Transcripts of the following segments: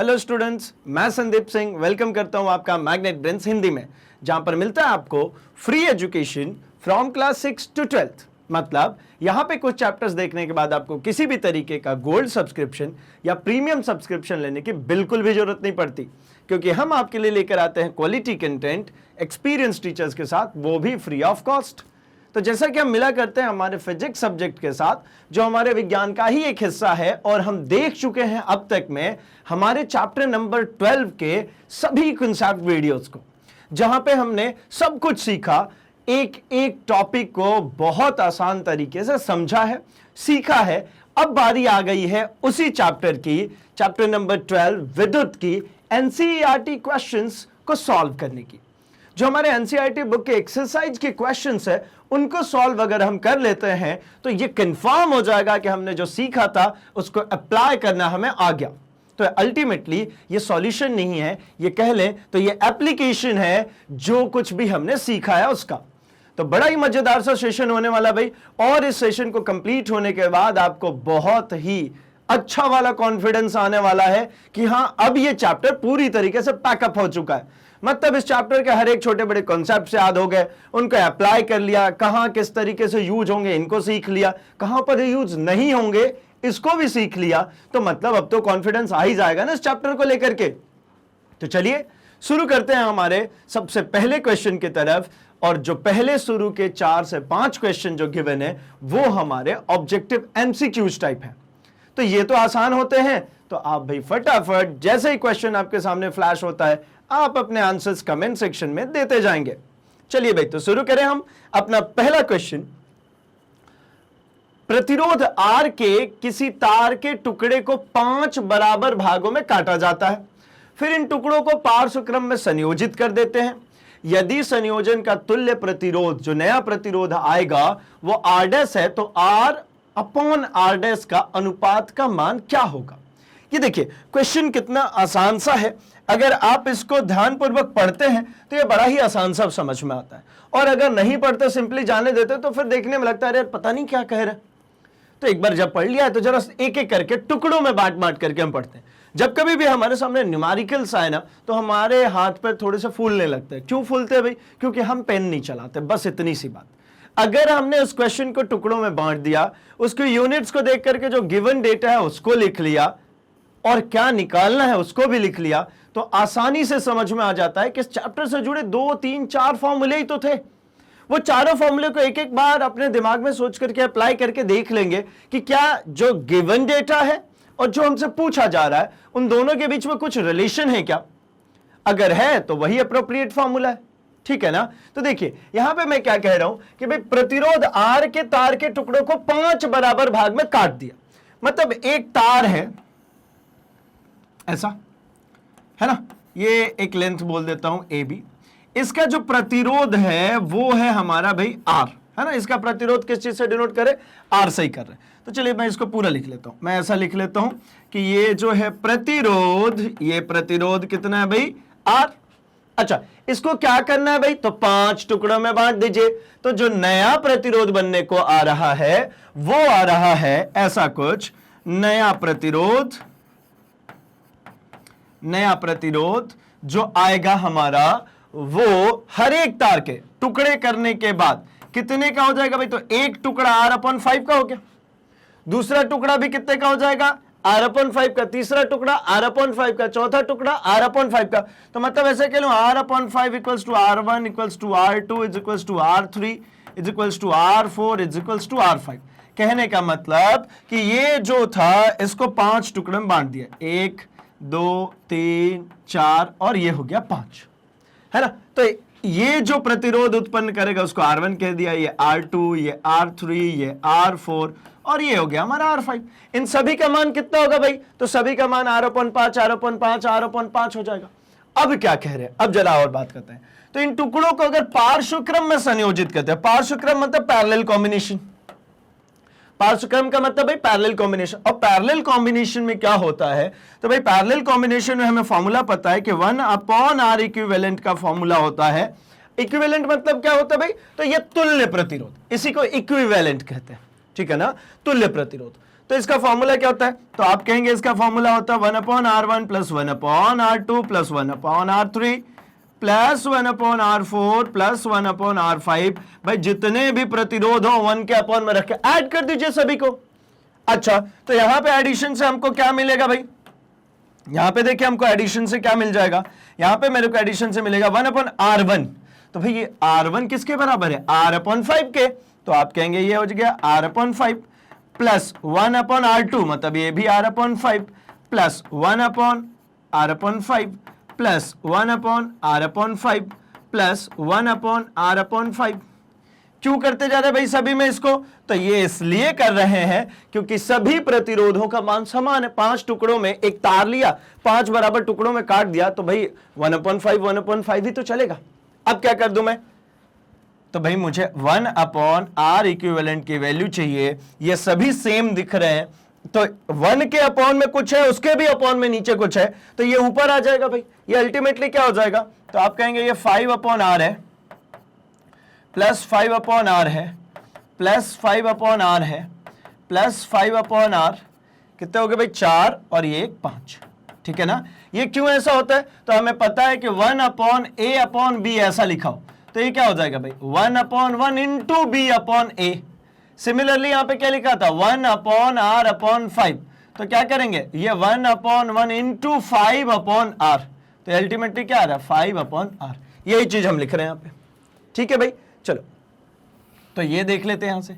Hello students, मैं Sandeep Singh welcome करता हूं आपका मैग्नेट ब्रेन्स हिंदी में, जहां पर मिलता है आपको free education from class 6 to 12th। मतलब यहां पे कुछ चैप्टर्स देखने के बाद आपको किसी भी तरीके का गोल्ड सब्सक्रिप्शन या प्रीमियम सब्सक्रिप्शन लेने की बिल्कुल भी जरूरत नहीं पड़ती, क्योंकि हम आपके लिए लेकर आते हैं क्वालिटी कंटेंट एक्सपीरियंस टीचर्स के साथ, वो भी फ्री ऑफ कॉस्ट। तो जैसा कि हम मिला करते हैं हमारे फिजिक्स सब्जेक्ट के साथ, जो हमारे विज्ञान का ही एक हिस्सा है, और हम देख चुके हैं अब तक में हमारे चैप्टर नंबर 12 के सभी कंसेप्ट वीडियोस को, जहां पे हमने सब कुछ सीखा, एक एक टॉपिक को बहुत आसान तरीके से समझा है, सीखा है। अब बारी आ गई है उसी चैप्टर की, चैप्टर नंबर 12 विद्युत की एनसीईआरटी क्वेश्चंस को सॉल्व करने की। जो हमारे एनसीईआरटी बुक के एक्सरसाइज के क्वेश्चंस है, उनको सॉल्व अगर हम कर लेते हैं तो ये कंफर्म हो जाएगा कि हमने जो सीखा था उसको अप्लाई करना हमें आ गया। तो अल्टीमेटली ये सॉल्यूशन नहीं है, ये कह लें तो ये एप्लीकेशन है जो कुछ भी हमने सीखा है उसका। तो बड़ा ही मजेदार सा सेशन होने वाला भाई, और इस सेशन को कंप्लीट होने के बाद आपको बहुत ही अच्छा वाला कॉन्फिडेंस आने वाला है कि हां, अब ये चैप्टर पूरी तरीके से पैकअप हो चुका है। मतलब इस चैप्टर के हर एक छोटे बड़े कॉन्सेप्ट याद हो गए, उनको अप्लाई कर लिया, कहां किस तरीके से यूज होंगे इनको सीख लिया, कहां पर यूज नहीं होंगे इसको भी सीख लिया। तो मतलब अब तो कॉन्फिडेंस आ ही जाएगा ना इस चैप्टर को लेकर के। तो चलिए शुरू करते हैं हमारे सबसे पहले क्वेश्चन की तरफ, और जो पहले शुरू के 4 से 5 क्वेश्चन जो गिवन है वो हमारे ऑब्जेक्टिव एमसीक्यूज टाइप है। तो ये तो आसान होते हैं, तो आप भाई फटाफट जैसे ही क्वेश्चन आपके सामने फ्लैश होता है, आप अपने आंसर्स कमेंट सेक्शन में देते जाएंगे। चलिए भाई, तो शुरू करें हम अपना पहला क्वेश्चन। प्रतिरोध R के किसी तार के टुकड़े को 5 बराबर भागों में काटा जाता है, फिर इन टुकड़ों को पार्श्व क्रम में संयोजित कर देते हैं। यदि संयोजन का तुल्य प्रतिरोध, जो नया प्रतिरोध आएगा वो R' है, तो R अपॉन R' का अनुपात का मान क्या होगा? ये देखिए क्वेश्चन कितना आसान सा है। अगर आप इसको ध्यानपूर्वक पढ़ते हैं तो ये बड़ा ही आसान सा समझ में आता है, और अगर नहीं पढ़ते, सिंपली जाने देते, तो फिर देखने में लगता है यार पता नहीं क्या कह रहे। तो एक बार जब पढ़ लिया है तो जरा एक एक करके टुकड़ों में बांट बांट करके हम पढ़ते हैं। जब कभी भी हमारे सामने न्यूमेरिकल्स आए ना, तो हमारे हाथ पर थोड़े से फूलने लगते हैं। क्यों फूलते हैं भाई? क्योंकि हम पेन नहीं चलाते, बस इतनी सी बात। अगर हमने उस क्वेश्चन को टुकड़ों में बांट दिया, उसके यूनिट्स को देख करके जो गिवन डेटा है उसको लिख लिया, और क्या निकालना है उसको भी लिख लिया, तो आसानी से समझ में आ जाता है कि इस चैप्टर से जुड़े 2, 3, 4 फॉर्मूले ही तो थे। वो चारों फॉर्मूले को एक एक बार अपने दिमाग में सोच करके अप्लाई करके देख लेंगे कि क्या जो गिवन डेटा है और जो हमसे पूछा जा रहा है उन दोनों के बीच में कुछ रिलेशन है क्या। अगर है तो वही अप्रोप्रिएट फॉर्मूला है, ठीक है ना। तो देखिए यहां पे मैं क्या कह रहा हूं कि भाई प्रतिरोध R के तार के टुकड़ों को 5 बराबर भाग में काट दिया। मतलब एक तार है ऐसा, है ना, ये एक लेंथ बोल देता हूं AB। इसका जो प्रतिरोध है वो है हमारा भाई R, है ना। इसका प्रतिरोध किस चीज से डिनोट करे? R से ही कर रहे हैं। तो चलिए मैं इसको पूरा लिख लेता हूं। मैं ऐसा लिख लेता हूं कि ये जो है प्रतिरोध, ये प्रतिरोध कितना है भाई? R। अच्छा, इसको क्या करना है भाई? तो 5 टुकड़ों में बांट दीजिए। तो जो नया प्रतिरोध बनने को आ रहा है वो आ रहा है ऐसा कुछ, नया प्रतिरोध जो आएगा हमारा, वो हर एक तार के टुकड़े करने के बाद कितने का हो जाएगा भाई? तो एक टुकड़ा R/5 का हो गया, दूसरा टुकड़ा भी कितने का हो जाएगा? R/5 का, तीसरा टुकड़ा R/5 का, चौथा टुकड़ा R/5 का। तो मतलब ऐसे कह लो R/5 equals to R1 equals to R2 is equals to R3 is equals to R4 is equals to R5। कहने का मतलब कि ये जो था इसको 5 टुकड़े में बांट दिया, 1, 2, 3, 4, और ये हो गया 5, है ना। तो ये जो प्रतिरोध उत्पन्न करेगा उसको R1 कह दिया, ये R2, ये R3, ये R4, और ये हो गया हमारा R5। इन सभी का मान कितना होगा भाई? तो सभी का मान R/5 R/5 R/5 हो जाएगा। अब क्या कह रहे हैं? अब जरा और बात करते हैं। तो इन टुकड़ों को अगर पार्श्व क्रम में संयोजित करते हैं, पार्श्व क्रम मतलब पैरेलल कॉम्बिनेशन, पार्श्व क्रम का मतलब भाई पैरेलल कॉम्बिनेशन। और पैरेलल कॉम्बिनेशन में क्या होता है? तो भाई पैरेलल कॉम्बिनेशन में हमें फॉर्मूला पता है कि 1/R इक्विवेलेंट का फॉर्मूला होता है। इक्विवेलेंट मतलब क्या होता है भाई? तो ये तुल्य प्रतिरोध, इसी को इक्विवेलेंट कहते हैं, ठीक है ना, तुल्य प्रतिरोध। तो इसका फॉर्मूला क्या होता है? तो आप कहेंगे इसका फॉर्मूला होता है 1/r1 plus 1/r2 plus 1/r3 plus 1/r4 plus 1/r5। भाई जितने भी प्रतिरोध हो 1 के अपॉन में रख के ऐड कर दीजिए सभी को। अच्छा, तो यहां पे एडिशन से हमको क्या मिलेगा भाई? यहां पे देखिए हमको एडिशन से क्या मिल जाएगा, यहां पे मेरे को एडिशन से मिलेगा 1/r1। तो भाई ये r1 किसके बराबर है? r/5 के। तो आप कहेंगे ये हो गया r/5 प्लस 1/r2, मतलब ये भी r/5 plus 1/r/5 plus 1/r/5 plus 1/r/5। क्यों करते जा रहे हैं भाई सभी में इसको? तो ये इसलिए कर रहे हैं क्योंकि सभी प्रतिरोधों का मान समान है। 5 टुकड़ों में एक तार लिया, 5 बराबर टुकड़ों में काट दिया, तो भाई 1/5 ही तो चलेगा। अब क्या कर दूं मैं? तो भाई मुझे 1/r इक्विवेलेंट की वैल्यू चाहिए। ये सभी सेम दिख रहे हैं, तो 1 के अपॉन में कुछ है, उसके भी अपॉन में नीचे कुछ है, तो ये ऊपर आ जाएगा भाई। ये अल्टीमेटली क्या हो जाएगा? तो आप कहेंगे ये 5/r है प्लस 5/r है प्लस 5/r है प्लस 5/r, कितने हो गए भाई? 4 और ये 5। ठीक है ना? ये क्यों ऐसा होता है? तो हमें पता है कि 1/a/b ऐसा लिखा हो, तो ये क्या हो जाएगा भाई? 1/1 इंटू b/a। सिमिलरली यहां पे क्या लिखा था? 1/r/5। तो क्या करेंगे? ये 1/1 इंटू 5/r, तो अल्टीमेटली क्या आ रहा है? 5/r। यही चीज हम लिख रहे हैं यहां पे। ठीक है भाई, चलो तो ये देख लेते हैं यहां से।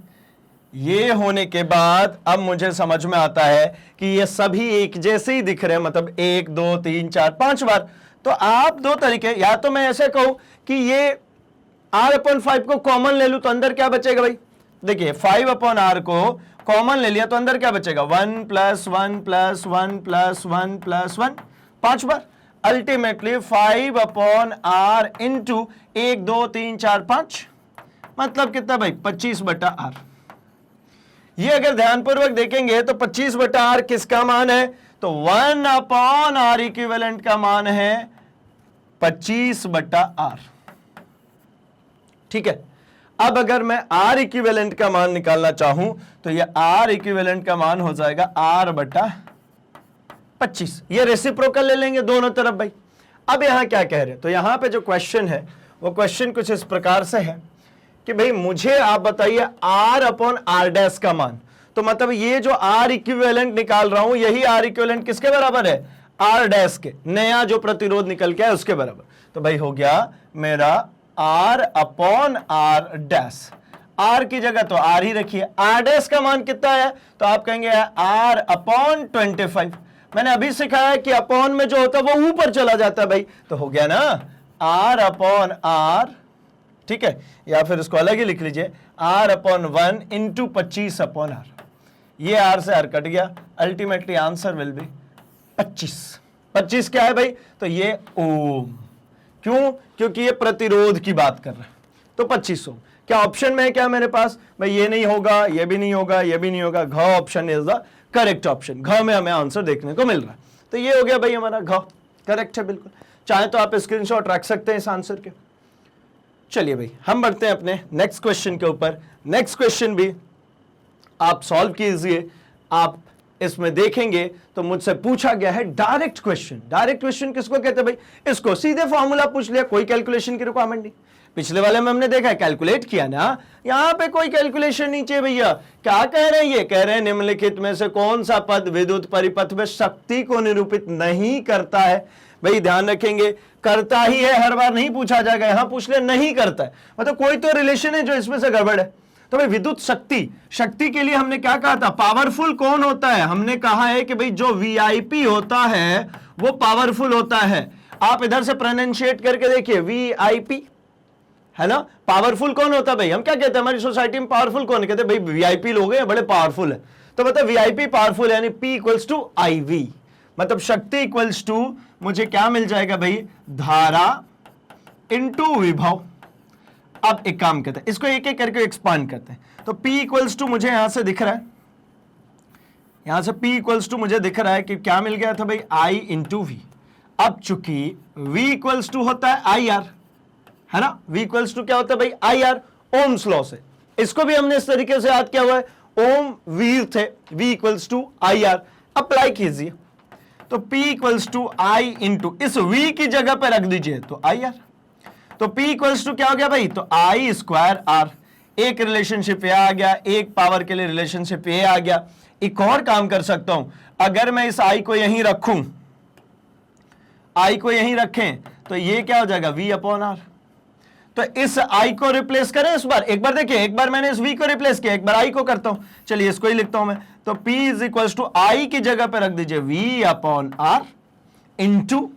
ये होने के बाद अब मुझे समझ में आता है कि ये सभी एक जैसे ही दिख रहे हैं, मतलब 1 2 3 4 5 बार। तो आप दो तरीके, या तो मैं ऐसे कहूं कि ये r/5 को कॉमन ले लूं, तो अंदर क्या बचेगा भाई? देखिए 5/r को कॉमन ले लिया तो अंदर क्या बचेगा? 1 प्लस 1 प्लस 1 प्लस 1 प्लस 1, 5 बार। अल्टीमेटली 5/r इंटू 1 2 3 4 5, मतलब कितना भाई? 25/r। ये अगर ध्यानपूर्वक देखेंगे तो 25/r किसका मान है? तो 1/r इक्विवेलेंट का मान है 25/r। ठीक है, अब अगर मैं r इक्विवेलेंट का मान निकालना चाहूं तो ये r इक्विवेलेंट का मान हो जाएगा r/25। ये रेसिप्रोकल ले लेंगे दोनों तरफ भाई। अब यहां क्या कह रहे हैं? तो यहां पे जो क्वेश्चन है वो क्वेश्चन कुछ इस प्रकार से है कि भाई मुझे आप बताइए r/r' का मान। तो मतलब ये जो r इक्विवेलेंट निकाल रहा हूं, यही r इक्विवेलेंट किसके बराबर है? r' के, नया जो प्रतिरोध निकल के है उसके बराबर। तो भाई हो गया मेरा r/r'। r की जगह तो r ही रखिए। r' का मान कितना है? तो आप कहेंगे r/25। मैंने अभी सिखाया कि अपॉन में जो होता है वो ऊपर चला जाता है भाई, तो हो गया ना r/r। ठीक है, या फिर इसको अलग ही लिख लीजिए, r/1 इंटू 25/r। ये r से r कट गया, अल्टीमेटली आंसर विल बी 25। 25 क्या है भाई? तो ये ओम। क्यों? क्योंकि ये प्रतिरोध की बात कर रहा है, तो 25 ओम। क्या ऑप्शन में है क्या मेरे पास? भाई ये नहीं होगा, ये भी नहीं होगा, ये भी नहीं होगा। घ option is the correct option. घ में हमें आंसर देखने को मिल रहा है, तो ये हो गया भाई हमारा घ करेक्ट है बिल्कुल। चाहे तो आप स्क्रीनशॉट रख सकते हैं इस आंसर के। चलिए भाई हम बढ़ते हैं अपने नेक्स्ट क्वेश्चन के ऊपर। नेक्स्ट क्वेश्चन भी आप सॉल्व कीजिए। आप इसमें देखेंगे तो मुझसे पूछा गया है डायरेक्ट क्वेश्चन। डायरेक्ट क्वेश्चन किसको कहते हैं भाई? इसको सीधे फॉर्मूला पूछ लिया, कोई कैलकुलेशन की रिक्वायरमेंट नहीं। पिछले वाले में हमने देखा है कैलकुलेट किया ना, यहां पे कोई कैलकुलेशन नहीं चाहिए भैया। क्या कह रहे हैं? ये कह रहे हैं निम्नलिखित में से कौन सा पद विद्युत परिपथ में शक्ति को निरूपित नहीं करता है? भाई ध्यान रखेंगे, करता ही है हर बार नहीं पूछा जाएगा, यहां पूछ ले नहीं करता है, मतलब कोई तो रिलेशन है जो इसमें से गड़बड़ है। तो भाई विद्युत शक्ति, शक्ति के लिए हमने क्या कहा था? पावरफुल कौन होता है? हमने कहा है कि भाई जो वीआईपी होता है वो पावरफुल होता है। आप इधर से प्रोनाउंशिएट करके देखिए, वीआईपी है ना। पावरफुल कौन होता है भाई? हम क्या कहते हैं हमारी सोसाइटी में पावरफुल कौन कहते हैं? भाई वीआईपी लोग हैं, बड़े पावरफुल है। तो मतलब वीआईपी पावरफुल है, यानी P इक्वल्स टू IV, मतलब शक्ति इक्वल्स टू मुझे क्या मिल जाएगा भाई? धारा इंटू विभव। अब एक काम करते हैं, इसको एक एक करके एक्सपांड करते हैं। तो P इक्वल्स टू मुझे यहां से दिख रहा है, यहां से P इक्वल्स टू मुझे दिख रहा है कि क्या मिल गया था भाई? I into V। अब चूंकि V इक्वल्स टू होता है IR, है ना। V इक्वल्स टू क्या होता है भाई? IR, ओम्स लॉ से। इसको भी हमने इस तरीके से याद किया हुआ है, ओम वीर थे, V equals to I R, apply कीजिए तो P equals to I into इस V की जगह पे रख दीजिए तो आई आर, तो P इक्वल्स टू क्या हो गया भाई, तो आई स्क्वायर आर। एक रिलेशनशिप ये आ गया, एक पावर के लिए रिलेशनशिप ये आ गया। एक और काम कर सकता हूं, अगर मैं इस आई को यहीं रखूं, आई को यहीं रखें तो ये क्या हो जाएगा V अपॉन आर। तो इस I को रिप्लेस करें इस बार, एक बार देखिए, एक बार मैंने इस V को रिप्लेस किया, एक बार I को करता हूं, चलिए इसको ही लिखता हूं मैं, तो P इज इक्वल्स टू आई की जगह पे रख दीजिए V अपॉन आर इंटू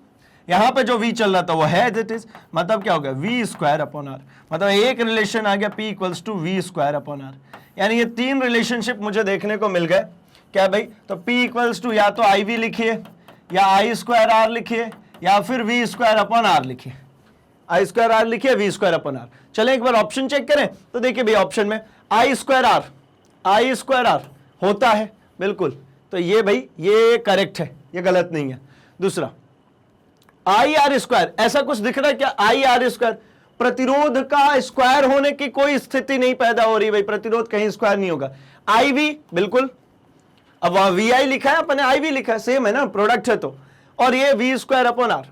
यहां पे जो V चल रहा था वो है एज इट इज, मतलब क्या हो गया V स्क्वायर अपॉन आर, मतलब एक रिलेशन आ गया P equals to V square upon R. यानी ये तीन रिलेशनशिप मुझे देखने को मिल गए क्या भाई, तो P इक्वल्स टू या तो IV लिखिए या आई स्क्वायर आर लिखिए या फिर V स्क्वायर अपॉन आर लिखिए, आई स्क्वायर आर लिखिए V स्क्वायर अपॉन आर। चले एक बार ऑप्शन चेक करें तो देखिए भाई ऑप्शन में आई स्क्वायर आर होता है बिल्कुल, तो ये भाई ये करेक्ट है, ये गलत नहीं है। दूसरा आई आर स्क्वायर, ऐसा कुछ दिख रहा है क्या, आई आर स्क्वायर, प्रतिरोध का स्क्वायर होने की कोई स्थिति नहीं पैदा हो रही भाई, प्रतिरोध कहीं स्क्वायर नहीं होगा। आई वी बिल्कुल, अब वहां वी आई लिखा है अपने आई वी लिखा है, सेम है ना, प्रोडक्ट है तो, और ये वी स्क्वायर अपॉन आर,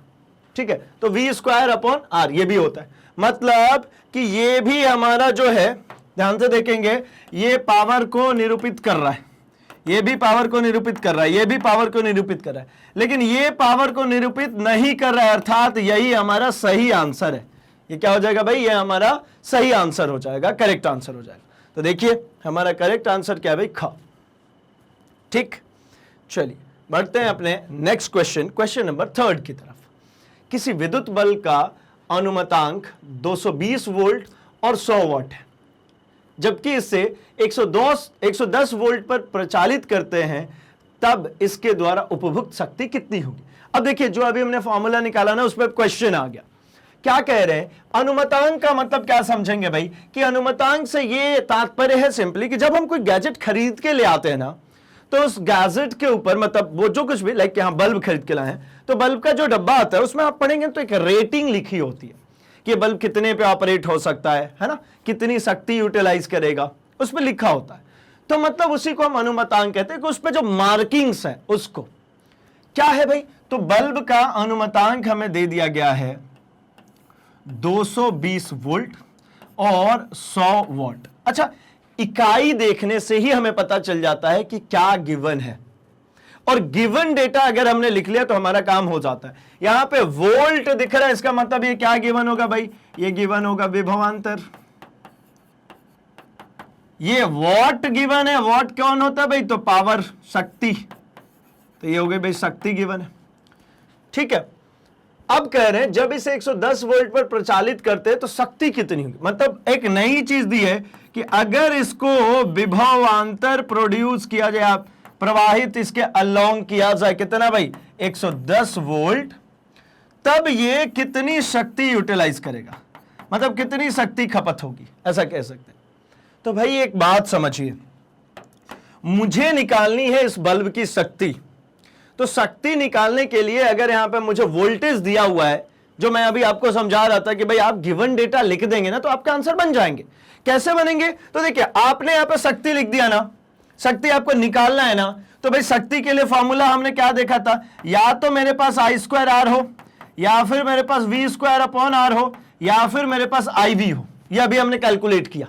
ठीक है, तो वी स्क्वायर अपॉन आर ये भी होता है, मतलब कि ये भी हमारा जो है, ध्यान से देखेंगे, ये पावर को निरूपित कर रहा है, ये भी पावर को निरूपित कर रहा है, ये भी पावर को निरूपित कर रहा है, लेकिन ये पावर को निरूपित नहीं कर रहा है, अर्थात यही हमारा सही आंसर है। ये क्या हो जाएगा भाई, ये हमारा सही आंसर हो जाएगा, करेक्ट आंसर हो जाएगा। तो देखिए हमारा करेक्ट आंसर क्या है भाई, ख। ठीक, चलिए बढ़ते हैं अपने नेक्स्ट क्वेश्चन, क्वेश्चन नंबर 3 की तरफ। किसी विद्युत बल्ब का अनुमतांक 220 वोल्ट और 100 वाट है, जबकि इसे 110 वोल्ट पर प्रचालित करते हैं, तब इसके द्वारा उपभुक्त शक्ति कितनी होगी। अब देखिए जो अभी हमने फॉर्मूला निकाला ना, उस पर क्वेश्चन आ गया, क्या कह रहे हैं, अनुमतांक का मतलब क्या समझेंगे भाई, कि अनुमतांक से ये तात्पर्य है सिंपली कि जब हम कोई गैजेट खरीद के ले आते हैं ना, तो उस गैजेट के ऊपर, मतलब वो जो कुछ भी, लाइक यहां बल्ब खरीद के लाए हैं, तो बल्ब का जो डब्बा आता है उसमें आप पढ़ेंगे तो एक रेटिंग लिखी होती है कि बल्ब कितने पे ऑपरेट हो सकता है ना, कितनी शक्ति यूटिलाइज करेगा, उस पर लिखा होता है। तो मतलब उसी को हम अनुमतांक कहते हैं कि उस पर जो मार्किंग्स है उसको क्या है भाई, तो बल्ब का अनुमतांक हमें दे दिया गया है 220 वोल्ट और 100 वॉट। अच्छा, इकाई देखने से ही हमें पता चल जाता है कि क्या गिवन है, और गिवन डेटा अगर हमने लिख लिया तो हमारा काम हो जाता है। यहां पे वोल्ट दिख रहा है, इसका मतलब ये क्या गिवन होगा भाई, ये गिवन होगा विभवांतर। ये वॉट गिवन है, वॉट कौन होता है भाई, तो पावर, शक्ति, तो ये हो गई भाई शक्ति गिवन है। ठीक है, अब कह रहे हैं जब इसे 110 वोल्ट पर प्रचालित करते हैं तो शक्ति कितनी होगी, मतलब एक नई चीज दी है कि अगर इसको विभवांतर प्रोड्यूस किया जाए, आप प्रवाहित इसके अलोंग किया जाए, कितना भाई 110 वोल्ट, तब ये कितनी शक्ति यूटिलाइज करेगा, मतलब कितनी शक्ति खपत होगी, ऐसा कह सकते हैं। तो भाई एक बात समझिए, मुझे निकालनी है इस बल्ब की शक्ति, तो शक्ति निकालने के लिए अगर यहां पे मुझे वोल्टेज दिया हुआ है, जो मैं अभी आपको समझा रहा था कि भाई आप गिवन डेटा लिख देंगे ना तो आपके आंसर बन जाएंगे। कैसे बनेंगे, तो देखिए आपने यहां पे शक्ति लिख दिया ना, शक्ति आपको निकालना है ना, तो भाई शक्ति के लिए फॉर्मूला हमने क्या देखा था, या तो मेरे पास आई स्क्वायर आर हो, या फिर मेरे पास वी स्क्वायर अपॉन आर हो, या फिर मेरे पास आई वी हो। ये अभी हमने कैलकुलेट किया,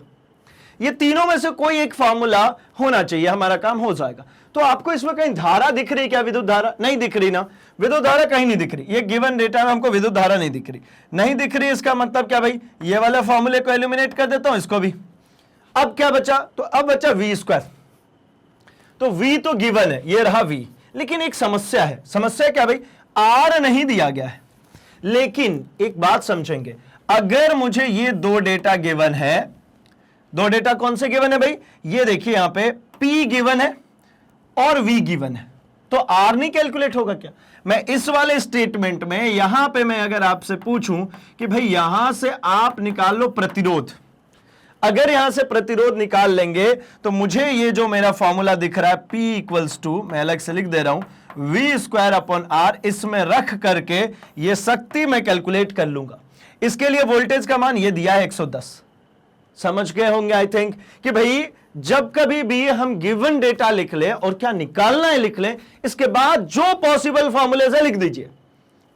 ये तीनों में से कोई एक फॉर्मूला होना चाहिए, हमारा काम हो जाएगा। तो आपको इसमें कहीं धारा दिख रही क्या, विद्युत धारा नहीं दिख रही ना, विद्युत धारा कहीं नहीं दिख रही, ये गिवन डेटा में हमको विद्युत धारा नहीं दिख रही, नहीं दिख रही, इसका मतलब क्या भाई, ये वाले फॉर्मूले को एलिमिनेट कर देता हूं, इसको भी। अब क्या बचा, तो अब बचा वी स्क्वायर, तो v तो गिवन है, ये रहा v, लेकिन एक समस्या है। समस्या क्या भाई, r नहीं दिया गया है, लेकिन एक बात समझेंगे, अगर मुझे ये दो डेटा गिवन है, दो डेटा कौन से गिवन है भाई, ये देखिए यहां पे p गिवन है और v गिवन है, तो r नहीं कैलकुलेट होगा क्या। मैं इस वाले स्टेटमेंट में यहां पे मैं अगर आपसे पूछूं कि भाई यहां से आप निकाल लो प्रतिरोध, अगर यहां से प्रतिरोध निकाल लेंगे तो मुझे ये जो मेरा फॉर्मूला दिख रहा है P इक्वल्स टू, मैं अलग से लिख दे रहा हूं, V स्क्वायर अपॉन R, इसमें रख करके ये शक्ति मैं कैलकुलेट कर लूंगा। इसके लिए वोल्टेज का मान ये दिया है 110, समझ गए होंगे आई थिंक कि भाई जब कभी भी हम गिवन डेटा लिख लें और क्या निकालना है लिख लें, इसके बाद जो पॉसिबल फॉर्मूलेज है लिख दीजिए,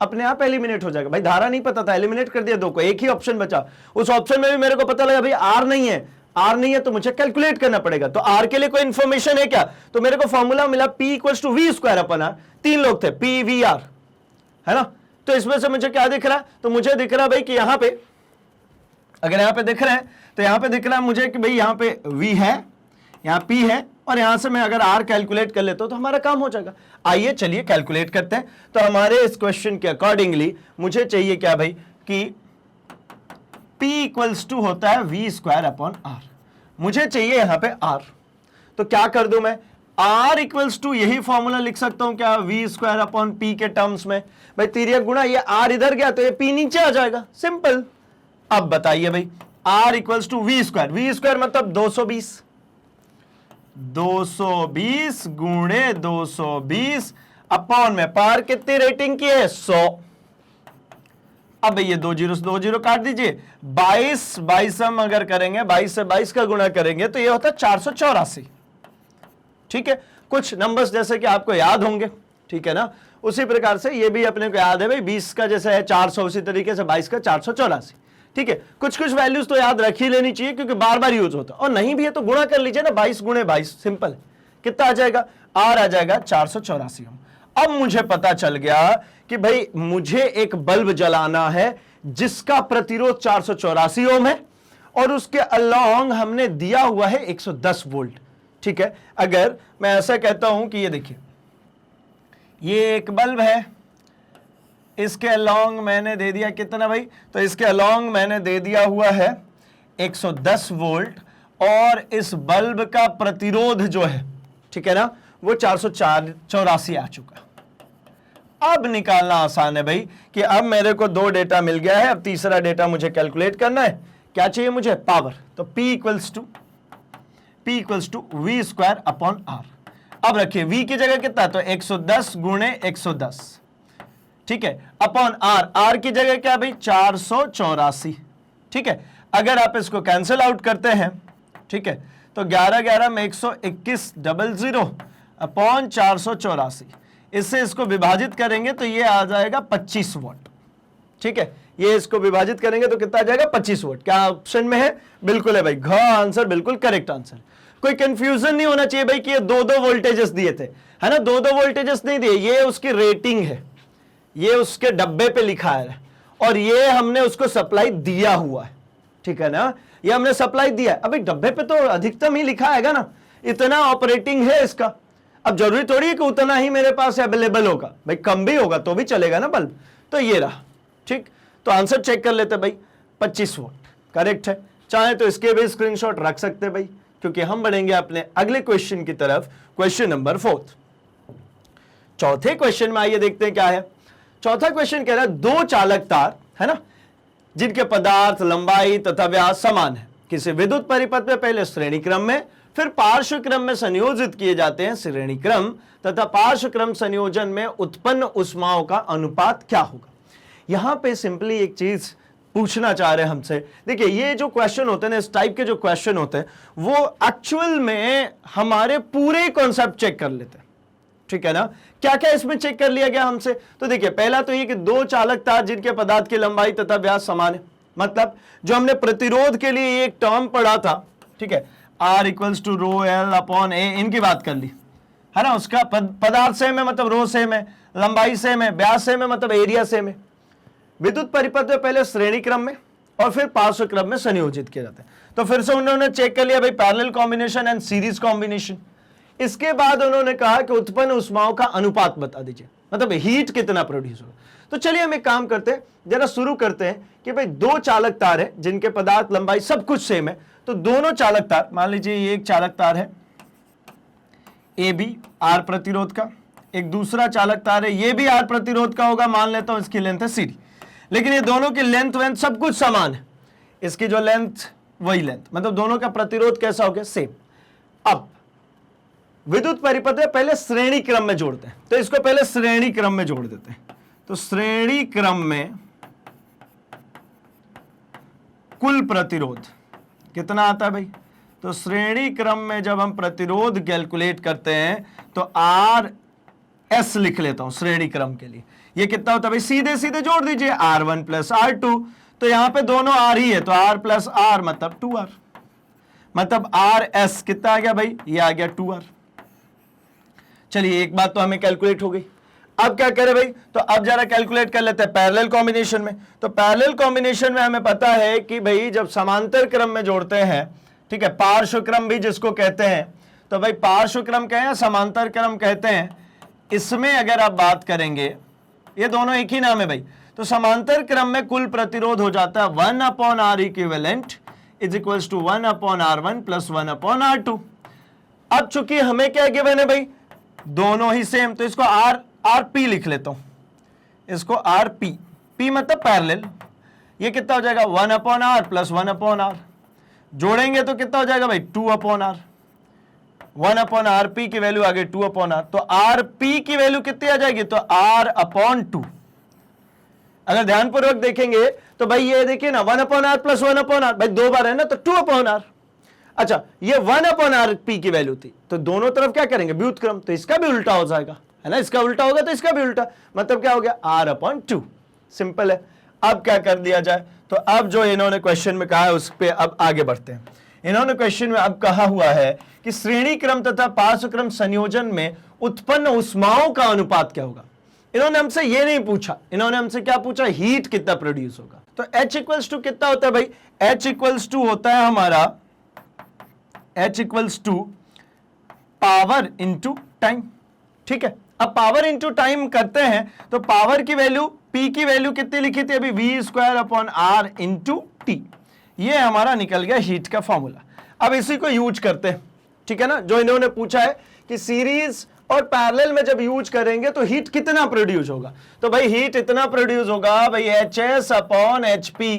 अपने आप एलिमिनेट हो जाएगा। भाई धारा नहीं पता था, एलिमिनेट कर दिया दो को, एक ही ऑप्शन बचा। उस ऑप्शन में भी मेरे को पता लगा भाई आर नहीं है, आर नहीं है तो मुझे कैलकुलेट करना पड़ेगा। तो आर के लिए कोई इंफॉर्मेशन है क्या, तो मेरे को फॉर्मूला मिला P equals to V square upon R. 3 लोग थे, P V R, है ना। तो इसमें से मुझे क्या दिख रहा है, तो मुझे दिख रहा है भाई कि यहां पे, अगर यहां पे दिख रहा है तो यहां पे दिख रहा है मुझे कि भाई यहां पे V है, यहां P है, और यहां से मैं अगर R कैलकुलेट कर लेता हूं तो हमारा काम हो जाएगा। आइए चलिए कैलकुलेट करते हैं। तो हमारे इस क्वेश्चन के अकॉर्डिंगली मुझे चाहिए क्या भाई कि P इक्वल्स टू होता है V स्क्वायर अपॉन R। मुझे चाहिए यहां पे R, तो क्या कर दूं मैं, R इक्वल्स टू यही फॉर्मूला लिख सकता हूं क्या, V स्क्वायर अपॉन P के टर्म्स में। भाई तिर्यक गुणा, ये R इधर गया तो ये P नीचे आ जाएगा, सिंपल। अब बताइए भाई R equals to V square मतलब 220 गुणे 220 अपॉन में पार कितनी रेटिंग की है, 100। अब ये 2 जीरो काट दीजिए, 22 हम अगर करेंगे, 22 से 22 का गुणा करेंगे तो ये होता है 484। ठीक है, कुछ नंबर्स जैसे कि आपको याद होंगे, ठीक है ना, उसी प्रकार से ये भी अपने को याद है भाई, 20 का जैसे है 400, उसी तरीके से 22 का 484। ठीक है, कुछ वैल्यूज तो याद रख ही लेनी चाहिए क्योंकि बार बार यूज होता है, और नहीं भी है तो गुणा कर लीजिए ना, 22 गुणे 22, सिंपल। कितना आ जाएगा, आर आ जाएगा 484 ओम। अब मुझे पता चल गया कि भाई मुझे एक बल्ब जलाना है जिसका प्रतिरोध 484 ओम है और उसके अलोंग हमने दिया हुआ है 110 वोल्ट। ठीक है, अगर मैं ऐसा कहता हूं कि ये देखिए, ये एक बल्ब है, इसके अलोंग मैंने दे दिया कितना भाई, तो इसके अलोंग मैंने दे दिया हुआ है 110 वोल्ट, और इस बल्ब का प्रतिरोध जो है, ठीक है ना, वो 484 आ चुका। अब निकालना आसान है भाई कि अब मेरे को 2 डेटा मिल गया है, अब तीसरा डेटा मुझे कैलकुलेट करना है। क्या चाहिए मुझे, पावर। तो P equals to V square upon R। अब रखिए V की जगह कितना, तो 110 गुणे 110, ठीक है, अपॉन R की जगह क्या भाई, 484। ठीक है, अगर आप इसको कैंसिल आउट करते हैं, ठीक है, तो 11 में 121 00 अपॉन 484, इससे इसको विभाजित करेंगे तो ये आ जाएगा 25 वोल्ट। ठीक है, ये इसको विभाजित करेंगे तो कितना आ जाएगा, 25 वोल्ट। क्या ऑप्शन में है, बिल्कुल है भाई, घ आंसर बिल्कुल करेक्ट आंसर। कोई कंफ्यूजन नहीं होना चाहिए भाई कि ये 2 वोल्टेजेस दिए थे, है ना, 2 वोल्टेजेस नहीं दिए, ये उसकी रेटिंग है, ये उसके डब्बे पे लिखा है, और ये हमने उसको सप्लाई दिया हुआ है। ठीक है ना, ये हमने सप्लाई दिया है। अभी डब्बे पे तो अधिकतम ही लिखा है ना, इतना ऑपरेटिंग है इसका। अब जरूरी थोड़ी है कि उतना ही मेरे पास अवेलेबल होगा, भाई कम भी होगा तो भी चलेगा ना बल्ब। तो ये रहा, ठीक, तो आंसर चेक कर लेते भाई, 25 वोल्ट करेक्ट है। चाहे तो इसके भी स्क्रीनशॉट रख सकते भाई, क्योंकि हम बढ़ेंगे अपने अगले क्वेश्चन की तरफ, क्वेश्चन नंबर 4। चौथे क्वेश्चन में आइए देखते हैं क्या है। चौथा क्वेश्चन कह रहा है 2 चालक तार, है ना, जिनके पदार्थ, लंबाई तथा व्यास समान है, किसी विद्युत परिपथ में पहले श्रेणी क्रम में फिर पार्श्व क्रम में संयोजित किए जाते हैं। श्रेणी क्रम तथा पार्श्व क्रम संयोजन में उत्पन्न ऊष्माओं का अनुपात क्या होगा। यहां पे सिंपली एक चीज पूछना चाह रहे हैं हमसे। देखिए, ये जो क्वेश्चन होते हैं ना, इस टाइप के जो क्वेश्चन होते हैं, वो एक्चुअल में हमारे पूरे कॉन्सेप्ट चेक कर लेते हैं। ठीक है ना, क्या क्या इसमें चेक कर लिया गया हमसे। तो देखिए, पहला तो ये कि 2 चालक तार जिनके पदार्थ की लंबाई तथा व्यास समान है, मतलब जो हमने प्रतिरोध के लिए एक टर्म पढ़ा था, ठीक है, R equals to rho L upon A, इनकी बात कर ली, है ना, उसका पदार्थ सेम है मतलब रो सेम है, लंबाई सेम है, व्यास सेम है मतलब एरिया सेम है। विद्युत परिपथ में पहले श्रेणी क्रम में और फिर पार्श्व क्रम में संयोजित किया जाता है। तो फिर से उन्होंने चेक कर लिया भाई parallel combination and series combination. इसके बाद उन्होंने कहा कि उत्पन्न ऊष्माओं का अनुपात बता दीजिए, मतलब हीट कितना प्रोड्यूस होगा। तो चलिए हम एक काम करते हैं, जरा शुरू करते हैं कि भाई 2 चालक तार है जिनके पदार्थ, लंबाई सब कुछ सेम है। तो दोनों चालक तार, मान लीजिए ये एक चालक तार है ए बी आर प्रतिरोध का, एक दूसरा चालक तार है ये भी आर प्रतिरोध का होगा, मान लेता हूं इसकी लेंथ है सी डी, लेकिन ये दोनों की लेंथ वेंथ सब कुछ समान है, इसकी जो लेंथ वही लेंथ, मतलब दोनों का प्रतिरोध कैसा हो गया, सेम। अब विद्युत परिपथ में पहले श्रेणी क्रम में जोड़ते हैं, तो इसको पहले श्रेणी क्रम में जोड़ देते हैं। तो श्रेणी क्रम में कुल प्रतिरोध कितना आता है भाई, तो श्रेणी क्रम में जब हम प्रतिरोध कैलकुलेट करते हैं तो आर एस लिख लेता हूं श्रेणी क्रम के लिए। ये कितना होता है भाई, सीधे सीधे जोड़ दीजिए R1 प्लस R2, तो यहां पे दोनों R ही है तो R प्लस R मतलब 2R, मतलब RS कितना आ गया भाई, ये आ गया 2R। चलिए एक बात तो हमें कैलकुलेट हो गई। अब क्या करें भाई, तो अब जरा कैलकुलेट कर लेते हैं पैरेलल कॉम्बिनेशन में। तो पैरेलल कॉम्बिनेशन में हमें पता है कि भाई जब समांतर क्रम में जोड़ते हैं, ठीक है, पार्श्व क्रम भी जिसको कहते हैं, तो भाई पार्श्व क्रम कहें या समांतर क्रम कहते हैं, इसमें अगर आप बात करेंगे, ये दोनों एक ही नाम है भाई, तो समांतर क्रम में कुल प्रतिरोध हो जाता है 1/R equivalent is equals to 1/R1 plus 1/R2। अब चूंकि हमें क्या गिवन है भाई, दोनों ही सेम, तो इसको RP लिख लेता हूं, इसको RP, P मतलब पैरेलल। ये कितना हो जाएगा 1/R प्लस 1/R, जोड़ेंगे तो कितना हो जाएगा भाई 2/R, 1/RP की वैल्यू आ गई 2/R, तो RP की वैल्यू कितनी आ जाएगी, तो R/2। अगर ध्यानपूर्वक देखेंगे तो भाई ये देखिए ना 1/R प्लस 1/R, भाई दो बार है ना, तो 2/R। अच्छा ये 1/RP की वैल्यू थी, तो दोनों तरफ क्या करेंगे व्युत्क्रम, तो इसका भी उल्टा हो जाएगा, है ना, इसका उल्टा होगा तो इसका भी उल्टा, मतलब क्या हो गया R/2। सिंपल है। अब क्या कर दिया जाए, तो अब जो इन्होंने क्वेश्चन में कहा है उस पे अब आगे बढ़ते हैं। इन्होंने क्वेश्चन में अब कहा हुआ है कि श्रेणी क्रम तथा पार्श्व क्रम संयोजन में उत्पन्न ऊष्माओं का अनुपात क्या होगा। इन्होंने हमसे ये नहीं पूछा, इन्होंने हमसे क्या पूछा, हीट कितना प्रोड्यूस होगा। तो H इक्वल्स टू कितना होता है भाई, H इक्वल्स टू होता है हमारा, H equals to power into time. ठीक है, अब पावर इंटू टाइम करते हैं तो पावर की वैल्यू, P की वैल्यू कितनी लिखी थी अभी, V²/R इंटू टी, ये हमारा निकल गया हीट का फॉर्मूला। अब इसी को यूज करते हैं, ठीक है ना, जो इन्होंने पूछा है कि सीरीज और पैरेलल में जब यूज करेंगे तो हीट कितना प्रोड्यूस होगा। तो भाई हीट इतना प्रोड्यूस होगा भाई HS/HP,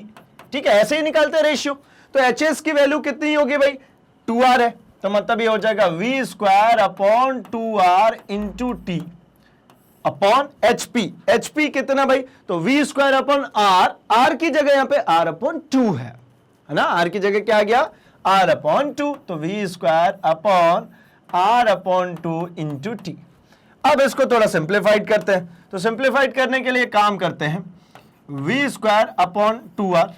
ठीक है, ऐसे ही निकालते हैं रेशियो। तो HS की वैल्यू कितनी होगी भाई 2R है, तो मतलब ये हो जाएगा V²/2R into T upon HP। HP कितना भाई, तो V²/R, R की जगह यहां पे R/2 है ना, R की जगह क्या आ गया R/2, तो V²/R/2 इंटू टी। अब इसको थोड़ा सिंप्लीफाइड करते हैं, तो सिंप्लीफाइड करने के लिए काम करते हैं, V²/2R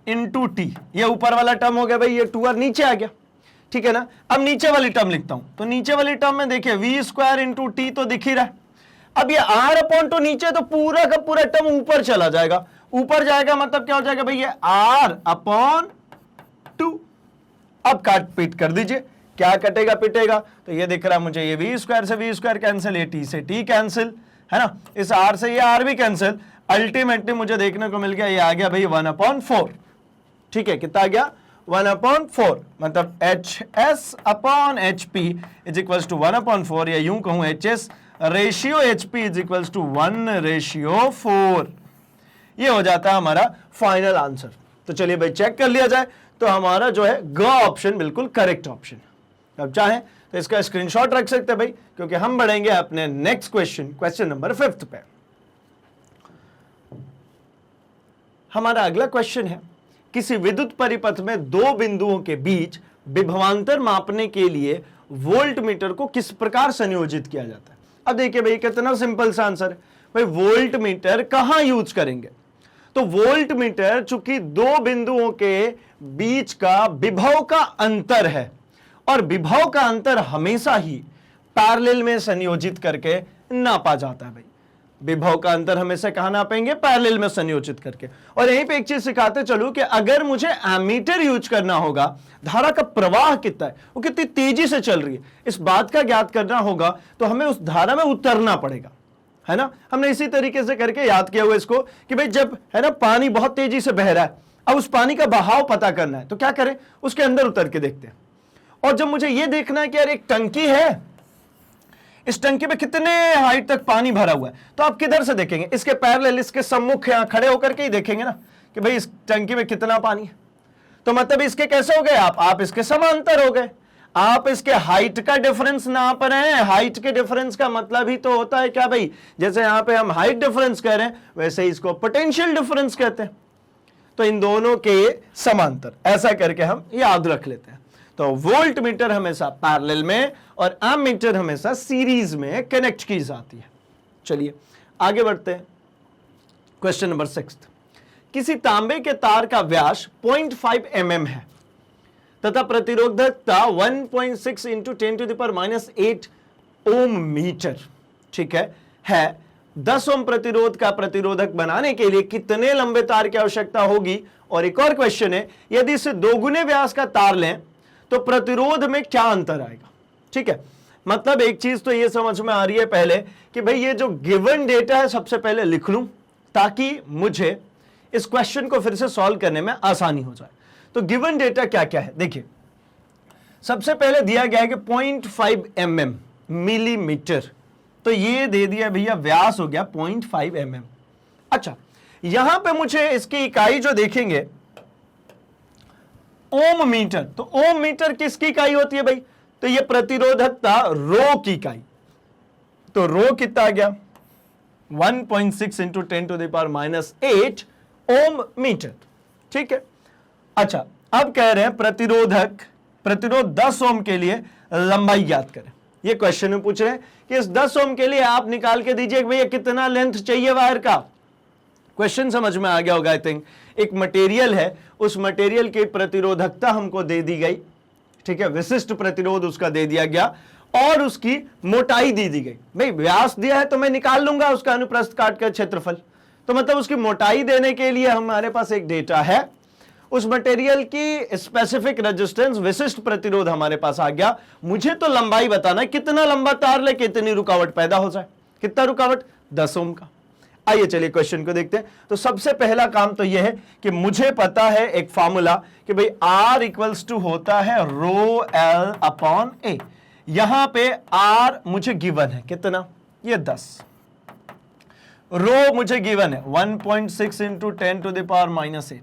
इंटू टी, ये ऊपर वाला टर्म हो गया भाई, ये 2R नीचे आ गया, ठीक है ना। अब नीचे वाली टर्म लिखता हूं, तो नीचे वाली टर्म में देखिए V² इंटू टी तो दिख ही रहा है। अब ये R/2 नीचे, तो पूरा का पूरा टर्म ऊपर चला जाएगा, ऊपर जाएगा मतलब क्या हो जाएगा भाई, ये R/2। अब काट पीट कर दीजिए, क्या कटेगा पिटेगा, तो ये दिख रहा है मुझे, ये V² से V² कैंसिल, ये T से T कैंसिल, है ना, इस R से ये R भी कैंसिल, अल्टीमेटली मुझे देखने को मिल गया, ये आ गया भाई 1/4। ठीक है, कितना आ गया 1/4, मतलब HS/HP इज इक्वल्स टू 1/4, या यूं कहूं HS ratio HP is equals to 1/4। ये हो जाता है हमारा फाइनल आंसर। तो चलिए भाई चेक कर लिया जाए, तो हमारा जो है ग ऑप्शन बिल्कुल करेक्ट ऑप्शन। अब चाहें तो इसका स्क्रीनशॉट रख सकते हैं भाई, क्योंकि हम बढ़ेंगे अपने नेक्स्ट क्वेश्चन नंबर 5 पे। हमारा अगला क्वेश्चन है, किसी विद्युत परिपथ में दो बिंदुओं के बीच विभवांतर मापने के लिए वोल्ट मीटर को किस प्रकार संयोजित किया जाता है। अब देखिए भाई कितना सिंपल सा आंसर है भाई, वोल्ट मीटर कहां यूज करेंगे, तो वोल्ट मीटर चूंकि दो बिंदुओं के बीच का विभव का अंतर है, और विभव का अंतर हमेशा ही पैरेलल में संयोजित करके नापा जाता है भाई। विभव का अंतर हमेशा कहां नापेंगे, पैरेलल में संयोजित करके। और यहीं पे एक चीज सिखाते चलूं कि अगर मुझे एमीटर यूज करना होगा, धारा का प्रवाह कितना है, वो कितनी तेजी से चल रही है, इस बात का ज्ञात करना होगा, तो हमें उस धारा में उतरना पड़ेगा, है ना। हमने इसी तरीके से करके याद किया हुआ इसको कि भाई जब है ना पानी बहुत तेजी से बह रहा है, अब उस पानी का बहाव पता करना है, तो क्या करें, उसके अंदर उतर के देखते हैं। और जब मुझे यह देखना है कि यार एक टंकी है, इस टंकी में कितने हाइट तक पानी भरा हुआ है, तो आप किधर से देखेंगे, इसके पैरेलल, इसके सम्मुख यहां खड़े होकर के ही देखेंगे ना कि भाई इस टंकी में कितना पानी है। तो मतलब इसके कैसे हो गए आप इसके समांतर हो गए, आप इसके हाइट का डिफरेंस नाप रहे हैं। हाइट के डिफरेंस का मतलब ही तो होता है क्या भाई, जैसे यहां पे हम हाइट डिफरेंस कह रहे हैं, वैसे इसको पोटेंशियल डिफरेंस कहते हैं। तो इन दोनों के समांतर, ऐसा करके हम याद रख लेते हैं। तो वोल्ट मीटर हमेशा पैरेलल में और एमीटर हमेशा सीरीज में कनेक्ट की जाती है। चलिए आगे बढ़ते हैं। क्वेश्चन नंबर 6, किसी तांबे के तार का व्यास 0.5 mm है तथा प्रतिरोधकता 1.6 इंटू 10⁻⁸ ओम मीटर, ठीक है 10 ओम प्रतिरोध का प्रतिरोधक बनाने के लिए कितने लंबे तार की आवश्यकता होगी। और एक और क्वेश्चन है, यदि इसे दोगुने व्यास का तार लें तो प्रतिरोध में क्या अंतर आएगा। ठीक है, मतलब एक चीज तो ये समझ में आ रही है पहले कि भाई ये जो गिवन डेटा है सबसे पहले लिख लूं ताकि मुझे इस क्वेश्चन को फिर से सॉल्व करने में आसानी हो जाए। तो गिवन डेटा क्या क्या है, देखिए सबसे पहले दिया गया है कि 0.5 mm मिलीमीटर, तो ये दे दिया भैया व्यास हो गया 0.5 mm। अच्छा, यहां पे मुझे इसकी इकाई जो देखेंगे ओम मीटर, तो ओम मीटर किसकी इकाई होती है भाई, तो ये प्रतिरोधकता रो की इकाई, तो रो कितना आ गया 1.6 इंटू 10⁻⁸ ओम मीटर। ठीक है, अच्छा अब कह रहे हैं प्रतिरोध 10 ओम के लिए लंबाई ज्ञात करें। ये क्वेश्चन में पूछ रहे हैं कि इस 10 ओम के लिए आप निकाल के दीजिए भैया कितना लेंथ चाहिए वायर का। क्वेश्चन समझ में आ गया होगा आई थिंक। एक मटेरियल है, उस मटेरियल की प्रतिरोधकता हमको दे दी गई, ठीक है, विशिष्ट प्रतिरोध उसका दे दिया गया और उसकी मोटाई दे दी गई। भाई व्यास दिया है तो मैं निकाल लूंगा उसका अनुप्रस्थ काट कर क्षेत्रफल, तो मतलब उसकी मोटाई देने के लिए हमारे पास एक डेटा है, उस मटेरियल की स्पेसिफिक रेजिस्टेंस विशिष्ट प्रतिरोध हमारे पास आ गया। मुझे तो लंबाई बताना है, कितना लंबा तार ले कितनी रुकावट पैदा हो जाए। कितना रुकावट, 10 ओम का। आइए चलिए क्वेश्चन को देखते हैं। तो सबसे पहला काम तो यह है कि मुझे पता है एक फॉर्मूला कि भाई R इक्वल्स टू होता है रो L अपॉन A। यहां पे R मुझे गिवन है कितना, ये 10, रो मुझे गिवन है 1.6 इंटू 10⁻⁸,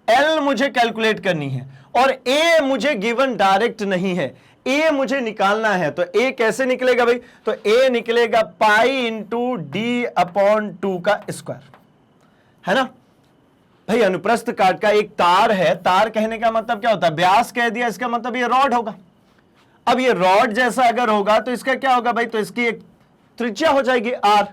L मुझे कैलकुलेट करनी है और A मुझे गिवन डायरेक्ट नहीं है, A मुझे निकालना है। तो A कैसे निकलेगा भाई, तो A निकलेगा पाई इंटू D/2 का स्क्वायर, है ना भाई। अनुप्रस्थ काट का एक तार है, तार कहने का मतलब क्या होता है, व्यास कह दिया, इसका मतलब ये रॉड होगा। अब ये रॉड जैसा अगर होगा तो इसका क्या होगा भाई, तो इसकी एक त्रिज्या हो जाएगी R,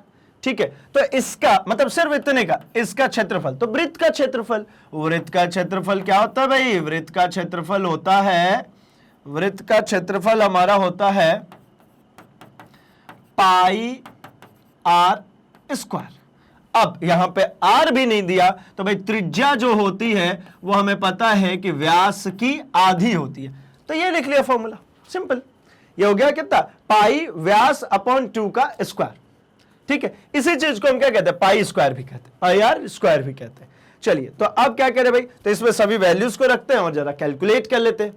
ठीक है। तो इसका मतलब सिर्फ इतने का, इसका क्षेत्रफल, तो वृत्त का क्षेत्रफल, वृत्त का क्षेत्रफल क्या होता है भाई, वृत्त का क्षेत्रफल होता है, वृत्त का क्षेत्रफल हमारा होता है पाई R स्क्वायर। अब यहां पे R भी नहीं दिया तो भाई त्रिज्या जो होती है वो हमें पता है कि व्यास की आधी होती है, तो ये लिख लिया फॉर्मूला, सिंपल। ये हो गया कितना, पाई व्यास अपॉन 2 का स्क्वायर, ठीक है। इसी चीज को हम क्या कहते हैं, पाई स्क्वायर भी कहते हैं, पाई आर स्क्वायर भी कहते हैं। चलिए तो अब क्या करें भाई, तो इसमें सभी वैल्यूज को रखते हैं और जरा कैलकुलेट कर लेते हैं।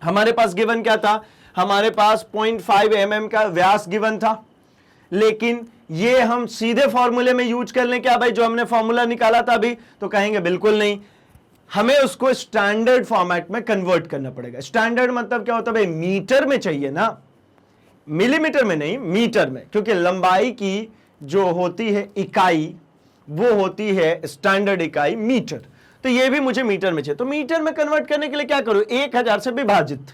हमारे पास गिवन क्या था, हमारे पास 0.5 mm का व्यास गिवन था, लेकिन ये हम सीधे फॉर्मूले में यूज कर लें क्या भाई, जो हमने फॉर्मूला निकाला था अभी, तो कहेंगे बिल्कुल नहीं, हमें उसको स्टैंडर्ड फॉर्मेट में कन्वर्ट करना पड़ेगा। स्टैंडर्ड मतलब क्या होता है भाई, मीटर में चाहिए ना, मिलीमीटर में नहीं, मीटर में, क्योंकि लंबाई की जो होती है इकाई वो होती है स्टैंडर्ड इकाई मीटर, तो ये भी मुझे मीटर में चाहिए। तो मीटर में कन्वर्ट करने के लिए क्या करूं, 1000 से विभाजित,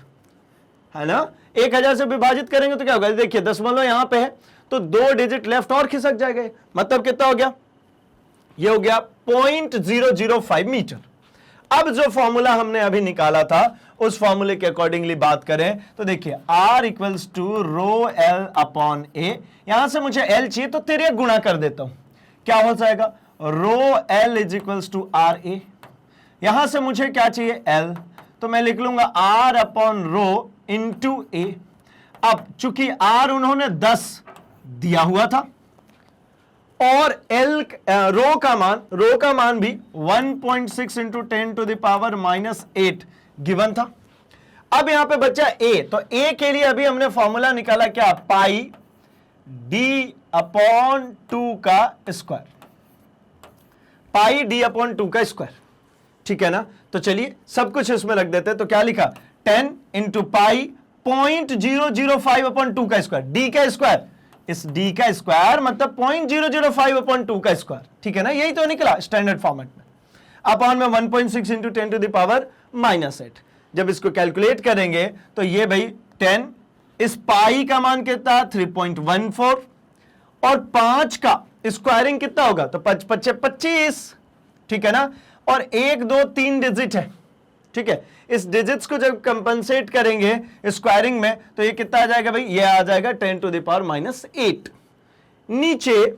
है ना, 1000 से विभाजित करेंगे तो क्या होगा, देखिए दशमलव यहां पे है तो 2 डिजिट लेफ्ट और खिसक जाएगा, मतलब कितना हो गया, ये हो गया 0.005 मीटर। अब जो फॉर्मूला हमने अभी निकाला था उस फॉर्मूले के अकॉर्डिंगली बात करें तो देखिए R equals to rho L upon A, यहां से मुझे L चाहिए तो 3 गुणा कर देता हूं, क्या हो जाएगा, rho L is equals to RA। यहां से मुझे क्या चाहिए, L, तो मैं लिख लूंगा R upon rho into A। अब चूंकि R उन्होंने 10 दिया हुआ था और L रो का मान भी 1.6 इंटू 10⁻⁸ गिवन था। अब यहां पे बचा A, तो A के लिए अभी हमने फॉर्मूला निकाला क्या, पाई D/2 का स्क्वायर, पाई D/2 का स्क्वायर, ठीक है ना। तो चलिए सब कुछ इसमें रख देते हैं, तो क्या लिखा, 10 इंटू पाई 0.005/2 का स्क्वायर, D का स्क्वायर, इस D का स्क्वायर मतलब 0.005/2 का स्क्वायर, ठीक है ना, यही तो निकला स्टैंडर्ड फॉर्मेट में। अपॉन में 1.6 इंटू 10 टू द पावर -8। जब इसको कैलकुलेट करेंगे तो ये भाई 10, इस पाई का मान कितना 3.14 और 5 का स्क्वायरिंग कितना होगा तो 5 5 25, ठीक है ना। और 1 2 3 डिजिट है, ठीक है। इस डिजिट्स को जब कंपनसेट करेंगे स्क्वायरिंग में तो ये कितना आ जाएगा भाई, ये आ जाएगा 10 टू द पावर -8। नीचे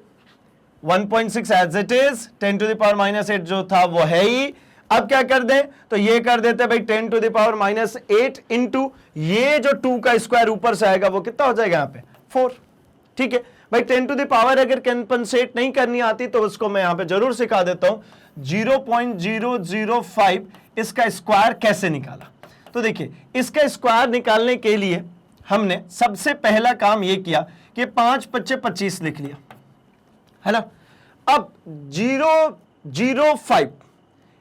1.6 as it is, 10 to the power -8 जो था वो है ही। अब क्या कर दें तो ये कर देते हैं भाई 10 टू द पावर -8 इंटू ये जो 2 का स्क्वायर ऊपर से आएगा वो कितना हो जाएगा यहां पे 4, ठीक है भाई। 10 टू द पावर अगर कंपनसेट नहीं करनी आती तो उसको मैं यहां पे जरूर सिखा देता हूं। 0.005 इसका स्क्वायर कैसे निकाला, तो देखिए इसका स्क्वायर निकालने के लिए हमने सबसे पहला काम यह किया कि 5 5 25 लिख लिया, है ना। अब 0.05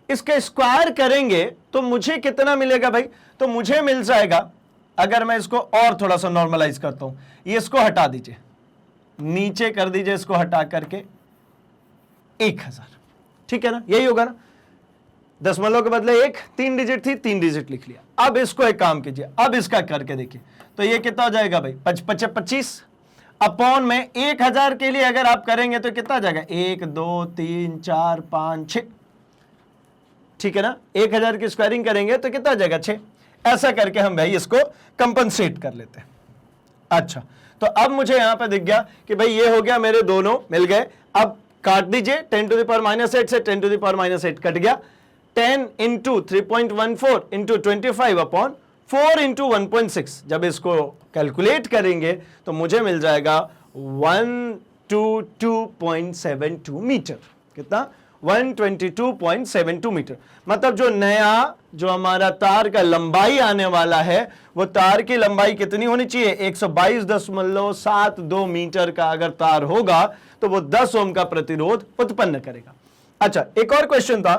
इसका स्क्वायर करेंगे तो मुझे कितना मिलेगा भाई, तो मुझे मिल जाएगा, अगर मैं इसको और थोड़ा सा नॉर्मलाइज करता हूं, ये इसको हटा दीजिए, नीचे कर दीजिए इसको हटा करके 1000, ठीक है ना, यही होगा ना। दशमलव के बदले 1, 3 डिजिट थी, 3 डिजिट लिख लिया। अब इसको एक काम कीजिए, अब इसका करके देखिए तो ये कितना हो जाएगा भाई 5 5 25 अपॉन में 1000 के लिए अगर आप करेंगे तो कितना आ जाएगा 1 2 3 4 5 6, ठीक है ना। 1000 की स्क्वायरिंग करेंगे तो कितना आ जाएगा 6। ऐसा करके हम भाई इसको कंपनसेट कर लेते हैं। अच्छा, तो अब मुझे यहां पे दिख गया कि भाई ये हो गया, मेरे दोनों मिल गए। अब काट दीजिए, 10 टू द पावर -8 से 10 टू द पावर -8 कट गया। 10 इंटू 3.14 इंटू 25 अपॉन 4 इंटू 1.6, जब इसको कैलकुलेट करेंगे तो मुझे मिल जाएगा 122.72 मीटर। कितना 122.72 मीटर। मतलब जो नया जो हमारा तार का लंबाई आने वाला है वो तार की लंबाई कितनी होनी चाहिए 122.72 मीटर का अगर तार होगा तो वो 10 ओम का प्रतिरोध उत्पन्न करेगा। अच्छा, एक और क्वेश्चन था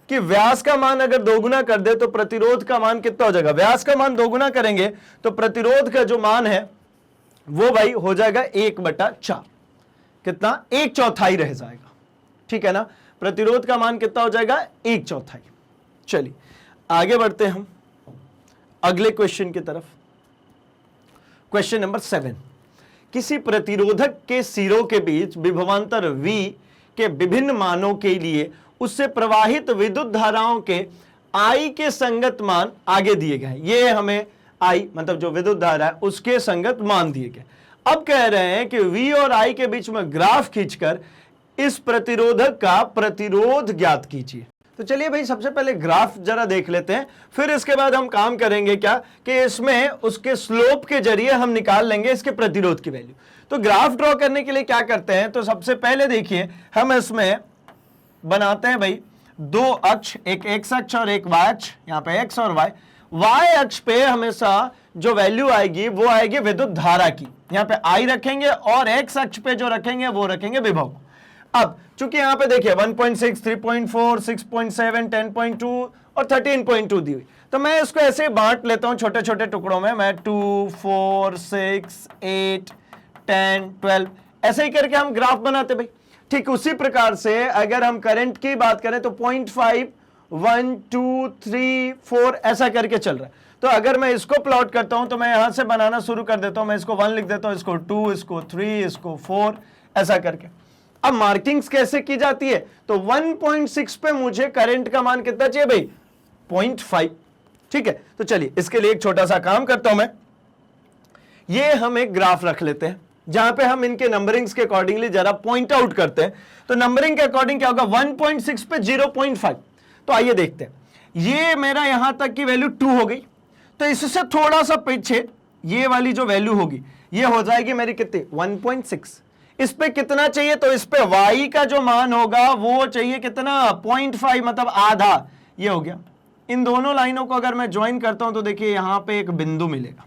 कि व्यास का मान अगर दोगुना कर दे तो प्रतिरोध का मान कितना हो जाएगा। व्यास का मान दोगुना करेंगे तो प्रतिरोध का जो मान है वो भाई हो जाएगा 1/4, कितना 1/4 रह जाएगा, ठीक है ना। प्रतिरोध का मान कितना हो जाएगा 1/4। चलिए आगे बढ़ते हैं हम अगले क्वेश्चन की तरफ। क्वेश्चन नंबर 7, किसी प्रतिरोधक के सिरों के बीच विभवांतर V के विभिन्न मानों के लिए उससे प्रवाहित विद्युत धाराओं के I के संगत मान आगे दिए गए हैं। ये हमें I मतलब जो विद्युत धारा है उसके संगत मान दिए गए। अब कह रहे हैं कि V और I के बीच में ग्राफ खींचकर इस प्रतिरोधक का प्रतिरोध ज्ञात कीजिए। तो चलिए भाई सबसे पहले ग्राफ जरा देख लेते हैं, फिर इसके बाद हम काम करेंगे क्या कि इसमें उसके स्लोप के जरिए हम निकाल लेंगे इसके प्रतिरोध की वैल्यू। तो ग्राफ ड्रॉ करने के लिए क्या करते हैं, तो सबसे पहले देखिए हम इसमें बनाते हैं भाई दो अक्ष, एक एक्स अक्ष और एक वाई अक्ष। यहाँ पे एक्स और वाई, वाई अक्ष पे हमेशा जो वैल्यू आएगी वो आएगी विद्युत धारा की, यहाँ पे आई रखेंगे, और एक्स अक्ष पे जो रखेंगे वो रखेंगे विभव को। अब चूंकि यहां पे देखिए 1.6, 3.4, 6.7, 10.2 और 13.2 दी हुई, तो मैं इसको ऐसे बांट लेता हूं छोटे छोटे टुकड़ों में। मैं 2, 4, 6, 8, 10, 12 ऐसे ही करके हम ग्राफ बनाते भाई। ठीक उसी प्रकार से अगर हम करंट की बात करें तो 0.5, 1, 2, 3, 4 ऐसा करके चल रहा है। तो अगर मैं इसको प्लॉट करता हूं तो मैं यहां से बनाना शुरू कर देता हूं। मैं इसको 1 लिख देता हूं, इसको 2, इसको 3, इसको 4 ऐसा करके। अब मार्किंग्स कैसे की जाती है, तो 1.6 पे मुझे करंट का मान कितना चाहिए भाई 0.5, ठीक है। तो चलिए इसके लिए एक छोटा सा काम करता हूं मैं, ये हम एक ग्राफ रख लेते हैं जहां पे हम इनके नंबरिंग्स के अकॉर्डिंगली जरा पॉइंट आउट करते हैं। तो नंबरिंग के अकॉर्डिंग क्या होगा 1.6 पे 0.5। तो आइए देखते हैं, ये मेरा यहां तक की वैल्यू 2 हो गई, तो इससे थोड़ा सा पीछे ये वाली जो वैल्यू होगी ये हो जाएगी मेरी कितनी 1.6। इस पे कितना चाहिए, तो इस पे y का जो मान होगा वो चाहिए कितना 0.5 मतलब आधा, ये हो गया। इन दोनों लाइनों को अगर मैं ज्वाइन करता हूं तो देखिए यहां पे एक बिंदु मिलेगा।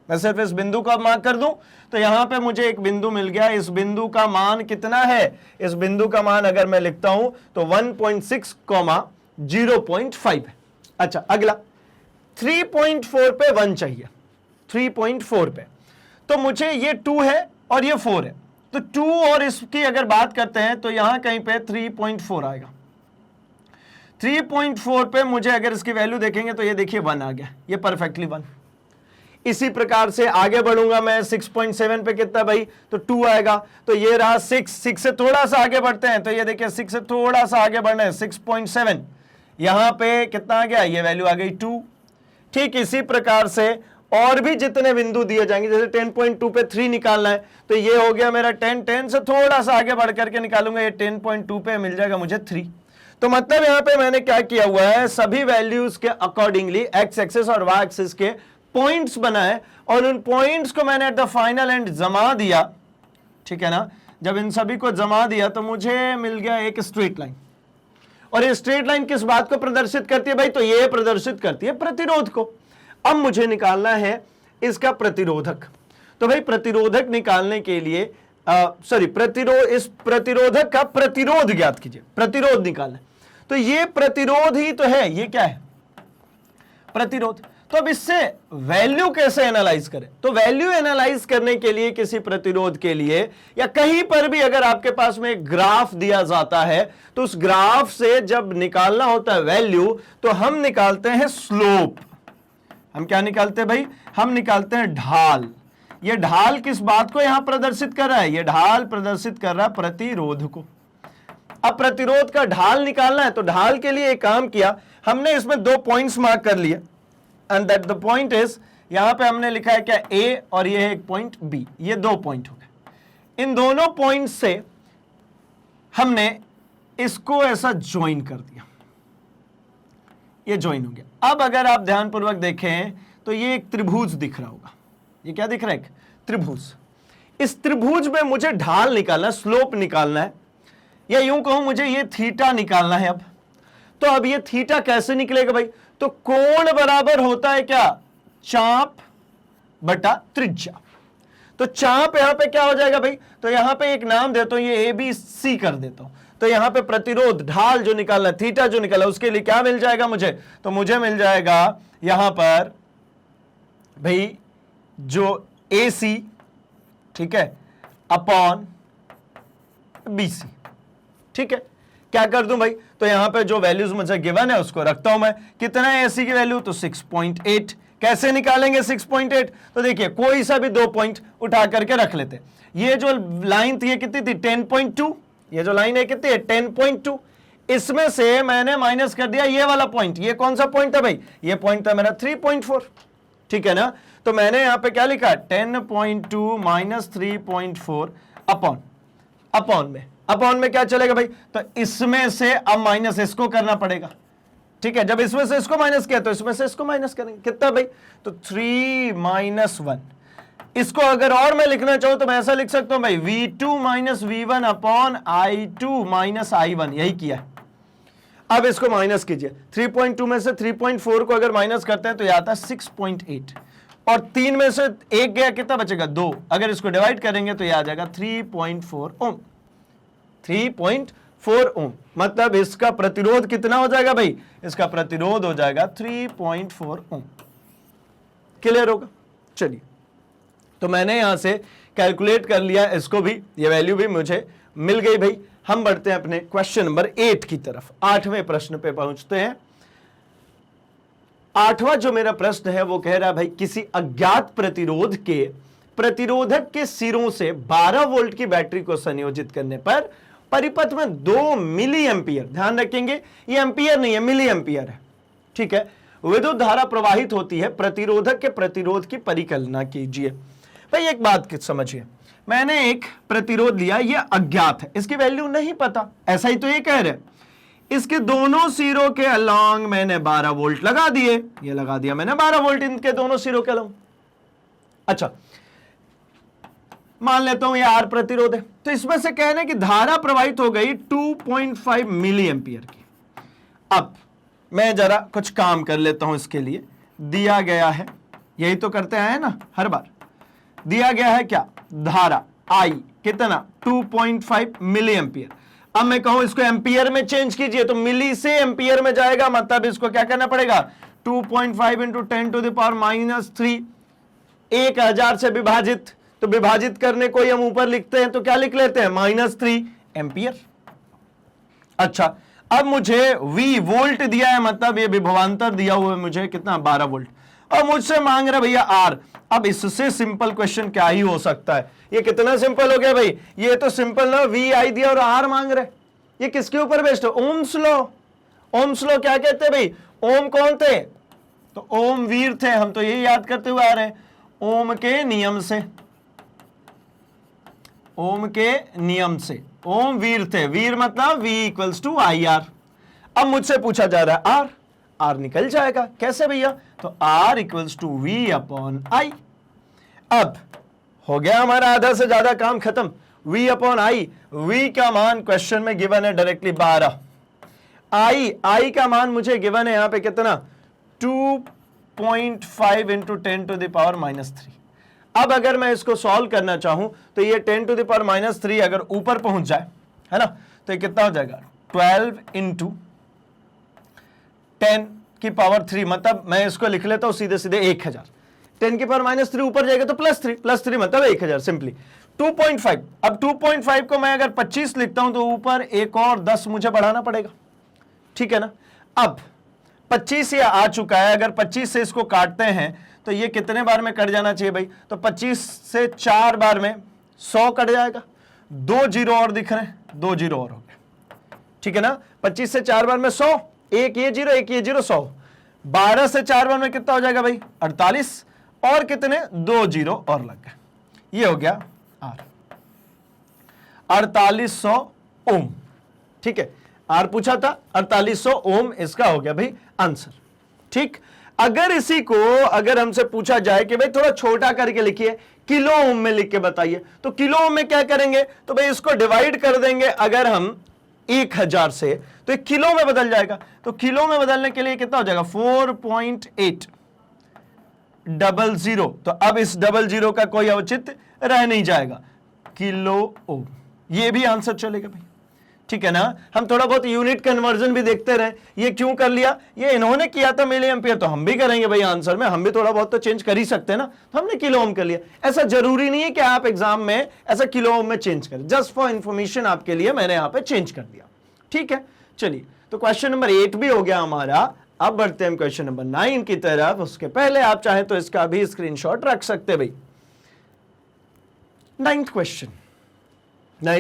मैं सिर्फ इस बिंदु को मार्क कर दूं तो यहां पे मुझे एक बिंदु मिल गया। इस बिंदु का मान कितना है, इस बिंदु का मान अगर मैं लिखता हूं तो 1.6, 0.5 है। अच्छा अगला 3.4 पे 1 चाहिए, 3.4 पे, तो मुझे ये 2 है और ये 4 है, तो 2 और इसकी अगर बात करते हैं तो यहां कहीं पे 3.4 आएगा। 3.4 पे मुझे अगर इसकी वैल्यू देखेंगे तो ये देखिए 1 आ गया, ये परफेक्टली 1। इसी प्रकार से आगे बढ़ूंगा मैं 6.7 पे, कितना भाई, तो 2 आएगा। तो ये रहा 6 से थोड़ा सा आगे बढ़ते हैं, तो ये देखिए 6 से थोड़ा सा आगे बढ़ना है, 6.7, यहां पे कितना आ गया, ये वैल्यू आ गई 2। ठीक इसी प्रकार से और भी जितने बिंदु दिए जाएंगे, जैसे 10.2 पे 3 निकालना है, तो ये हो गया मेरा 10 से थोड़ा सा आगे बढ़ करके निकालूंगा, ये 10.2 पे मिल जाएगा मुझे 3। तो मतलब यहां पे मैंने क्या किया हुआ है, सभी वैल्यूज के अकॉर्डिंगली एक्स एक्सिस और वाई एक्सिस के पॉइंट्स बनाए और उन पॉइंट्स को मैंने एट द फाइनल एंड जमा दिया। ठीक है ना, जब इन सभी को जमा दिया तो मुझे मिल गया एक स्ट्रेट लाइन। और ये स्ट्रेट लाइन किस बात को प्रदर्शित करती है भाई, तो ये प्रदर्शित करती है प्रतिरोध को। अब मुझे निकालना है इसका प्रतिरोधक। तो भाई प्रतिरोधक निकालने के लिए इस प्रतिरोधक का प्रतिरोध ज्ञात कीजिए, प्रतिरोध निकालना। तो ये प्रतिरोध ही तो है, ये क्या है, प्रतिरोध। तो अब इससे वैल्यू कैसे एनालाइज करें, तो वैल्यू एनालाइज करने के लिए किसी प्रतिरोध के लिए या कहीं पर भी अगर आपके पास में एक ग्राफ दिया जाता है, तो उस ग्राफ से जब निकालना होता है वैल्यू, तो हम निकालते हैं स्लोप। हम क्या निकालते हैं भाई, हम निकालते हैं ढाल। ये ढाल किस बात को यहां प्रदर्शित कर रहा है, ये ढाल प्रदर्शित कर रहा है प्रतिरोध को। अब प्रतिरोध का ढाल निकालना है, तो ढाल के लिए एक काम किया हमने, इसमें 2 पॉइंट्स मार्क कर लिए, and that the point is, यहां पे हमने लिखा है क्या, ए, और ये है एक पॉइंट बी, ये 2 पॉइंट हो गए। इन दोनों पॉइंट से हमने इसको ऐसा ज्वाइन कर दिया, ये ज्वाइन हो गया। अब अगर आप ध्यानपूर्वक देखें तो ये एक त्रिभुज दिख रहा होगा, ये क्या दिख रहा है, एक त्रिभुज। इस त्रिभुज में मुझे ढाल निकालना है, स्लोप निकालना है, या यूं कहूं मुझे ये थीटा निकालना है। अब तो अब ये थीटा कैसे निकलेगा भाई, तो कोण बराबर होता है क्या, चाप बटा त्रिज्या। तो चाप यहां पे क्या हो जाएगा भाई, तो यहां पे एक नाम देता हूं, ये ABC कर देता हूं। तो यहां पे प्रतिरोध ढाल जो निकालना, थीटा जो निकाला, उसके लिए क्या मिल जाएगा मुझे, तो मुझे मिल जाएगा यहां पर भाई जो AC, ठीक है, अपॉन BC। ठीक है, क्या कर दूं भाई, तो यहां पे जो वैल्यूज मुझे गिवन है उसको रखता हूं मैं। कितना है AC की वैल्यू, तो 6.8। कैसे निकालेंगे 6.8, तो देखिए कोई सा भी 2 पॉइंट उठा करके रख लेते। ये जो लाइन थी ये कितनी थी, 10.2, ये जो लाइन है कितनी है, 10.2। इसमें से मैंने माइनस कर दिया ये वाला पॉइंट, ये कौन सा पॉइंट था भाई, ये पॉइंट था मेरा 3.4। ठीक है ना, तो मैंने यहां पे क्या लिखा, 10.2 माइनस 3.4 अपॉन में क्या चलेगा भाई, तो इसमें से अब माइनस इसको करना पड़ेगा। ठीक है, जब इसमें से इसको माइनस किया तो इसमें से इसको माइनस करेंगे, कितना भाई, तो 3 - 1। इसको अगर और मैं लिखना चाहूं तो मैं ऐसा लिख सकता हूं भाई, V2 - V1 upon I2 - I1, यही किया है। अब इसको माइनस कीजिए, 3.2 में से 3.4 को अगर माइनस करते हैं तो यह आता है 6.8, और 3 में से 1 गया, कितना बचेगा, 2। अगर इसको डिवाइड करेंगे तो यह आ जाएगा 3.4 ओम, 3.4 ओम। मतलब इसका प्रतिरोध कितना हो जाएगा भाई, इसका प्रतिरोध हो जाएगा 3.4 ओम। क्लियर होगा, चलिए, तो मैंने यहां से कैलकुलेट कर लिया, इसको भी, ये वैल्यू भी मुझे मिल गई भाई। हम बढ़ते हैं अपने क्वेश्चन नंबर 8 की तरफ, 8वें प्रश्न पे पहुंचते हैं। 8वां जो मेरा प्रश्न है वो कह रहा है भाई, किसी अज्ञात प्रतिरोध के प्रतिरोधक के सिरों से 12 वोल्ट की बैटरी को संयोजित करने पर परिपथ में 2 मिली एम्पियर, ध्यान रखेंगे ये एम्पियर नहीं है, मिली एम्पियर है। ठीक है, विद्युत धारा प्रवाहित होती है, प्रतिरोधक के प्रतिरोध की परिकल्पना कीजिए। भाई एक बात समझिए, मैंने एक प्रतिरोध लिया, ये अज्ञात है, इसकी वैल्यू नहीं पता, ऐसा ही तो ये कह रहे हैं। इसके दोनों सिरों के अलोंग मैंने 12 वोल्ट लगा दिए, ये लगा दिया मैंने 12 वोल्ट इनके दोनों सिरों के अलोंग। अच्छा, मान लेता हूं ये R प्रतिरोध है, तो इसमें से कह रहे हैं कि धारा प्रवाहित हो गई 2.5 मिली एम्पियर की। अब मैं जरा कुछ काम कर लेता हूं, इसके लिए दिया गया है, यही तो करते आए ना हर बार, दिया गया है क्या, धारा I कितना, 2.5 मिली एम्पियर। अब मैं कहूं इसको एम्पियर में चेंज कीजिए, तो मिली से एम्पियर में जाएगा, मतलब इसको क्या करना पड़ेगा, 2.5 × 10⁻³ 1000 से विभाजित, तो विभाजित करने को हम ऊपर लिखते हैं तो क्या लिख लेते हैं, -3 एम्पियर। अच्छा, अब मुझे V वोल्ट दिया है, मतलब ये विभवांतर दिया हुआ है मुझे कितना 12 वोल्ट, और मुझसे मांग रहा भैया R। अब इससे सिंपल क्वेश्चन क्या ही हो सकता है, ये कितना सिंपल हो गया भाई, ये तो सिंपल ना, VI दिया और R मांग रहे, ये किसके ऊपर बेस्ड है, ओम्स लॉ। ओम्स लॉ क्या कहते हैं भाई, ओम कौन थे, तो ओम वीर थे, हम तो यही याद करते हुए आ रहे हैं, ओम के नियम से, ओम के नियम से ओम वीर थे, वीर मतलब V इक्वल्स टू IR। अब मुझसे पूछा जा रहा है R, R निकल जाएगा कैसे भैया, तो R equals to V upon I। अब हो गया हमारा आधा से ज्यादा काम खत्म, V अपॉन I, V का मान क्वेश्चन में गिवन है डायरेक्टली 12, I का मान मुझे गिवन है यहां पे कितना 2.5 इंटू 10 टू द पावर -3। अब अगर मैं इसको सॉल्व करना चाहूं तो ये 10 टू द पावर -3 अगर ऊपर पहुंच जाए, है ना, तो ये कितना हो जाएगा 12 इंटू 10 की पावर 3, मतलब मैं इसको लिख लेता हूं सीधे सीधे 1000, 10 की पावर -3 ऊपर जाएगा तो +3 मतलब 1000 सिंपली 2.5। अब 2.5 को मैं अगर 25 लिखता हूं तो ऊपर एक और 10 मुझे बढ़ाना पड़ेगा, ठीक है ना। अब 25 ये आ चुका है, अगर 25 से इसको काटते हैं तो ये कितने बार में कट जाना चाहिए भाई, तो 25 से 4 बार में 100 कट जाएगा, 2 जीरो और दिख रहे हैं, 2 जीरो और हो गए, ठीक है ना। 25 से 4 बार में 100, एक ये जीरो 100, 12 से 4 बार में कितना हो जाएगा भाई 48, और कितने 2 जीरो और लग गए, ये हो गया R 4800 ओम, ठीक है। R पूछा था 4800 ओम, इसका हो गया भाई आंसर, ठीक। अगर इसी को अगर हमसे पूछा जाए कि भाई थोड़ा छोटा करके लिखिए, किलो ओम में लिख के बताइए, तो किलो ओम में क्या करेंगे, तो भाई इसको डिवाइड कर देंगे अगर हम 1000 से, तो एक किलो में बदल जाएगा, तो किलो में बदलने के लिए कितना हो जाएगा 4.800, तो अब इस 00 का कोई औचित्य रह नहीं जाएगा, किलो ओम, ये भी आंसर चलेगा भाई, ठीक है ना। हम थोड़ा बहुत यूनिट कन्वर्जन भी देखते रहे, ये क्यों कर लिया, ये इन्होंने किया था मिली एम्पियर, तो हम भी करेंगे भाई आंसर में, हम भी थोड़ा बहुत तो चेंज कर ही सकते हैं ना, तो हमने किलो ओम कर लिया। ऐसा जरूरी नहीं है कि आप एग्जाम में ऐसा किलो ओम में चेंज करें, जस्ट फॉर इंफॉर्मेशन आपके लिए मैंने यहां पे चेंज कर दिया, ठीक है। चलिए, तो क्वेश्चन नंबर 8 भी हो गया हमारा। अब बढ़ते हैं क्वेश्चन नंबर 9 की तरफ। उसके पहले आप चाहें तो इसका भी स्क्रीनशॉट रख सकते भाई। 9th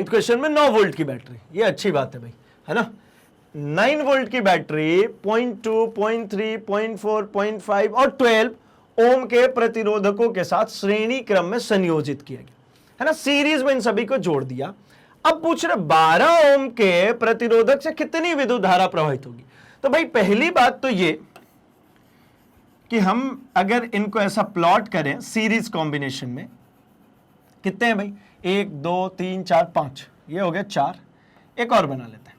क्वेश्चन में 9 वोल्ट की बैटरी, ये अच्छी बात है भाई, है ना। 9 वोल्ट की बैटरी 0.2, 0.3, 0.4, 0.5 और 12 ओम के प्रतिरोधकों के साथ श्रेणी क्रम में संयोजित किया गया, है ना, सीरीज में इन सभी को जोड़ दिया। अब पूछ रहे 12 ओम के प्रतिरोधक से कितनी विद्युत धारा प्रवाहित होगी। तो भाई पहली बात तो ये कि हम अगर इनको ऐसा प्लॉट करें सीरीज कॉम्बिनेशन में, कितने हैं भाई 1 2 3 4 5, ये हो गया 4, एक और बना लेते हैं।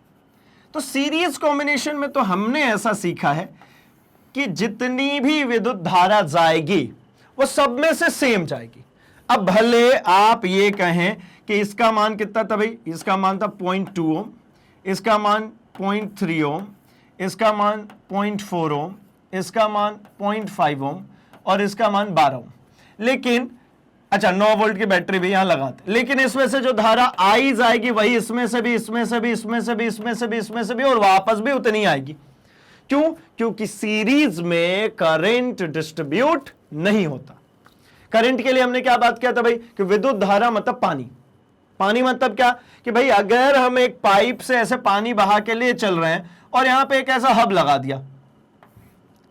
तो सीरीज कॉम्बिनेशन में तो हमने ऐसा सीखा है कि जितनी भी विद्युत धारा जाएगी वो सब में से सेम जाएगी। अब भले आप ये कहें कि इसका मान कितना था भाई, इसका मान था 0.2 ओम, इसका मान 0.3 ओम, इसका मान 0.4 ओम, इसका मान 0.5 ओम और इसका मान 12 ओम। लेकिन अच्छा 9 वोल्ट की बैटरी भी यहां लगाते, लेकिन इसमें से जो धारा आई जाएगी वही इसमें से भी, इसमें से भी, इसमें से भी, इसमें से भी, इसमें से भी और वापस भी उतनी आएगी। क्यों? क्योंकि सीरीज में करंट डिस्ट्रीब्यूट नहीं होता। करंट के लिए हमने क्या बात किया था भाई कि विद्युत धारा मतलब पानी। पानी मतलब क्या कि भाई अगर हम एक पाइप से ऐसे पानी बहा के लिए चल रहे हैं और यहां पे एक ऐसा हब लगा दिया,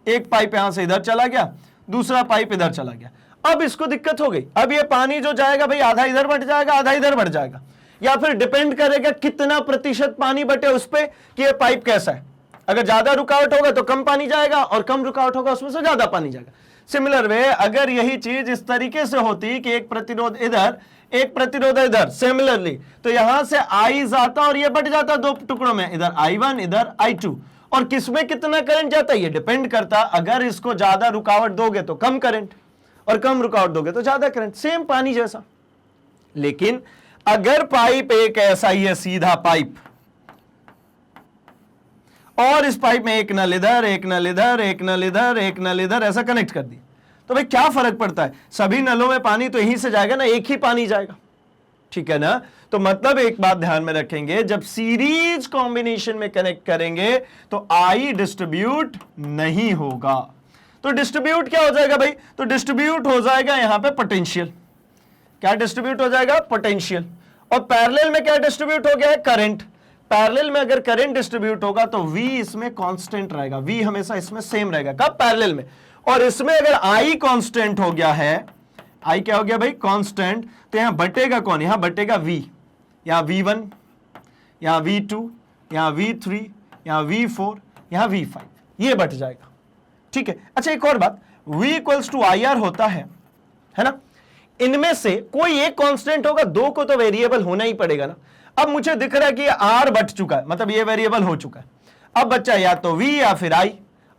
एक पाइप यहां से इधर चला गया, दूसरा पाइप इधर चला गया, अब इसको दिक्कत हो गई। अब ये पानी जो जाएगा भाई आधा इधर बढ़ जाएगा, आधा इधर बढ़ जाएगा, या फिर डिपेंड करेगा कितना प्रतिशत पानी बटे उस पर कि ये पाइप कैसा है। अगर ज्यादा रुकावट होगा तो कम पानी जाएगा और कम रुकावट होगा उसमें से ज्यादा पानी जाएगा। सिमिलर वे अगर यही चीज इस तरीके से होती कि एक प्रतिरोध इधर एक प्रतिरोध इधर, सिमिलरली तो यहां से आई जाता और ये बढ़ जाता दो टुकड़ों में, इधर I1 इधर I2, और किसमें कितना करंट जाता है ये डिपेंड करता। अगर इसको ज्यादा रुकावट दोगे तो कम करंट और कम रुकावट दोगे तो ज्यादा करंट, सेम पानी जैसा। लेकिन अगर पाइप एक ऐसा ही है सीधा पाइप और इस पाइप में एक नल इधर एक नल इधर एक नल इधर एक नल इधर ऐसा कनेक्ट कर दी, तो भाई क्या फर्क पड़ता है, सभी नलों में पानी तो यहीं से जाएगा ना, एक ही पानी जाएगा। ठीक है ना। तो मतलब एक बात ध्यान में रखेंगे, जब सीरीज कॉम्बिनेशन में कनेक्ट करेंगे तो आई डिस्ट्रीब्यूट नहीं होगा। तो डिस्ट्रीब्यूट क्या हो जाएगा भाई, तो डिस्ट्रीब्यूट हो जाएगा यहां पे पोटेंशियल। क्या डिस्ट्रीब्यूट हो जाएगा, पोटेंशियल। और पैरेलल में क्या डिस्ट्रीब्यूट हो गया है, करंट। पैरेलल में अगर करंट डिस्ट्रीब्यूट होगा तो V इसमें कांस्टेंट रहेगा, V हमेशा इसमें सेम रहेगा। कब, पैरेलल में। और इसमें अगर I कांस्टेंट हो गया है, I क्या हो गया भाई, कांस्टेंट, तो यहां बटेगा कौन, यहां बटेगा V। यहां V1, यहां V2, यहां V3, यहां V4, यहां V5, ये बट जाएगा। ठीक है। अच्छा एक और बात, V इक्वल्स टू IR होता है ना। इनमें से कोई एक कांस्टेंट होगा, दो को तो वेरिएबल होना ही पड़ेगा ना। अब मुझे दिख रहा है कि ये R बट चुका है, मतलब ये वेरिएबल हो चुका है। अब बच्चा या तो V या फिर I।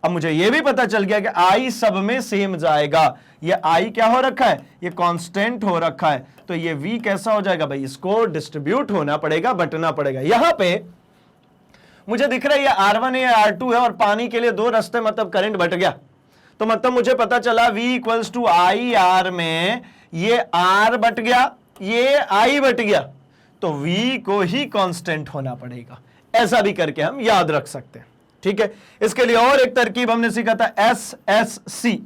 अब मुझे ये भी पता चल गया कि I सब में सेम जाएगा। ये I क्या हो रखा है, ये कांस्टेंट हो रखा है। तो ये V कैसा हो जाएगा भाई, इसको डिस्ट्रीब्यूट होना पड़ेगा, बटना पड़ेगा। यहां पे मुझे दिख रहा है ये R1 है, R2 है, और पानी के लिए दो रास्ते, मतलब करंट बट गया। तो मतलब मुझे पता चला V इक्वल्स टू IR में ये R बट गया, ये I बट गया, तो V को ही कांस्टेंट होना पड़ेगा। ऐसा भी करके हम याद रख सकते हैं। ठीक है। इसके लिए और एक तरकीब हमने सीखा था, SSC,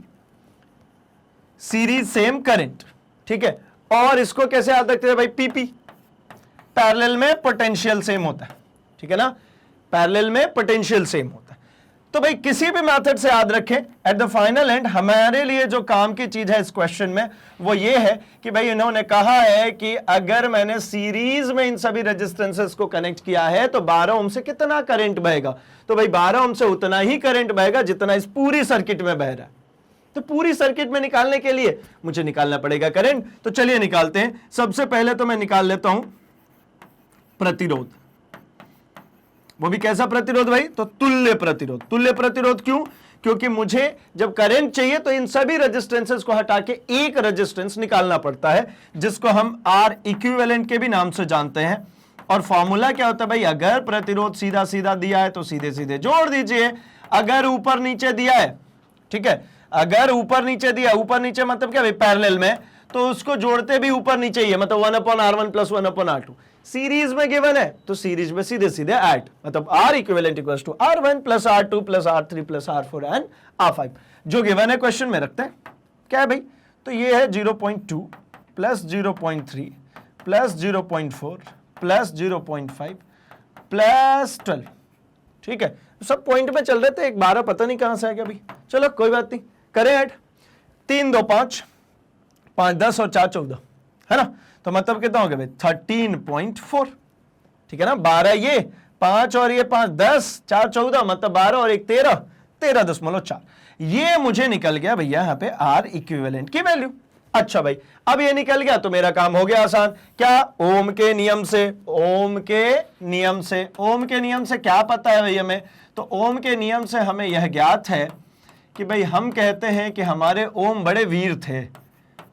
सीरीज सेम करंट। ठीक है। और इसको कैसे याद रखते हैं भाई, PP, पैरेलल में पोटेंशियल सेम होता है। ठीक है ना, पैरेलल में पोटेंशियल सेम होता है। तो भाई किसी भी मेथड से याद रखें, एट द फाइनल एंड हमारे लिए जो काम की चीज है इस क्वेश्चन में वो ये है कि भाई इन्होंने कहा है कि अगर मैंने सीरीज में इन सभी रेजिस्टेंसेस को कनेक्ट किया है तो 12 ओम से कितना करंट बहेगा। तो भाई 12 ओम से उतना ही करंट बहेगा जितना इस पूरी सर्किट में बह रहा है। तो पूरी सर्किट में निकालने के लिए मुझे निकालना पड़ेगा करंट। तो चलिए निकालते हैं। सबसे पहले तो मैं निकाल लेता हूं प्रतिरोध। वो भी कैसा प्रतिरोध भाई, तो तुल्य प्रतिरोध। तुल्य प्रतिरोध क्यों, क्योंकि मुझे जब करंट चाहिए तो इन सभी रेजिस्टेंसेस को हटा के एक रेजिस्टेंस निकालना पड़ता है, जिसको हम R इक्विवेलेंट के भी नाम से जानते हैं। और फॉर्मूला क्या होता है भाई, अगर प्रतिरोध सीधा सीधा दिया है तो सीधे सीधे जोड़ दीजिए। अगर ऊपर नीचे दिया है, ठीक है, अगर ऊपर नीचे दिया, ऊपर नीचे मतलब क्या भाई, पैरेलल में, तो उसको जोड़ते भी ऊपर नीचे ही है, मतलब 1/R1 प्लस 1/R2। सीरीज में गिवन है तो सीरीज में सीधे सीधे ऐड, मतलब R equivalent equals to R1 plus R2 plus R3 plus R4 and R5, जो गिवन है क्वेश्चन में रखते हैं। क्या है भाई, तो ये है 0.2 प्लस 0.3 प्लस 0.4 प्लस 0.5 प्लस 12। ठीक है, सब पॉइंट में चल रहे थे, एक 12 पता नहीं कहां से आ गया भाई। चलो कोई बात नहीं, करें ऐड। 3 2 5, 5 10 और 4 14, है ना। तो मतलब कितना हो गया भाई, 13.4। ठीक है ना, 12 ये, 5 और ये 5 10, 4 14, मतलब 12 और 1 13, 13.4। ये मुझे निकल गया भैया यहाँ पे R इक्विवेलेंट की वैल्यू। अच्छा भाई, अब ये निकल गया तो मेरा काम हो गया आसान। क्या, ओम के नियम से। ओम के नियम से, ओम के नियम से क्या पता है भाई हमें, तो ओम के नियम से हमें यह ज्ञात है कि भाई हम कहते हैं कि हमारे ओम बड़े वीर थे,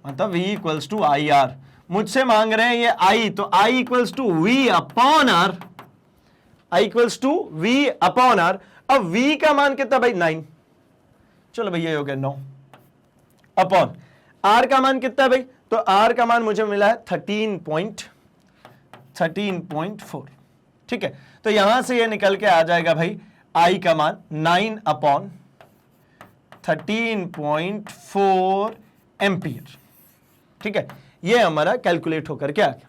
मतलब V इक्वल्स टू IR। मुझसे मांग रहे हैं ये I, तो I equals to V upon R, I equals to V upon R। अब V का मान कितना भाई, 9। चलो भैया ये हो गया 9 अपॉन R का मान कितना भाई, तो R का मान मुझे मिला है 13.4। ठीक है, तो यहां से ये निकल के आ जाएगा भाई I का मान 9 अपॉन 13.4 एम्पियर। ठीक है, ये हमारा कैलकुलेट होकर के आ गया।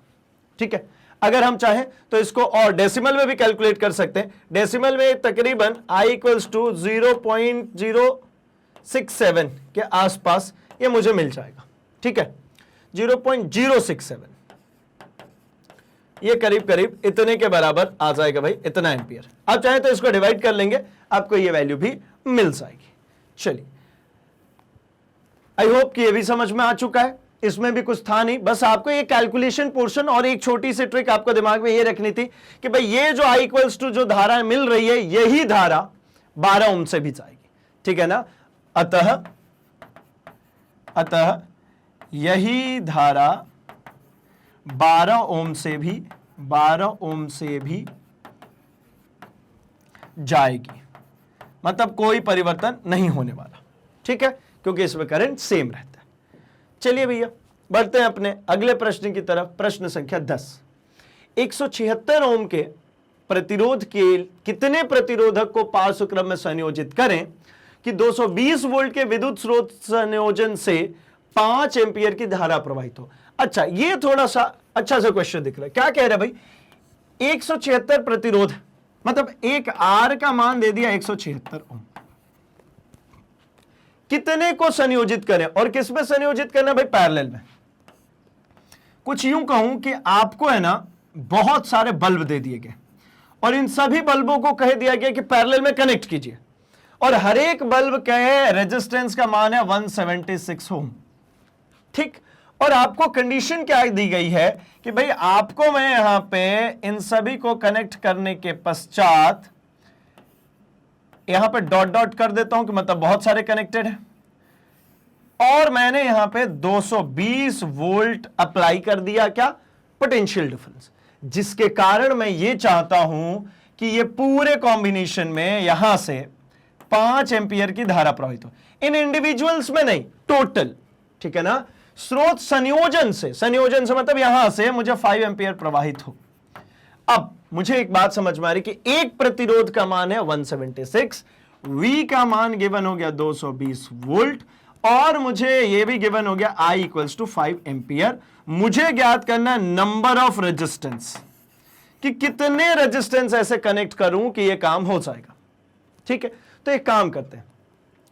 ठीक है, अगर हम चाहें तो इसको और डेसिमल में भी कैलकुलेट कर सकते हैं। डेसिमल में तकरीबन I इक्वल्स टू 0.067 के आसपास ये मुझे मिल जाएगा। ठीक है, 0.067, ये करीब करीब इतने के बराबर आ जाएगा भाई, इतना एम्पियर। आप चाहें तो इसको डिवाइड कर लेंगे, आपको ये वैल्यू भी मिल जाएगी। चलिए, आई होप कि ये भी समझ में आ चुका है। इसमें भी कुछ था नहीं, बस आपको ये कैलकुलेशन पोर्शन और एक छोटी सी ट्रिक आपको दिमाग में ये रखनी थी कि भाई ये जो I इक्वल्स टू जो धारा मिल रही है, यही धारा 12 ओम से भी जाएगी। ठीक है ना, अतः यही धारा 12 ओम से भी जाएगी, मतलब कोई परिवर्तन नहीं होने वाला। ठीक है, क्योंकि इसमें करंट सेम रहता है। चलिए भैया, बढ़ते हैं अपने अगले प्रश्न की तरफ। प्रश्न संख्या 10। 176 ओम के प्रतिरोध के कितने प्रतिरोधक को पार्श्व क्रम में संयोजित करें कि 220 वोल्ट के विद्युत स्रोत संयोजन से 5 एम्पियर की धारा प्रवाहित हो। अच्छा, ये थोड़ा सा अच्छा सा क्वेश्चन दिख रहा है। क्या कह रहा है भाई, 176 प्रतिरोध, मतलब एक आर का मान दे दिया 176 ओम, कितने को संयोजित करें और किस में संयोजित करना भाई, पैरेलल में। कुछ यूं कहूं कि आपको है ना बहुत सारे बल्ब दे दिए गए और इन सभी बल्बों को कह दिया गया कि पैरेलल में कनेक्ट कीजिए, और हर एक बल्ब के रेजिस्टेंस का मान है 176 ओम, ठीक। और आपको कंडीशन क्या दी गई है कि भाई आपको मैं यहां पे इन सभी को कनेक्ट करने के पश्चात यहां पे डॉट डॉट कर देता हूं कि मतलब बहुत सारे कनेक्टेड हैं, और मैंने यहां पे 220 वोल्ट अप्लाई कर दिया, क्या, पोटेंशियल डिफरेंस, जिसके कारण मैं ये चाहता हूं कि ये पूरे कॉम्बिनेशन में यहां से 5 एम्पियर की धारा प्रवाहित हो, इन इंडिविजुअल्स में नहीं, टोटल, ठीक है ना। स्रोत संयोजन से मतलब यहां से मुझे 5 एम्पियर प्रवाहित हो। अब मुझे एक बात समझ में आ रही कि एक प्रतिरोध का मान है 176, V का मान गिवन हो गया 220 वोल्ट, और मुझे यह भी गिवन हो गया I इक्वल्स टू 5 एम्पियर। मुझे ज्ञात करना नंबर ऑफ रेजिस्टेंस, कि कितने रेजिस्टेंस ऐसे कनेक्ट करूं कि यह काम हो जाएगा, ठीक है। तो एक काम करते हैं,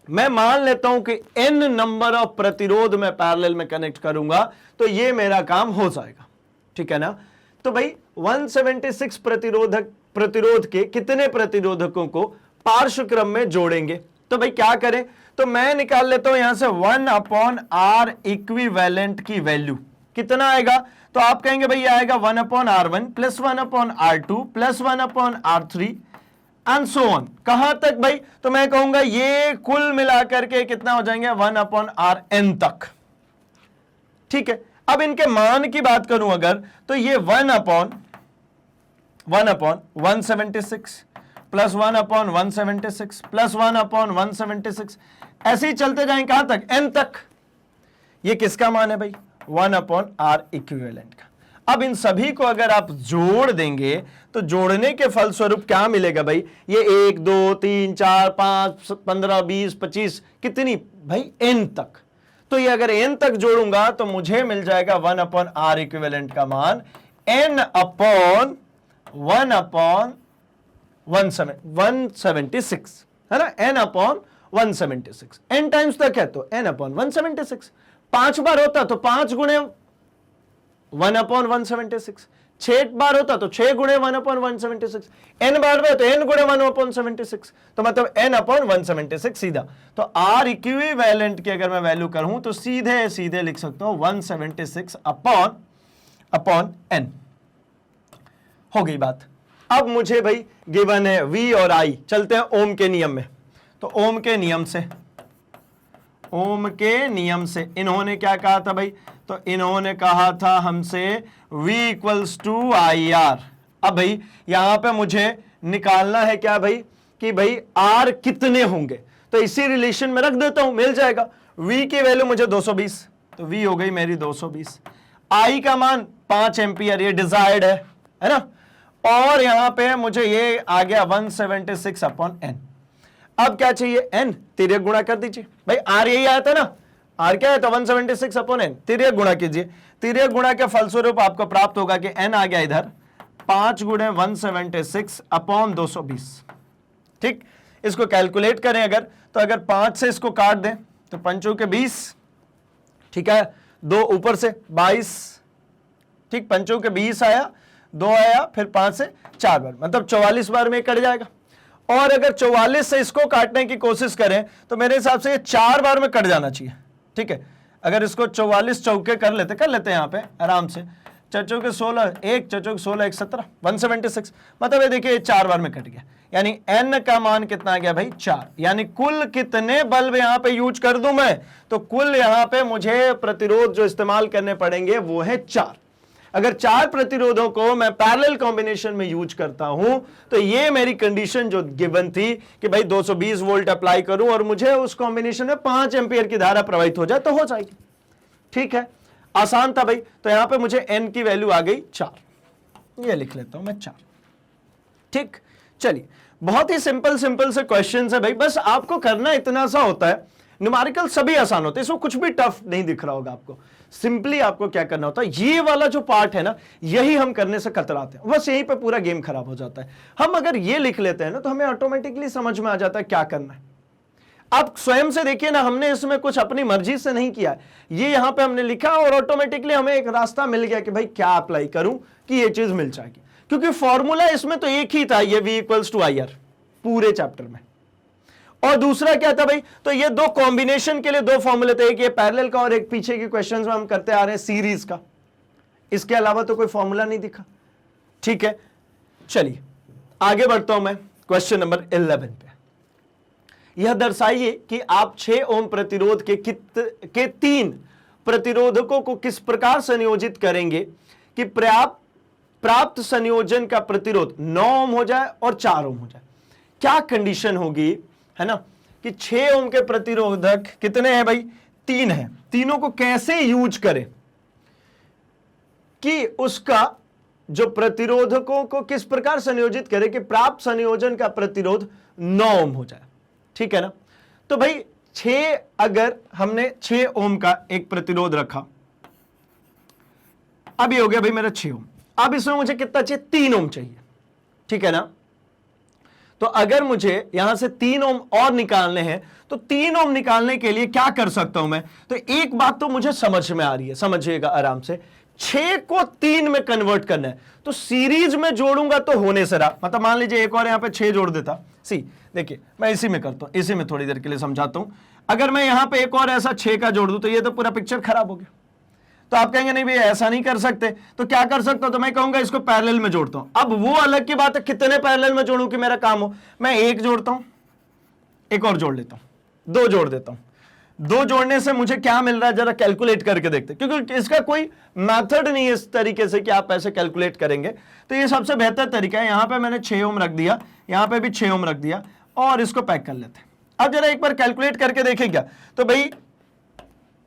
मैं मान लेता हूं कि n नंबर ऑफ प्रतिरोध मैं पैरेलल में कनेक्ट करूंगा तो यह मेरा काम हो जाएगा, ठीक है ना। तो भाई 176 प्रतिरोध के कितने प्रतिरोधकों को पार्श्व क्रम में जोड़ेंगे, तो भाई क्या करें, तो मैं निकाल लेता हूं यहां से 1/R इक्विवेलेंट की वैल्यू कितना आएगा, तो आप कहेंगे भाई आएगा 1/R1 plus 1/R2 plus 1/R3 and so on. कहां तक भाई, तो मैं कहूंगा ये कुल मिलाकर के कितना हो जाएंगे 1/Rn तक, ठीक है। अब इनके मान की बात करूं अगर, तो ये 1/176 प्लस 1/176 प्लस 1/176 ऐसे ही चलते जाएं कहां तक, n तक। ये किसका मान है भाई, 1/R इक्विवेलेंट का। अब इन सभी को अगर आप जोड़ देंगे तो जोड़ने के फलस्वरूप क्या मिलेगा भाई, ये 1 2 3 4 5 15 20 25 कितनी भाई, n तक। तो ये अगर n तक जोड़ूंगा तो मुझे मिल जाएगा 1/R इक्विवेलेंट का मान n/176 है ना, n/176, n टाइम्स तक है तो n/176, 5 बार होता तो 5 गुणे 1/176, 6 बार होता तो 6 गुणे 1/176, n बार में तो n गुणे 1/176, तो मतलब n/176 सीधा। तो R इक्विवेलेंट की अगर मैं वैल्यू करूं तो सीधे सीधे लिख सकता हूं 176 अपॉन n। हो गई बात। अब मुझे भाई गिवन है V और I, चलते हैं ओम के नियम में। तो ओम के नियम से इन्होंने क्या कहा था भाई, तो इन्होंने कहा था हमसे V इक्वल्स टू IR। अब भाई यहां पे मुझे निकालना है क्या भाई, कि भाई R कितने होंगे, तो इसी रिलेशन में रख देता हूं, मिल जाएगा। V की वैल्यू मुझे 220, तो V हो गई मेरी 220, I का मान 5 एम्पियर, ये डिजायर्ड है ना, और यहां पे मुझे ये आ गया 176 अपॉन n। अब क्या चाहिए, n, तिर्यक गुणा कर दीजिए भाई, R यही आया था ना, R क्या है तो 176 अपॉन n, तिर्यक गुणा कीजिए। तिर्यक गुणा के फलस्वरूप आपको प्राप्त होगा कि n आ गया इधर 5 गुणे 176 अपॉन 220, ठीक। इसको कैलकुलेट करें अगर, तो अगर 5 से इसको काट दें तो 5 के 20, ठीक है, 2 ऊपर से 22, ठीक, 5 के 20 आया, 2 आया, फिर 5 से 4 बार, मतलब 44 बार में कट जाएगा। और अगर 44 से इसको काटने की कोशिश करें तो मेरे हिसाब से ये 4 बार में कट जाना चाहिए, ठीक है। अगर इसको 44 चौके कर लेते हैं यहाँ पे आराम से, 4 चौके 16, 1 4 चौके 16 1 17 176, मतलब ये देखिए 4 बार में कट गया, यानी n का मान कितना आ गया भाई 4। यानी कुल कितने बल्ब यहाँ पे यूज कर दूं मैं, तो कुल यहाँ पे मुझे प्रतिरोध जो इस्तेमाल करने पड़ेंगे वो है 4। अगर 4 प्रतिरोधों को मैं पैरेलल कॉम्बिनेशन में यूज करता हूं तो ये मेरी कंडीशन जो गिवन थी कि भाई 220 वोल्ट अप्लाई करूं और मुझे उस कॉम्बिनेशन में 5 एम्पियर की धारा प्रवाहित हो जाए तो हो जाएगी, ठीक है। आसान था भाई। तो यहां पे मुझे n की वैल्यू आ गई 4, ये लिख लेता हूं मैं 4। ठीक, चलिए बहुत ही सिंपल सिंपल से क्वेश्चन है भाई, बस आपको करना इतना सा होता है। न्यूमेरिकल सभी आसान होते हैं, इसमें कुछ भी टफ नहीं दिख रहा होगा आपको। सिंपली आपको क्या करना होता है, ये वाला जो पार्ट है ना, यही हम करने से कतराते हैं, बस यहीं पे पूरा गेम खराब हो जाता है। हम अगर ये लिख लेते हैं ना, तो हमें ऑटोमेटिकली समझ में आ जाता है क्या करना है। आप स्वयं से देखिए ना, हमने इसमें कुछ अपनी मर्जी से नहीं किया, ये यहां पे हमने लिखा और ऑटोमेटिकली हमें एक रास्ता मिल गया कि भाई क्या अप्लाई करूं कि ये चीज मिल जाएगी, क्योंकि फॉर्मूला इसमें तो एक ही था, ये V = IR पूरे चैप्टर में। और दूसरा क्या था भाई, तो ये दो कॉम्बिनेशन के लिए दो फॉर्मूले थे, एक ये पैरेलल का और एक पीछे के क्वेश्चंस में हम करते आ रहे हैं सीरीज का। इसके अलावा तो कोई फॉर्मूला नहीं दिखा। ठीक है, चलिए आगे बढ़ता हूं मैं क्वेश्चन नंबर 11 पे। यह दर्शाइए कि आप 6 ओम प्रतिरोध के 3 प्रतिरोधकों को किस प्रकार संयोजित करेंगे कि प्राप्त संयोजन का प्रतिरोध 9 ओम हो जाए और 4 ओम हो जाए। क्या कंडीशन होगी, है ना, कि 6 ओम के प्रतिरोधक कितने हैं भाई, 3 हैं, तीनों को कैसे यूज करें कि उसका जो प्रतिरोधकों को किस प्रकार संयोजित करें कि प्राप्त संयोजन का प्रतिरोध 9 ओम हो जाए। ठीक है ना, तो भाई 6, अगर हमने 6 ओम का एक प्रतिरोध रखा, अब ये हो गया भाई मेरा 6 ओम। अब इसमें मुझे कितना चाहिए, 3 ओम चाहिए। ठीक है ना, तो अगर मुझे यहां से 3 ओम और निकालने हैं, तो 3 ओम निकालने के लिए क्या कर सकता हूं मैं, तो एक बात तो मुझे समझ में आ रही है, समझिएगा आराम से। 6 को 3 में कन्वर्ट करना है, तो सीरीज में जोड़ूंगा तो होने से रहा, मतलब मान लीजिए एक और यहां पे 6 जोड़ देता। सी देखिए मैं इसी में करता हूं, इसी में थोड़ी देर के लिए समझाता हूं। अगर मैं यहां पे एक और ऐसा 6 का जोड़ दूं, तो ये तो पूरा पिक्चर खराब हो गया। तो आप कहेंगे नहीं भाई ऐसा नहीं कर सकते, तो क्या कर सकता हूं, तो मैं कहूंगा इसको पैरेलल में जोड़ता हूं। अब वो अलग की बात है कितने पैरेलल में जोड़ूं कि मेरा काम हो। मैं 1 जोड़ता हूं, एक और जोड़ लेता हूं, 2 जोड़ देता हूं। 2 जोड़ने से मुझे क्या मिल रहा है जरा कैलकुलेट करके देखते, क्योंकि इसका कोई मेथड नहीं है इस तरीके से कि आप ऐसे कैलकुलेट करेंगे। तो ये सबसे बेहतर तरीका है, यहां पे मैंने 6 ओम रख दिया, यहां पे भी 6 ओम रख दिया और इसको पैक कर लेते हैं। अब जरा एक बार कैलकुलेट करके देखें क्या, तो भाई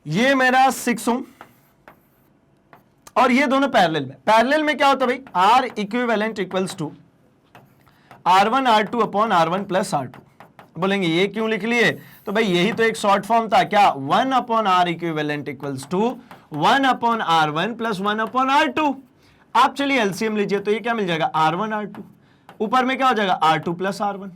ये मेरा 6 ओम और ये दोनों पैरेलल में क्या होता है भाई, R equivalent equals to R1 R2 upon R1 plus R2। बोलेंगे ये क्यों लिख लिए, तो भाई यही तो एक शॉर्ट फॉर्म था क्या, 1 upon R equivalent equals to 1 upon R1 plus 1 upon R2। आप चलिए एलसीएम लीजिए, तो ये क्या मिल जाएगा, R1 R2, ऊपर में क्या हो जाएगा, R2 प्लस R1।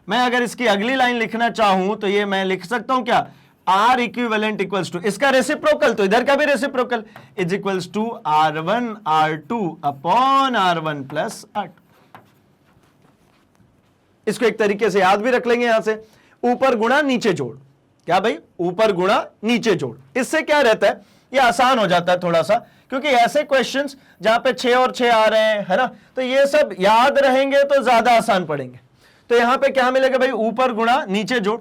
मैं अगर इसकी अगली लाइन लिखना चाहूं तो ये मैं लिख सकता हूं क्या, R इक्विवेलेंट इक्वल्स टू इसका रेसिप्रोकल, तो इधर का भी reciprocal, is equals to R1 R2 upon R1 plus R2। इसको एक तरीके से याद भी रख लेंगे, यहां से ऊपर गुणा नीचे जोड़, क्या भाई, ऊपर गुणा नीचे जोड़। इससे क्या रहता है, ये आसान हो जाता है थोड़ा सा, क्योंकि ऐसे क्वेश्चंस जहां पे 6 और 6 आ रहे हैं, है ना, तो ये सब याद रहेंगे तो ज्यादा आसान पड़ेंगे। तो यहां पे क्या मिलेगा भाई, ऊपर गुणा नीचे जोड़,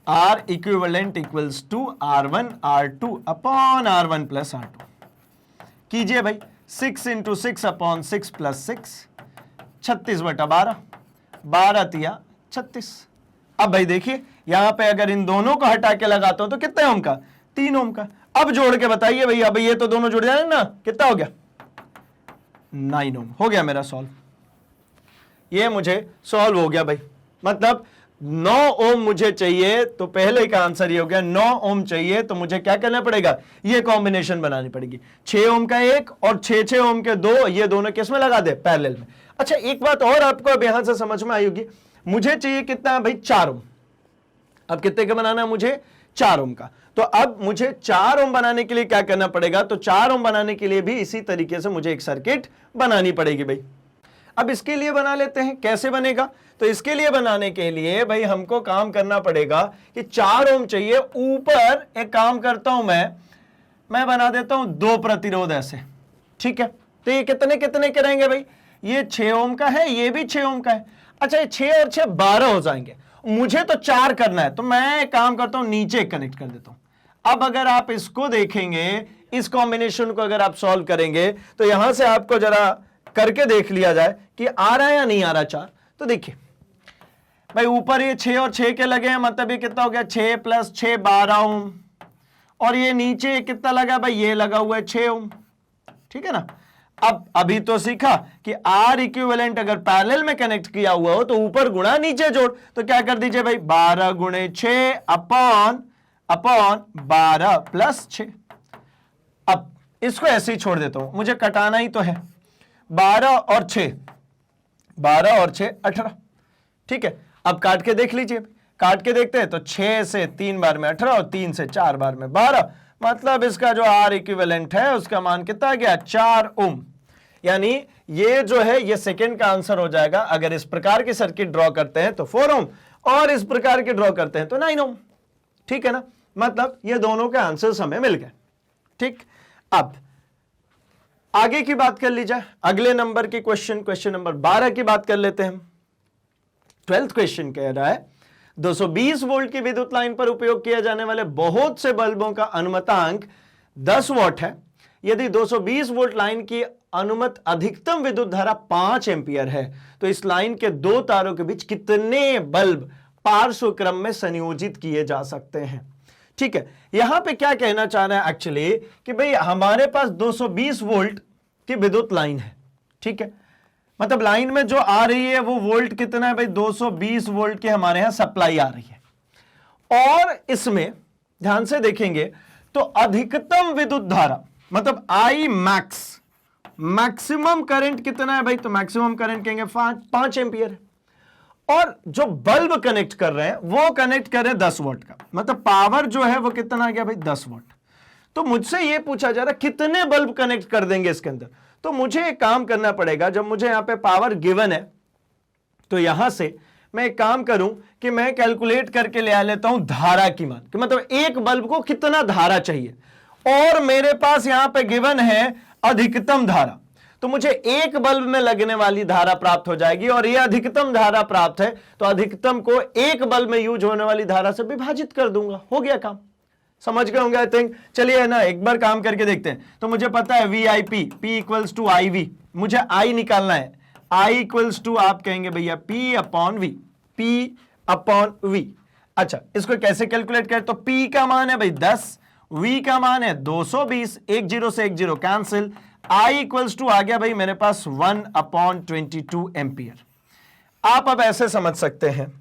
R equivalent equals to R1 R2 upon R1 plus R2। कीजिए भाई, 6 इंटू 6 अपॉन 6 प्लस 6, 36/12, 12 तिया 36। अब भाई देखिए यहां पे अगर इन दोनों को हटा के लगाता हूं तो कितने ओम का, 3 ओम का। अब जोड़ के बताइए भैया, अब ये तो दोनों जुड़ जाए ना, कितना हो गया, 9 ओम। हो गया मेरा सॉल्व, ये मुझे सॉल्व हो गया भाई। मतलब 9 ओम मुझे चाहिए, तो पहले का आंसर ये हो गया, 9 ओम चाहिए तो मुझे क्या करना पड़ेगा, ये कॉम्बिनेशन बनानी पड़ेगी, 6 ओम का एक और 6 ओम के 2, ये दोनों किस में लगा दे, पैरेलल में। अच्छा एक बात और आपको अब यहां से समझ में आई होगी, मुझे चाहिए कितना भाई, 4 ओम। अब कितने का बनाना है मुझे, 4 ओम का। तो अब मुझे 4 ओम बनाने के लिए क्या करना पड़ेगा, तो 4 ओम बनाने के लिए भी इसी तरीके से मुझे एक सर्किट बनानी पड़ेगी भाई। अब इसके लिए बना लेते हैं, कैसे बनेगा, तो इसके लिए बनाने के लिए भाई हमको काम करना पड़ेगा कि 4 ओम चाहिए, ऊपर एक काम करता हूं मैं बना देता हूं 2 प्रतिरोध ऐसे। ठीक है, तो ये कितने कितने के रहेंगे भाई, ये 6 ओम का है, ये भी 6 ओम का है। अच्छा ये 6 और 6 12 हो जाएंगे, मुझे तो 4 करना है, तो मैं एक काम करता हूं नीचे कनेक्ट कर देता हूं। अब अगर आप इसको देखेंगे, इस कॉम्बिनेशन को अगर आप सॉल्व करेंगे, तो यहां से आपको जरा करके देख लिया जाए कि आ रहा है या नहीं आ रहा 4। तो देखिए भाई ऊपर ये 6 और 6 के लगे हैं, मतलब ये कितना हो गया, 6 प्लस 6 12 ओम, और ये नीचे कितना लगा भाई, ये लगा हुआ है 6 ओम, ठीक है ना। अब अभी तो सीखा कि आर इक्विवेलेंट अगर पैरेलल में कनेक्ट किया हुआ हो तो ऊपर गुणा नीचे जोड़, तो क्या कर दीजिए भाई 12 गुणे 6 अपॉन 12 प्लस 6। अब इसको ऐसे ही छोड़ देता हूं, मुझे कटाना ही तो है। 12 और 6 18, ठीक है। अब काट के देख लीजिए, काट के देखते हैं तो 6 से 3 बार में 18 और 3 से 4 बार में 12, मतलब इसका जो आर इक्विवेलेंट है उसका मान कितना आ गया 4 ओम। यानी ये जो है ये सेकंड का आंसर हो जाएगा। अगर इस प्रकार की सर्किट ड्रॉ करते हैं तो 4 ओम और इस प्रकार के ड्रॉ करते हैं तो 9 ओम, ठीक है ना। मतलब ये दोनों के आंसर्स हमें मिल गए, ठीक। अब आगे की बात कर लीजिए, अगले नंबर की क्वेश्चन नंबर 12 की बात कर लेते हैं। 12th क्वेश्चन कह रहा है 220 वोल्ट की विद्युत लाइन पर उपयोग किए जाने वाले बहुत से बल्बों का अनुमतांक 10 वॉट है। यदि 220 वोल्ट लाइन की अनुमत अधिकतम विद्युत धारा 5 एम्पियर है तो इस लाइन के दो तारों के बीच कितने बल्ब पार्श्व क्रम में संयोजित किए जा सकते हैं, ठीक है। यहां पे क्या कहना चाह रहे हैं एक्चुअली कि भाई हमारे पास 220 वोल्ट की विद्युत लाइन है, ठीक है। मतलब लाइन में जो आ रही है वो वोल्ट कितना है भाई 220 वोल्ट की हमारे यहां सप्लाई आ रही है। और इसमें ध्यान से देखेंगे तो अधिकतम विद्युत धारा मतलब आई मैक्स, मैक्सिमम करंट कितना है भाई, तो मैक्सिमम करंट कहेंगे 5 एम्पियर है। और जो बल्ब कनेक्ट कर रहे हैं वो कनेक्ट कर रहे हैं 10 वोल्ट का, मतलब पावर जो है वो कितना आ गया भाई 10 वोल्ट। तो मुझसे ये पूछा जा रहा है कितने बल्ब कनेक्ट कर देंगे इसके अंदर, तो मुझे एक काम करना पड़ेगा। जब मुझे यहां पे पावर गिवन है तो यहां से मैं एक काम करूं कि मैं कैलकुलेट करके ले आ लेता हूं धारा की मान, कि मतलब एक बल्ब को कितना धारा चाहिए। और मेरे पास यहां पे गिवन है अधिकतम धारा, तो मुझे एक बल्ब में लगने वाली धारा प्राप्त हो जाएगी। और यह अधिकतम धारा प्राप्त है तो अधिकतम को एक बल्ब में यूज होने वाली धारा से विभाजित कर दूंगा, हो गया काम। समझ गए होंगे आई थिंक। चलिए ना एक बार काम करके देखते हैं। तो मुझे पता है V I P, P equals to I V, मुझे आई निकालना है। आई इक्वल्स टू आप कहेंगे भैया P upon V, P upon V. अच्छा इसको कैसे कैलकुलेट करें, तो पी का मान है भाई 10, वी का मान है 220, एक जीरो से एक zero cancel, I equals to आ गया भाई मेरे पास 1/22 एम्पियर। आप अब ऐसे समझ सकते हैं,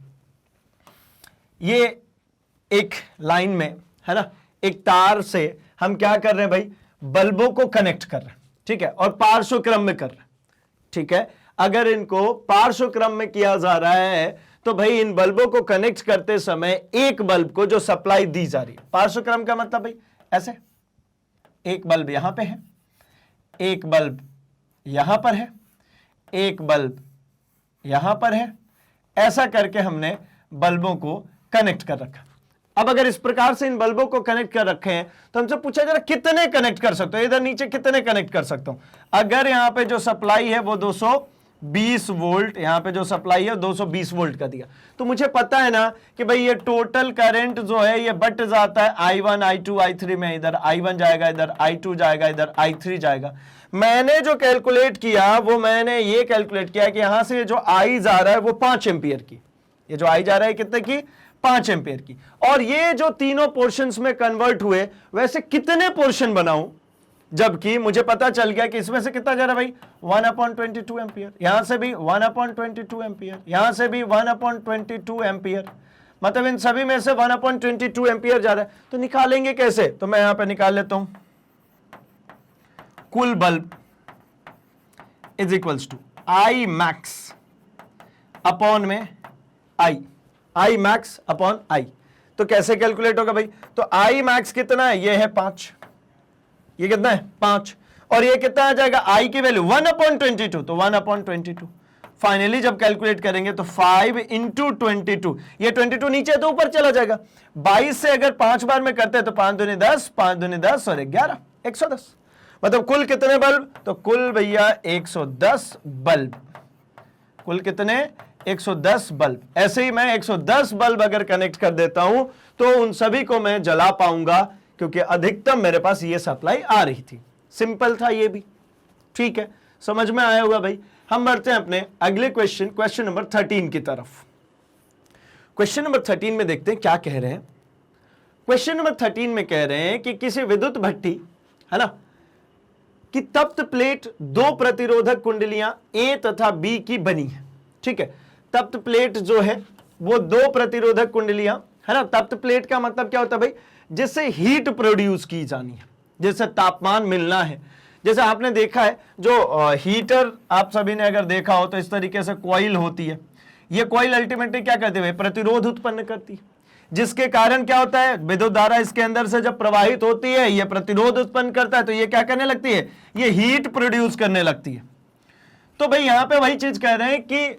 ये एक लाइन में है ना, एक तार से हम क्या कर रहे हैं भाई, बल्बों को कनेक्ट कर रहे हैं, ठीक है, और पार्श्व क्रम में कर रहे हैं, ठीक है। अगर इनको पार्श्व क्रम में किया जा रहा है तो भाई इन बल्बों को कनेक्ट करते समय एक बल्ब को जो सप्लाई दी जा रही है, पार्श्व क्रम का मतलब भाई ऐसे, एक बल्ब यहां पे है, एक बल्ब यहां पर है, एक बल्ब यहां पर है, ऐसा करके हमने बल्बों को कनेक्ट कर रखा। अब अगर इस प्रकार से इन बल्बों को कनेक्ट कर रखे हैं तो हमसे पूछा जा रहा कितने कनेक्ट कर सकते हो, इधर नीचे कितने कनेक्ट कर सकता हूं। अगर यहां पे जो सप्लाई है वो 220 वोल्ट, यहां पे जो सप्लाई है 220 वोल्ट का दिया, तो मुझे पता है ना कि भाई ये टोटल करंट जो है ये बट जाता है I1 I2 I3 में, इधर I1 जाएगा, इधर I2 जाएगा, इधर I3 जाएगा। मैंने जो कैलकुलेट किया वो मैंने ये कैलकुलेट किया कि यहां से जो I जा रहा है वो 5 एम्पियर की, ये जो I जा रहा है कितने की, 5 एम्पियर की। और ये जो तीनों पोर्शंस में कन्वर्ट हुए वैसे कितने पोर्शन बनाऊं, जबकि मुझे पता चल गया कि इसमें से कितना जा रहा है भाई 1/22 एम्पियर, यहां से भी 1/22 एम्पियर, यहां से भी 1/22 एम्पियर, मतलब इन सभी में से 1/22 एम्पियर जा रहा है। तो निकालेंगे कैसे, तो मैं यहां पे निकाल लेता हूं, कुल bulb is equals to I max upon में आई मैक्स अपॉन आई। तो कैसे कैलकुलेट होगा भाई, तो आई मैक्स कितना है, ये है 5, ये कितना है 5, और ये कितना आ जाएगा आई की वैल्यू 1/22, तो 1/22। फाइनली जब कैलकुलेट करेंगे तो 5 इंटू 22, ये 22 नीचे तो ऊपर चला जाएगा। 22 से अगर 5 बार में करते हैं तो 5 दूनी 10, 5 दूनी 10 और 11, 110। मतलब कुल कितने बल्ब, तो कुल भैया 110 बल्ब, कुल कितने 110 बल्ब। ऐसे ही मैं 110 बल्ब अगर कनेक्ट कर देता हूं तो उन सभी को मैं जला पाऊंगा, क्योंकि अधिकतम मेरे पास ये सप्लाई आ रही थी। सिंपल था ये भी, ठीक है, समझ में आया होगा भाई। हम बढ़ते हैं अपने अगले क्वेश्चन नंबर 13 की तरफ। क्वेश्चन नंबर 13 में देखते हैं क्या कह रहे हैं। क्वेश्चन नंबर 13 में कह रहे हैं कि किसी विद्युत भट्टी, है ना, कि तप्त प्लेट दो प्रतिरोधक कुंडलियां ए तथा बी की बनी है। ठीक है, तप्त प्लेट जो है वो दो प्रतिरोधक कुंडलियां, है ना। तप्त प्लेट का मतलब क्या होता है भाई, जिससे हीट प्रोड्यूस की जानी है, जिससे तापमान मिलना है। जैसे आपने देखा है जो हीटर आप सभी ने अगर देखा हो तो इस तरीके से कॉइल होती है। ये कॉइल अल्टीमेटली क्या करती है, प्रतिरोध उत्पन्न करती है, जिसके कारण क्या होता है, विद्युत धारा इसके अंदर से जब प्रवाहित होती है ये प्रतिरोध उत्पन्न करता है, तो ये क्या करने लगती है, ये हीट प्रोड्यूस करने लगती है। तो भाई यहां पे वही चीज कह रहे हैं कि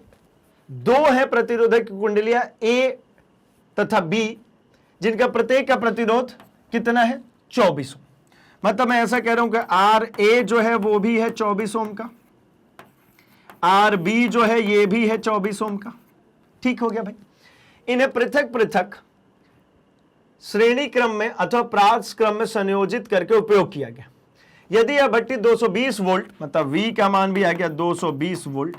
दो है प्रतिरोधक कुंडलियां ए तथा बी, जिनका प्रत्येक का प्रतिरोध कितना है, 24 ओम। मतलब मैं ऐसा कह रहा हूं कि आर ए जो है वो भी है 24 ओम का, आर बी जो है ये भी है 24 ओम का। ठीक हो गया भाई। इन्हें पृथक पृथक श्रेणी क्रम में अथवा प्रास क्रम में संयोजित करके उपयोग किया गया। यदि यह भट्टी 220 वोल्ट, मतलब V का मान भी आ गया 220 वोल्ट,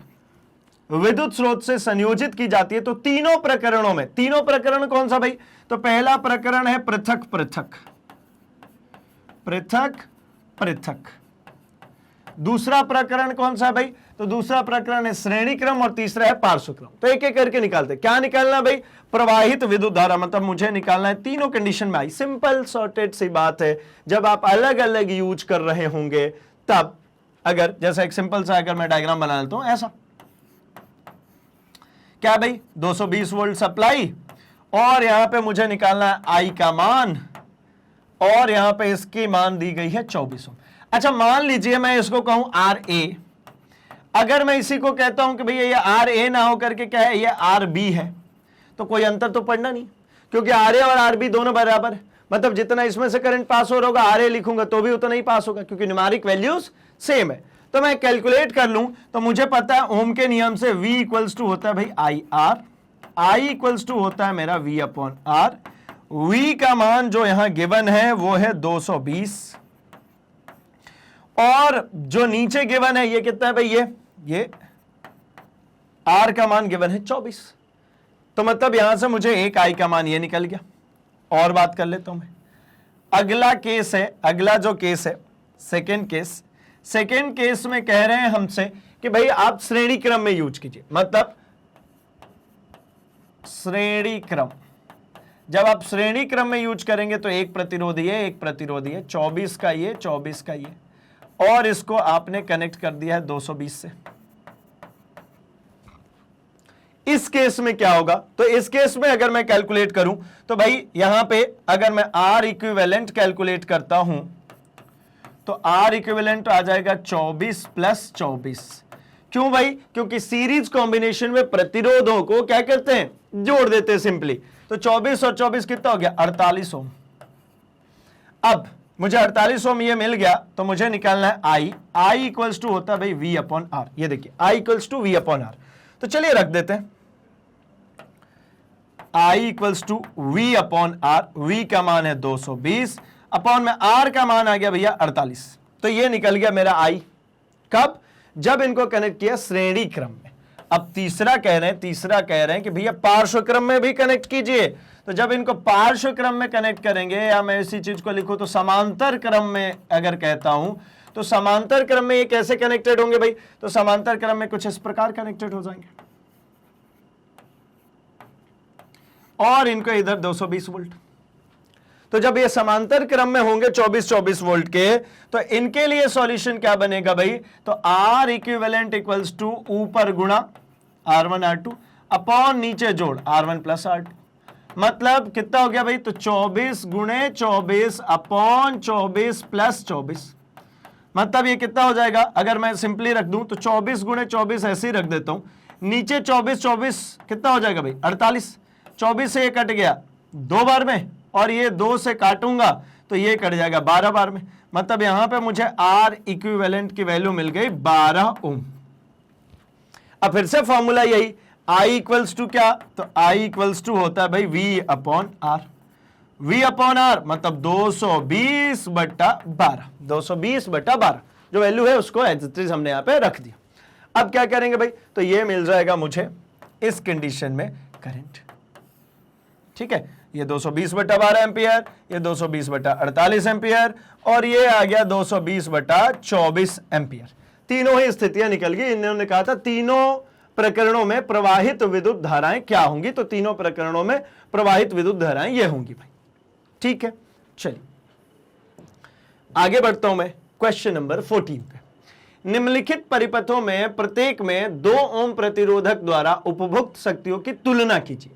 विद्युत स्रोत से संयोजित की जाती है, तो तीनों प्रकरणों में, तीनों प्रकरण कौन सा भाई, तो पहला प्रकरण है पृथक पृथक, पृथक पृथक। दूसरा प्रकरण कौन सा भाई, तो दूसरा प्रकरण है श्रेणी क्रम, और तीसरा है पार्श्व क्रम। तो एक एक करके निकालते, क्या निकालना भाई, प्रवाहित विद्युत धारा, मतलब मुझे निकालना है तीनों कंडीशन में आई। सिंपल सॉर्टेड सी बात है। जब आप अलग अलग यूज कर रहे होंगे तब, अगर जैसा एक सिंपल सा अगर मैं डायग्राम बना लेता हूं ऐसा, क्या भाई 220 वोल्ट सप्लाई, और यहां पे मुझे निकालना है आई का मान, और यहां पे इसकी मान दी गई है 24 ओम। अच्छा मान लीजिए मैं इसको कहूं आर ए, अगर मैं इसी को कहता हूं कि भैया ये आर ए ना होकर के क्या है, ये आर बी है, तो कोई अंतर तो पड़ना नहीं, क्योंकि आर ए और आर बी दोनों बराबर है। मतलब जितना इसमें से करंट पास हो रहा होगा आर ए लिखूंगा तो भी उतना ही पास होगा, क्योंकि न्यूमेरिक वैल्यूज सेम है। तो मैं कैलकुलेट कर लूं तो मुझे पता है ओम के नियम से V इक्वल्स टू होता है भाई I R, I equals to होता है मेरा V अपॉन आर। V का मान जो यहां गिवन है वो है 220, और जो नीचे गिवन है ये कितना है भाई, ये R का मान गिवन है 24। तो मतलब यहां से मुझे एक आई का मान ये निकल गया। और बात कर लेता हूं मैं, अगला केस है, अगला जो केस है सेकेंड केस, सेकेंड केस में कह रहे हैं हमसे कि भाई आप श्रेणी क्रम में यूज कीजिए। मतलब श्रेणी क्रम, जब आप श्रेणी क्रम में यूज करेंगे तो एक प्रतिरोधी है, एक प्रतिरोधी है, 24 का ये, 24 का ये, और इसको आपने कनेक्ट कर दिया है 220 से। इस केस में क्या होगा, तो इस केस में अगर मैं कैलकुलेट करूं तो भाई यहां पे अगर मैं R इक्विवेलेंट कैलकुलेट करता हूं तो R इक्विवेलेंट आ जाएगा 24 प्लस 24। क्यों भाई, क्योंकि सीरीज कॉम्बिनेशन में प्रतिरोधों को क्या करते हैं, जोड़ देते हैं सिंपली। तो 24 और 24 कितना हो गया, 48 ओम। अब मुझे 48 ओम ये मिल गया, तो मुझे निकालना है आई, आई इक्वल्स टू होता है भाई V अपॉन आर। ये देखिए I equals to V upon R. तो चलिए रख देते हैं I equals to V upon R. V का मान है 220 अपॉन में R का मान आ गया भैया 48। तो ये निकल गया मेरा I। कब, जब इनको कनेक्ट किया श्रेणी क्रम में। अब तीसरा कह रहे हैं कि भैया पार्श्व क्रम में भी कनेक्ट कीजिए। तो जब इनको पार्श्व क्रम में कनेक्ट करेंगे, या मैं इसी चीज को लिखूं तो समांतर क्रम में अगर कहता हूं, तो समांतर क्रम में ये कैसे कनेक्टेड होंगे भाई, तो समांतर क्रम में कुछ इस प्रकार कनेक्टेड हो जाएंगे, और इनको इधर 220 वोल्ट। तो जब ये समांतर क्रम में होंगे 24-24 वोल्ट के, तो इनके लिए सॉल्यूशन क्या बनेगा भाई, तो R इक्विवेलेंट इक्वल्स टू ऊपर गुणा R1 R2 अपॉन नीचे जोड़ R1 प्लस R2। मतलब कितना हो गया भाई, तो 24 गुणे 24 अपॉन 24 प्लस 24। मतलब ये कितना हो जाएगा, अगर मैं सिंपली रख दूं तो 24 गुणे 24 ऐसे ही रख देता हूं, नीचे 24 कितना हो जाएगा भाई 48। 24 से ये कट गया 2 बार में, और ये 2 से काटूंगा तो ये कट जाएगा 12 बार में। मतलब यहां पे मुझे R इक्विवेलेंट की वैल्यू मिल गई 12 ओम। अब फिर से फॉर्मूला यही, I इक्वल्स टू क्या, तो I इक्वल्स टू होता है भाई V upon R. V upon R मतलब 220 बटा 12, 220 बटा 12 जो वैल्यू है उसको एज इट इज हमने यहां पे रख दिया। अब क्या करेंगे भाई, तो ये मिल जाएगा मुझे इस कंडीशन में करंट। ठीक है, ये 220/12 एम्पियर, ये 220/48 एम्पियर, और ये आ गया 220/24 एम्पियर। तीनों ही स्थितियां निकल गई। इन्होंने कहा था तीनों प्रकरणों में प्रवाहित विद्युत धाराएं क्या होंगी, तो तीनों प्रकरणों में प्रवाहित विद्युत धाराएं ये होंगी भाई। ठीक है, चलिए आगे बढ़ता हूं मैं क्वेश्चन नंबर 14 पे। निम्नलिखित परिपथों में प्रत्येक में 2 ओम प्रतिरोधक द्वारा उपभोक्त शक्तियों की तुलना कीजिए।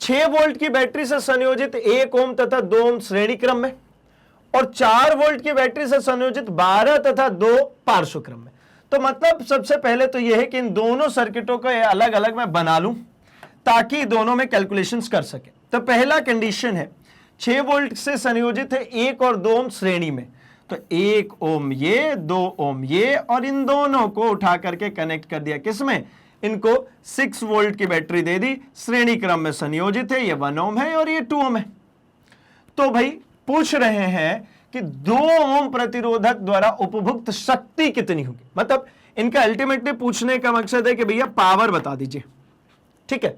6 वोल्ट की बैटरी से संयोजित 1 ओम तथा 2 ओम श्रेणी क्रम में, और 4 वोल्ट की बैटरी से संयोजित 12 तथा 2 पार्श्व क्रम में। तो मतलब सबसे पहले तो यह है कि इन दोनों सर्किटों को अलग अलग मैं बना लूं ताकि दोनों में कैलकुलेशंस कर सके। तो पहला कंडीशन है 6 वोल्ट से संयोजित है 1 और 2 ओम श्रेणी में, तो 1 ओम ये, 2 ओम ये, और इन दोनों को उठा करके कनेक्ट कर दिया किसमें, इनको 6 वोल्ट की बैटरी दे दी, श्रेणी क्रम में संयोजित है, ये 1 ओम है और ये 2 ओम है। तो भाई पूछ रहे हैं कि 2 ओम प्रतिरोधक द्वारा उपभुक्त शक्ति कितनी होगी, मतलब इनका अल्टीमेटली पूछने का मकसद है कि भैया पावर बता दीजिए। ठीक है,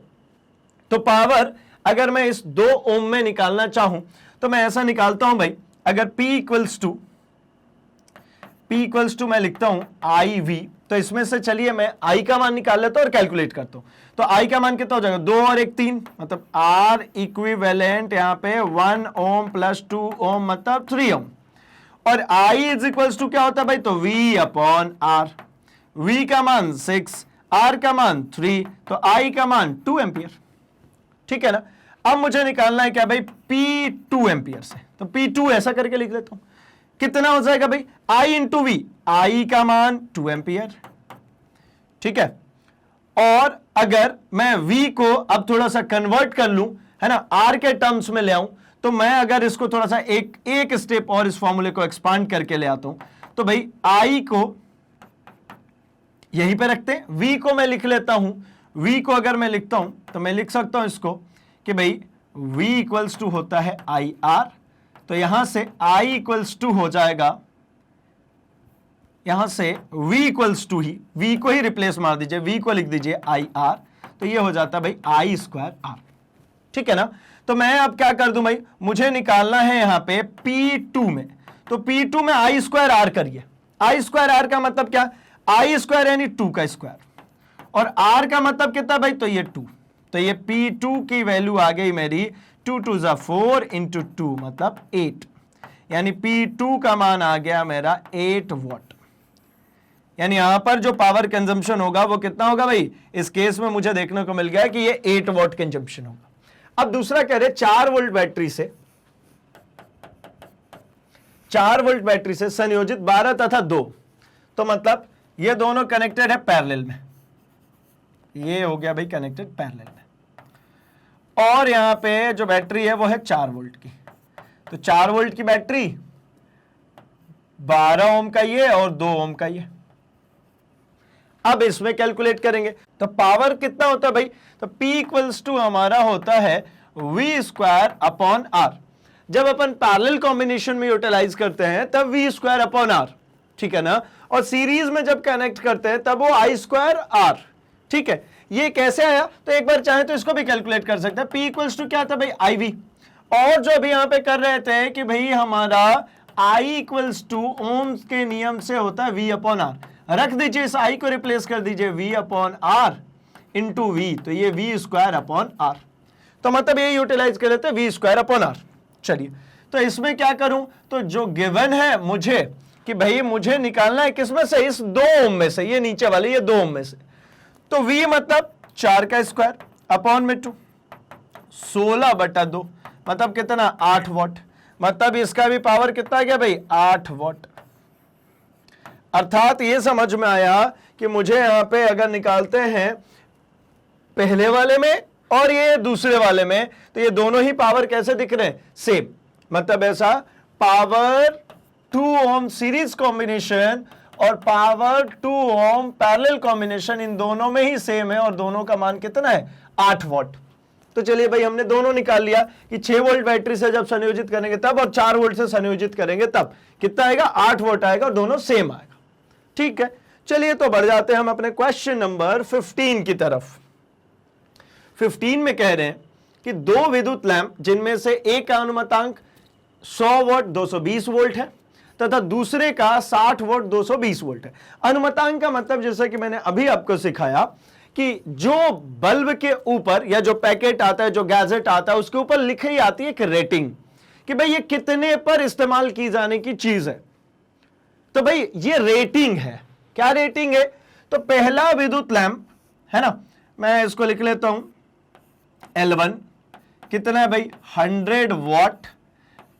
तो पावर अगर मैं इस 2 ओम में निकालना चाहूं तो मैं ऐसा निकालता हूं भाई, अगर P इक्वल्स टू मैं लिखता हूं IV, तो इसमें से चलिए मैं I का मान निकाल लेता हूं और कैलकुलेट करता हूं। तो I का मान कितना हो जाएगा, 2 और 1 3, मतलब R इक्विवेलेंट यहां पे 1 ओम प्लस 2 ओम मतलब 3 ओम, और I इज इक्वल्स टू क्या होता है भाई, तो V/R। V का मान 6, R का मान 3, तो I का मान 2 एम्पियर। ठीक है ना। अब मुझे निकालना है क्या भाई, P2 एम्पियर से, तो P2 ऐसा करके लिख लेता हूं, कितना हो जाएगा भाई, I इंटू V, I का मान 2 एम्पियर। ठीक है, और अगर मैं V को अब थोड़ा सा कन्वर्ट कर लूं, है ना, R के टर्म्स में ले आऊं, तो मैं अगर इसको थोड़ा सा एक स्टेप और इस फॉर्मूले को एक्सपांड करके ले आता हूं, तो भाई I को यहीं पे रखते हैं, V को मैं लिख लेता हूं। V को अगर मैं लिखता हूं तो मैं लिख सकता हूं इसको कि भाई V इक्वल्स टू होता है IR, तो यहां से I इक्वल्स टू हो जाएगा, यहां से V इक्वल्स टू ही, V को ही रिप्लेस मार दीजिए, V को लिख दीजिए IR, तो ये हो जाता है भाई I²R। ठीक है ना। तो मैं अब क्या कर दूं भाई, मुझे निकालना है यहां पे P2 में, तो P2 में I²R करिए। I²R का मतलब क्या, I² यानी 2 का स्क्वायर, और R का मतलब कितना भाई, तो ये 2, तो ये P2 की वैल्यू आ गई मेरी 2 2 ज़ा 4 इंटू 2 मतलब 8, यानी P2 का मान आ गया मेरा 8 वॉट। यानी यहां पर जो पावर कंजम्पशन होगा वो कितना होगा भाई, इस केस में मुझे देखने को मिल गया कि ये 8 वॉट कंजम्पशन होगा। अब दूसरा कह रहे 4 वोल्ट बैटरी से, 4 वोल्ट बैटरी से संयोजित 12 तथा 2, तो मतलब ये दोनों कनेक्टेड है पैरेलल में, ये हो गया भाई कनेक्टेड पैरेलल में, और यहां पे जो बैटरी है वो है 4 वोल्ट की, तो 4 वोल्ट की बैटरी 12 ओम का ये और 2 ओम का ये। अब इसमें कैलकुलेट करेंगे तो पावर कितना होता है भाई, तो P इक्वल्स टू हमारा होता है V²/R। जब अपन पैरेलल कॉम्बिनेशन में यूटिलाइज करते हैं तब V²/R, ठीक है ना, और सीरीज में जब कनेक्ट करते हैं तब वो I²R। ठीक है, ये कैसे आया, तो एक बार चाहे तो इसको भी कैलकुलेट कर सकते हैं। P इक्वल्स टू क्या था भाई, IV, और जो अभी यहां पे कर रहे थे कि भाई हमारा I इक्वल्स टू ओम्स के नियम से होता है V/R, रख दीजिए इस I को रिप्लेस कर दीजिए V/R इंटू V, तो ये V²/R, तो मतलब ये यूटिलाइज कर लेते हैं V²/R। चलिए, तो इसमें क्या करूं, तो जो गिवन है मुझे कि भाई मुझे निकालना है किसमें से, इस 2 ओम में से, ये नीचे वाले ये 2 ओम में से, तो V मतलब 4 का स्क्वायर अपॉन में 2, 16/2 मतलब कितना, 8 वॉट, मतलब इसका भी पावर कितना आ गया भाई, 8 वॉट। अर्थात ये समझ में आया कि मुझे यहां पे अगर निकालते हैं पहले वाले में और ये दूसरे वाले में, तो ये दोनों ही पावर कैसे दिख रहे हैं, सेम, मतलब ऐसा पावर 2 ओम सीरीज कॉम्बिनेशन और पावर 2 ओम पैरेलल कॉम्बिनेशन, इन दोनों में ही सेम है और दोनों का मान कितना है, 8 वॉट। तो चलिए भाई हमने दोनों निकाल लिया कि 6 वोल्ट बैटरी से जब संयोजित करेंगे तब, और 4 वोल्ट से संयोजित करेंगे तब कितना आएगा, 8 वोल्ट आएगा, और दोनों सेम आएगा। ठीक है, चलिए तो बढ़ जाते हैं हम अपने क्वेश्चन नंबर 15 की तरफ। 15 में कह रहे हैं कि दो विद्युत लैंप जिनमें से एक का अनुमतांक 100 वोल्ट 220 वोल्ट है तथा दूसरे का 60 वोल्ट 220 वोल्ट है। अनुमतांक का मतलब जैसा कि मैंने अभी आपको सिखाया कि जो बल्ब के ऊपर या जो पैकेट आता है, जो गैजेट आता है, उसके ऊपर लिखी आती है एक रेटिंग कि भाई ये कितने पर इस्तेमाल की जाने की चीज है। तो भाई ये रेटिंग है। क्या रेटिंग है? तो पहला विद्युत लैंप है ना, मैं इसको लिख लेता हूं L1 कितना है भाई 100 वॉट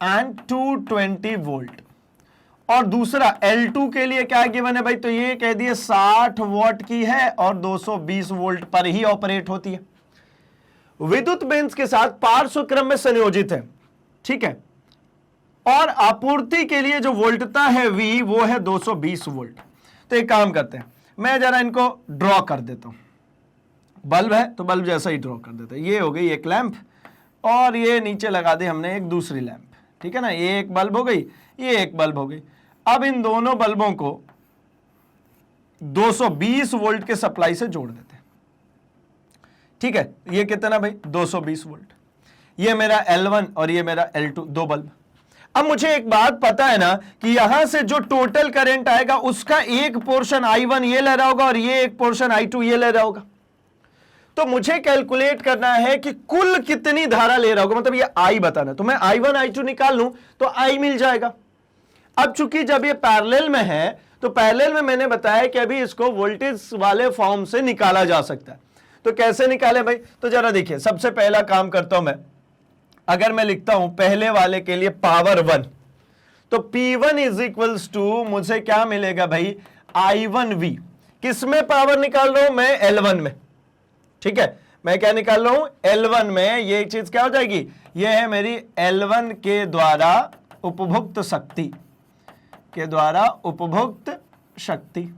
एंड 220 वोल्ट। और दूसरा L2 के लिए क्या गिवन है भाई, तो ये कह दिए 60 वॉट की है और 220 वोल्ट पर ही ऑपरेट होती है। विद्युत बेंच के साथ पार्श्व क्रम में संयोजित है, ठीक है। और आपूर्ति के लिए जो वोल्टता है V वो है 220 वोल्ट। तो एक काम करते हैं, मैं जरा इनको ड्रॉ कर देता हूं। बल्ब है तो बल्ब जैसा ही ड्रॉ कर देते हैं। ये हो गई एक लैंप और ये नीचे लगा दी हमने एक दूसरी लैंप, ठीक है ना। ये एक बल्ब हो गई, ये एक बल्ब हो गई। अब इन दोनों बल्बों को 220 वोल्ट के सप्लाई से जोड़ देते हैं, ठीक है। ये कितना भाई 220 वोल्ट। ये मेरा L1 और ये मेरा L2 दो बल्ब। अब मुझे एक बात पता है ना कि यहां से जो टोटल करंट आएगा उसका एक पोर्शन I1 ये ले रहा होगा और ये एक पोर्शन I2 ये ले रहा होगा। तो मुझे कैलकुलेट करना है कि कुल कितनी धारा ले रहा होगा, मतलब ये I बताना। तो मैं I1 I2 निकाल लूं तो I मिल जाएगा। अब चूंकि जब ये पैरेलल में है तो पैरेलल में मैंने बताया कि अभी इसको वोल्टेज वाले फॉर्म से निकाला जा सकता है। तो कैसे निकाले भाई, तो जरा देखिए, सबसे पहला काम करता हूं मैं, अगर मैं लिखता हूं पहले वाले के लिए पावर 1, तो P1 इज इक्वल्स टू मुझे क्या मिलेगा भाई I1V। किसमें पावर निकाल रहा हूं मैं, L1 में, ठीक है। मैं क्या निकाल रहा हूं L1 में। ये चीज क्या हो जाएगी, ये है मेरी L1 के द्वारा उपभुक्त शक्ति, के द्वारा उपभुक्त शक्ति।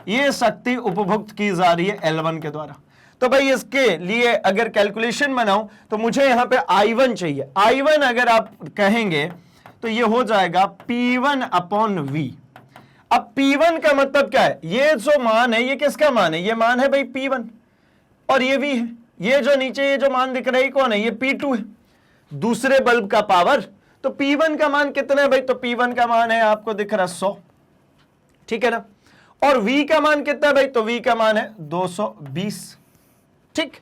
ये शक्ति उपभुक्त की जा रही है L1 के द्वारा। तो भाई इसके लिए अगर कैलकुलेशन बनाऊं तो मुझे यहां पे I1 चाहिए। I1 अगर आप कहेंगे तो ये हो जाएगा P1 अपॉन V। अब P1 का मतलब क्या है, ये जो मान है ये किसका मान है, ये मान है भाई P1 और ये V है। ये जो नीचे ये जो मान दिख रहा है कौन है, ये P2 है, दूसरे बल्ब का पावर। तो P1 का मान कितना है भाई, तो P1 का मान है आपको दिख रहा 100, ठीक है ना। और V का मान कितना है भाई, तो V का मान है 220, ठीक।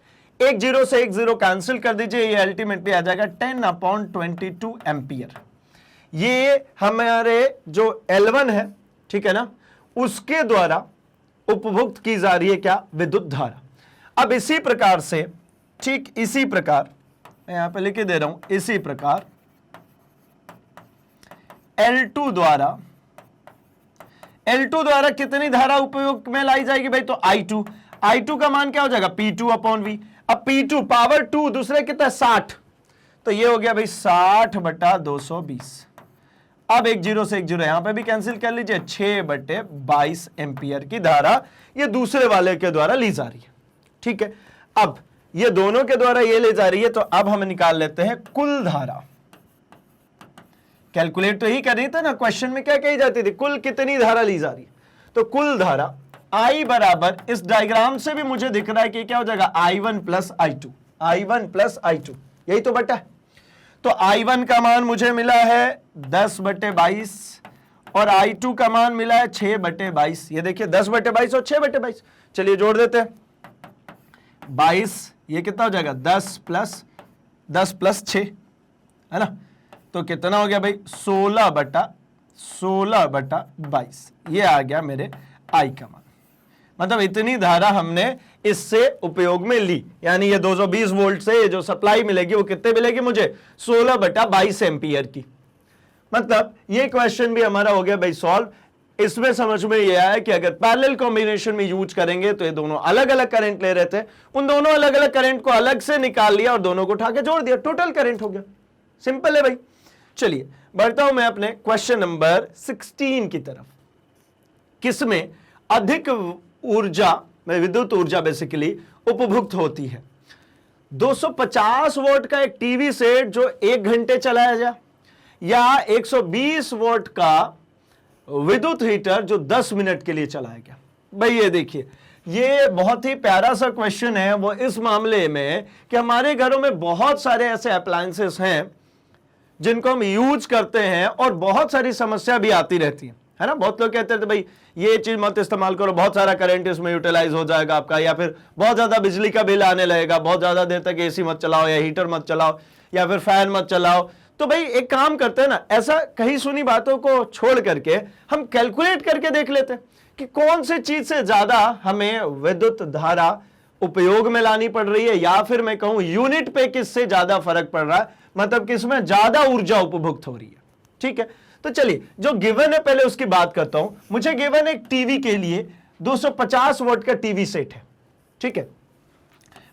एक जीरो से एक जीरो कैंसिल कर दीजिए, ये अल्टीमेटली आ जाएगा 10 अपॉन 22 एम्पियर। ये हमारे जो L1 है, ठीक है ना, उसके द्वारा उपभुक्त की जा रही है क्या, विद्युत धारा। अब इसी प्रकार से, ठीक इसी प्रकार मैं यहां पे लिख दे रहा हूं, इसी प्रकार L2 द्वारा कितनी धारा उपयोग में लाई जाएगी भाई, तो I2 का मान क्या हो जाएगा P2 अपॉन V। अब P2 पावर 2 दूसरे कितना 60, तो ये हो गया भाई 60/220। अब एक जीरो से एक जीरो यहां पे भी कैंसिल कर लीजिए, 6/22 एम्पियर की धारा ये दूसरे वाले के द्वारा ली जा रही है, ठीक है। अब ये दोनों के द्वारा ये ले जा रही है, तो अब हम निकाल लेते हैं कुल धारा। कैलकुलेट तो ही कर रही था ना, क्वेश्चन में क्या कही जाती थी, कुल कितनी धारा ली जा रही है। तो कुल धारा I बराबर, इस डायग्राम से भी मुझे दिख रहा है कि क्या हो जाएगा I1 प्लस I2, यही तो बटा है। तो I1 का मान मुझे मिला है 10/22 और I2 का मान मिला है 6/22। ये देखिए 10/22 और 6/22, चलिए जोड़ देते हैं 22, ये कितना हो जाएगा 10 प्लस 6, है ना। तो कितना हो गया भाई 16/22, ये आ गया मेरे I का मान। मतलब इतनी धारा हमने इससे उपयोग में ली, यानी ये 220 वोल्ट से जो सप्लाई मिलेगी वो कितने मिलेगी मुझे 16/22 एम्पियर की। मतलब ये क्वेश्चन भी हमारा हो गया भाई सॉल्व। इसमें समझ में ये आया कि अगर पैरेलल कॉम्बिनेशन में यूज करेंगे तो ये दोनों अलग अलग करंट ले रहे थे, उन दोनों अलग अलग करंट को अलग से निकाल लिया और दोनों को उठा के जोड़ दिया, टोटल करंट हो गया। सिंपल है भाई। चलिए बढ़ता हूं मैं अपने क्वेश्चन नंबर 16 की तरफ। किसमें अधिक ऊर्जा में विद्युत ऊर्जा बेसिकली उपभुक्त होती है, 250 वोल्ट का एक टीवी सेट जो 1 घंटे चलाया जाए, या 120 वोल्ट का विद्युत हीटर जो 10 मिनट के लिए चलाया गया। भाई ये देखिए ये बहुत ही प्यारा सा क्वेश्चन है वो इस मामले में कि हमारे घरों में बहुत सारे ऐसे अप्लायंसेस हैं जिनको हम यूज करते हैं और बहुत सारी समस्या भी आती रहती है ना। बहुत लोग कहते थे भाई ये चीज मत इस्तेमाल करो, बहुत सारा करंट इसमें यूटिलाइज हो जाएगा आपका, या फिर बहुत ज्यादा बिजली का बिल आने लगेगा, बहुत ज्यादा देर तक एसी मत चलाओ या हीटर मत चलाओ या फिर फैन मत चलाओ। तो भाई एक काम करते हैं ना, ऐसा कहीं सुनी बातों को छोड़ करके हम कैलकुलेट करके देख लेते हैं कि कौन सी चीज से ज्यादा हमें विद्युत धारा उपयोग में लानी पड़ रही है, या फिर मैं कहूं यूनिट पे किससे ज्यादा फर्क पड़ रहा है, मतलब किसमें ज्यादा ऊर्जा उपभुक्त हो रही है। ठीक है, तो चलिए जो गिवन है पहले उसकी बात करता हूं। मुझे गिवन एक टीवी के लिए 250 वॉट का टीवी सेट है। ठीक है,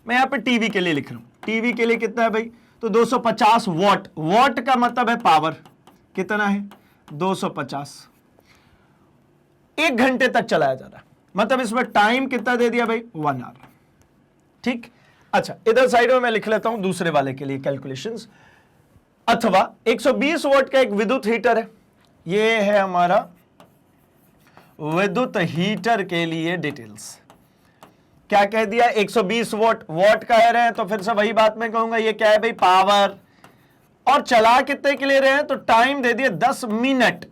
मैं यहां पे टीवी के लिए लिख रहा हूं, टीवी के लिए कितना है भाई, तो 250 वॉट। वॉट का मतलब है पावर, कितना है 250, 1 घंटे तक चलाया जा रहा है, मतलब इसमें टाइम कितना दे दिया भाई 1 आवर। ठीक, अच्छा इधर साइड में मैं लिख लेता हूं दूसरे वाले के लिए कैलकुलेशंस। अथवा 120 वॉट का एक विद्युत हीटर है, ये है हमारा विद्युत हीटर के लिए डिटेल्स। क्या कह दिया 120 वॉट, वॉट कह रहे हैं तो फिर से वही बात मैं कहूंगा, ये क्या है भाई पावर, और चला कितने के ले रहे हैं तो टाइम दे दिया 10 मिनट।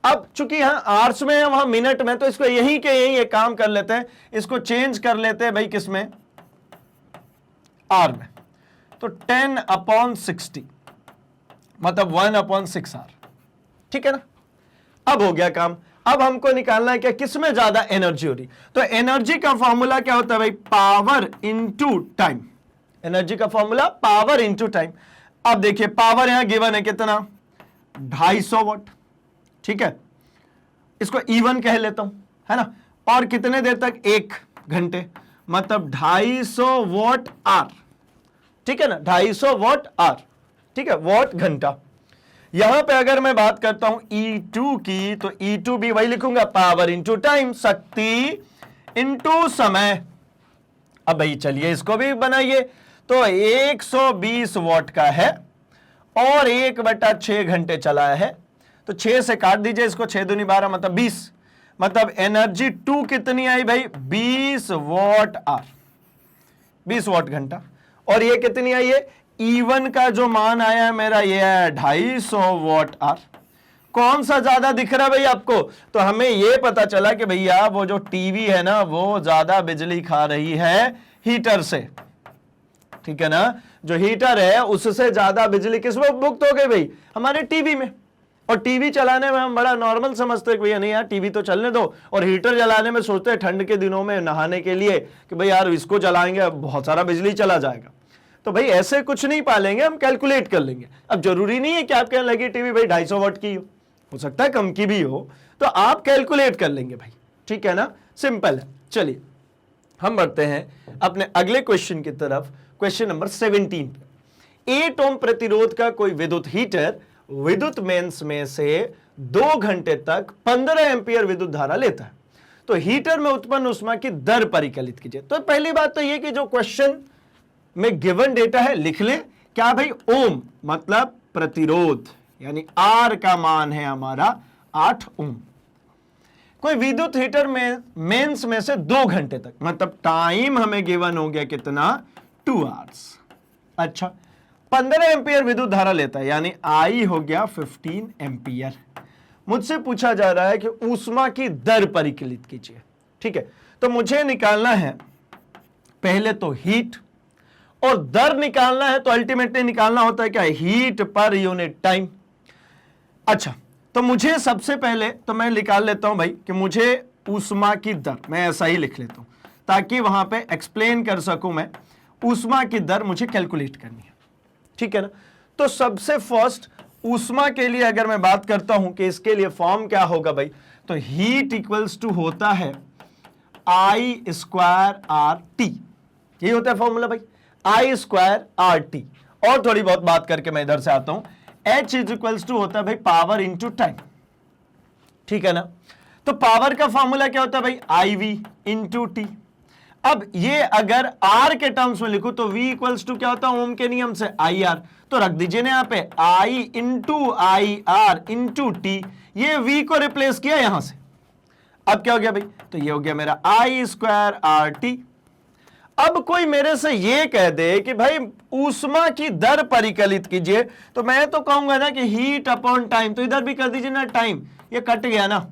अब चूंकि यहां आवर्स में है वहां मिनट में, तो इसको यही के यही एक काम कर लेते हैं, इसको चेंज कर लेते हैं भाई किसमें, आर में, तो 10/60 मतलब 1/6 आर। ठीक है ना, अब हो गया काम। अब हमको निकालना है क्या किसमें ज्यादा एनर्जी हो रही, तो एनर्जी का फॉर्मूला क्या होता है भाई, पावर इंटू टाइम। एनर्जी का फॉर्मूला पावर इंटू टाइम। अब देखिए पावर यहां गिवन है कितना 250 वॉट। ठीक है, इसको E1 कह लेता हूं, है ना, और कितने देर तक 1 घंटे, मतलब 250 वॉट आर। ठीक है ना, 250 वॉट आर। ठीक है, वॉट घंटा। यहां पे अगर मैं बात करता हूं E2 की, तो E2 भी वही लिखूंगा, पावर इंटू टाइम, शक्ति इंटू समय। अब भाई चलिए इसको भी बनाइए, तो 120 वॉट का है और 1/6 घंटे चलाया है, तो 6 से काट दीजिए इसको, 6 दूनी 12 मतलब 20, मतलब एनर्जी 2 कितनी आई भाई 20 वॉट आर, 20 वॉट घंटा। और ये कितनी आई है, E1 का जो मान आया है मेरा ये है 250 वॉट आर। कौन सा ज्यादा दिख रहा है भाई आपको, तो हमें ये पता चला कि भैया वो जो टीवी है ना वो ज्यादा बिजली खा रही है हीटर से। ठीक है ना, जो हीटर है उससे ज्यादा बिजली किसमें उपभुक्त हो गई भाई, हमारे टीवी में। और टीवी चलाने में हम बड़ा नॉर्मल समझते हैं कि भैया नहीं यार टीवी तो चलने दो, और हीटर जलाने में सोचते हैं ठंड के दिनों में नहाने के लिए कि भाई यार इसको जलाएंगे बहुत सारा बिजली चला जाएगा। तो भाई ऐसे कुछ नहीं पालेंगे, हम कैलकुलेट कर लेंगे। अब जरूरी नहीं है कि आप कहने लगे टीवी भाई 250 वॉट की हो सकता है कम की भी हो, तो आप कैलकुलेट कर लेंगे भाई। ठीक है ना, सिंपल है। चलिए हम बढ़ते हैं अपने अगले क्वेश्चन की तरफ, क्वेश्चन नंबर 17 पे। 8 ओम प्रतिरोध का कोई विद्युत हीटर विद्युत मेंस में से 2 घंटे तक 15 एम्पियर विद्युत धारा लेता है, तो हीटर में उत्पन्न ऊष्मा की दर परिकलित कीजिए। तो पहली बात तो यह कि जो क्वेश्चन में गिवन डेटा है लिख लें, क्या भाई ओम मतलब प्रतिरोध, यानी आर का मान है हमारा 8 ओम। कोई विद्युत हीटर में मेंस में से 2 घंटे तक, मतलब टाइम हमें गिवन हो गया कितना 2 आवर्स। अच्छा 15 एम्पियर विद्युत धारा लेता है, यानी आई हो गया 15 एम्पियर। मुझसे पूछा जा रहा है कि ऊष्मा की दर परिकलित कीजिए। ठीक है, तो मुझे निकालना है पहले तो हीट, और दर निकालना है तो अल्टीमेटली निकालना होता है क्या, हीट पर यूनिट टाइम। अच्छा तो मुझे सबसे पहले तो मैं निकाल लेता हूं भाई कि मुझे ऊष्मा की दर, मैं ऐसा ही लिख लेता हूं ताकि वहां पे एक्सप्लेन कर सकूं मैं, ऊष्मा की दर मुझे कैलकुलेट करनी है। ठीक है ना, तो सबसे फर्स्ट ऊष्मा के लिए अगर मैं बात करता हूं कि इसके लिए फॉर्म क्या होगा भाई, तो हीट इक्वल्स टू होता है I स्क्वायर आर टी, यही होता है फॉर्मूला भाई, I स्क्वायर आर टी। और थोड़ी बहुत बात करके मैं इधर से आता हूं, H इज इक्वल्स टू होता है भाई पावर इंटू टाइम। ठीक है ना, तो पावर का फॉर्मूला क्या होता है भाई आई वी इंटू टी। अब ये अगर R के टर्म्स में लिखूं तो V इक्वल्स टू क्या होता है ओम के नियम से आई आर, तो रख दीजिए ना यहां पे I into I R into T, ये V को रिप्लेस किया यहां से। अब क्या हो गया भाई, तो ये हो गया मेरा I स्क्वायर RT। अब कोई मेरे से ये कह दे कि भाई ऊष्मा की दर परिकलित कीजिए, तो मैं तो कहूंगा ना कि हीट अपॉन टाइम, तो इधर भी कर दीजिए ना टाइम, ये कट गया ना।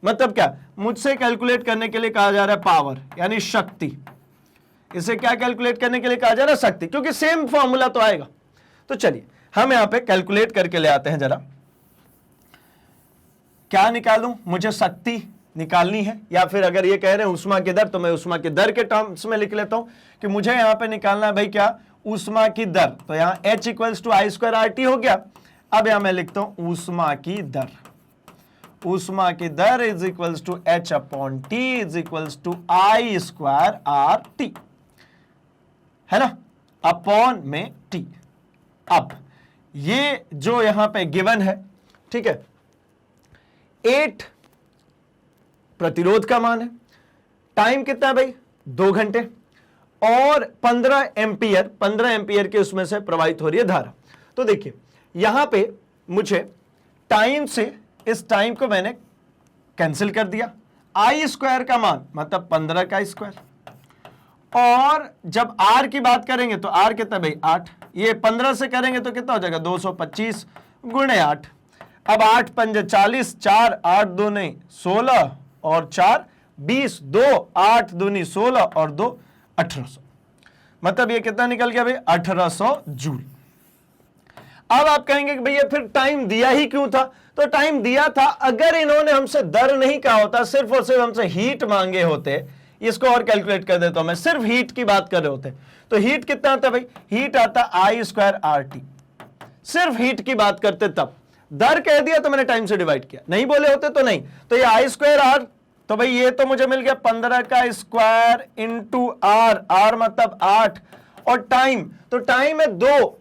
मतलब क्या, मुझसे कैलकुलेट करने के लिए कहा जा रहा है पावर यानी शक्ति, इसे क्या कैलकुलेट करने के लिए कहा जा रहा है, शक्ति, क्योंकि सेम फॉर्मूला तो आएगा। तो चलिए हम यहां पे कैलकुलेट करके ले आते हैं जरा, क्या निकालूं, मुझे शक्ति निकालनी है, या फिर अगर ये कह रहे हैं ऊष्मा की दर, तो मैं ऊष्मा की दर के टर्म्स में लिख लेता हूं कि मुझे यहां पे निकालना है भाई क्या, ऊष्मा की दर। तो यहां H equals to I square RT हो गया। अब यहां मैं लिखता हूं ऊष्मा की दर, ऊष्मा की दर is equals to H upon T is equals to I square RT, है ना, अपॉन में T। अब ये जो यहां पे गिवन है, ठीक है, 8 प्रतिरोध का मान है, टाइम कितना है भाई 2 घंटे, और 15 एम्पियर के उसमें से प्रवाहित हो रही है धारा। तो देखिए यहां पे मुझे टाइम से इस टाइम को मैंने कैंसिल कर दिया, I स्क्वायर का मान मतलब 15 का स्क्वायर, और जब R की बात करेंगे तो R कितना भाई 8, ये 15 से करेंगे तो कितना हो जाएगा 225 गुणे 8। अब 8 पंजे 40, 4 8 दूनी 16 और 4 20, 2 8 दूनी 16 और 2 1800, मतलब ये कितना निकल गया भाई 1800 जूल। अब आप कहेंगे कि भैया फिर टाइम दिया ही क्यों था, तो टाइम दिया था, अगर इन्होंने हमसे दर नहीं कहा होता, सिर्फ और सिर्फ हमसे हीट मांगे होते, इसको और कैलकुलेट कर देता हूं मैं, सिर्फ हीट की बात कर रहे होते, तो हीट कितना आता भाई, हीट आता I स्क्वायर RT, सिर्फ हीट की बात करते तब, दर कह दिया तो मैंने टाइम से डिवाइड किया, नहीं बोले होते तो नहीं, तो ये I स्क्वायर R, तो भाई ये तो मुझे मिल गया 15 का स्क्वायर इंटू R मतलब 8, और टाइम, तो टाइम है 2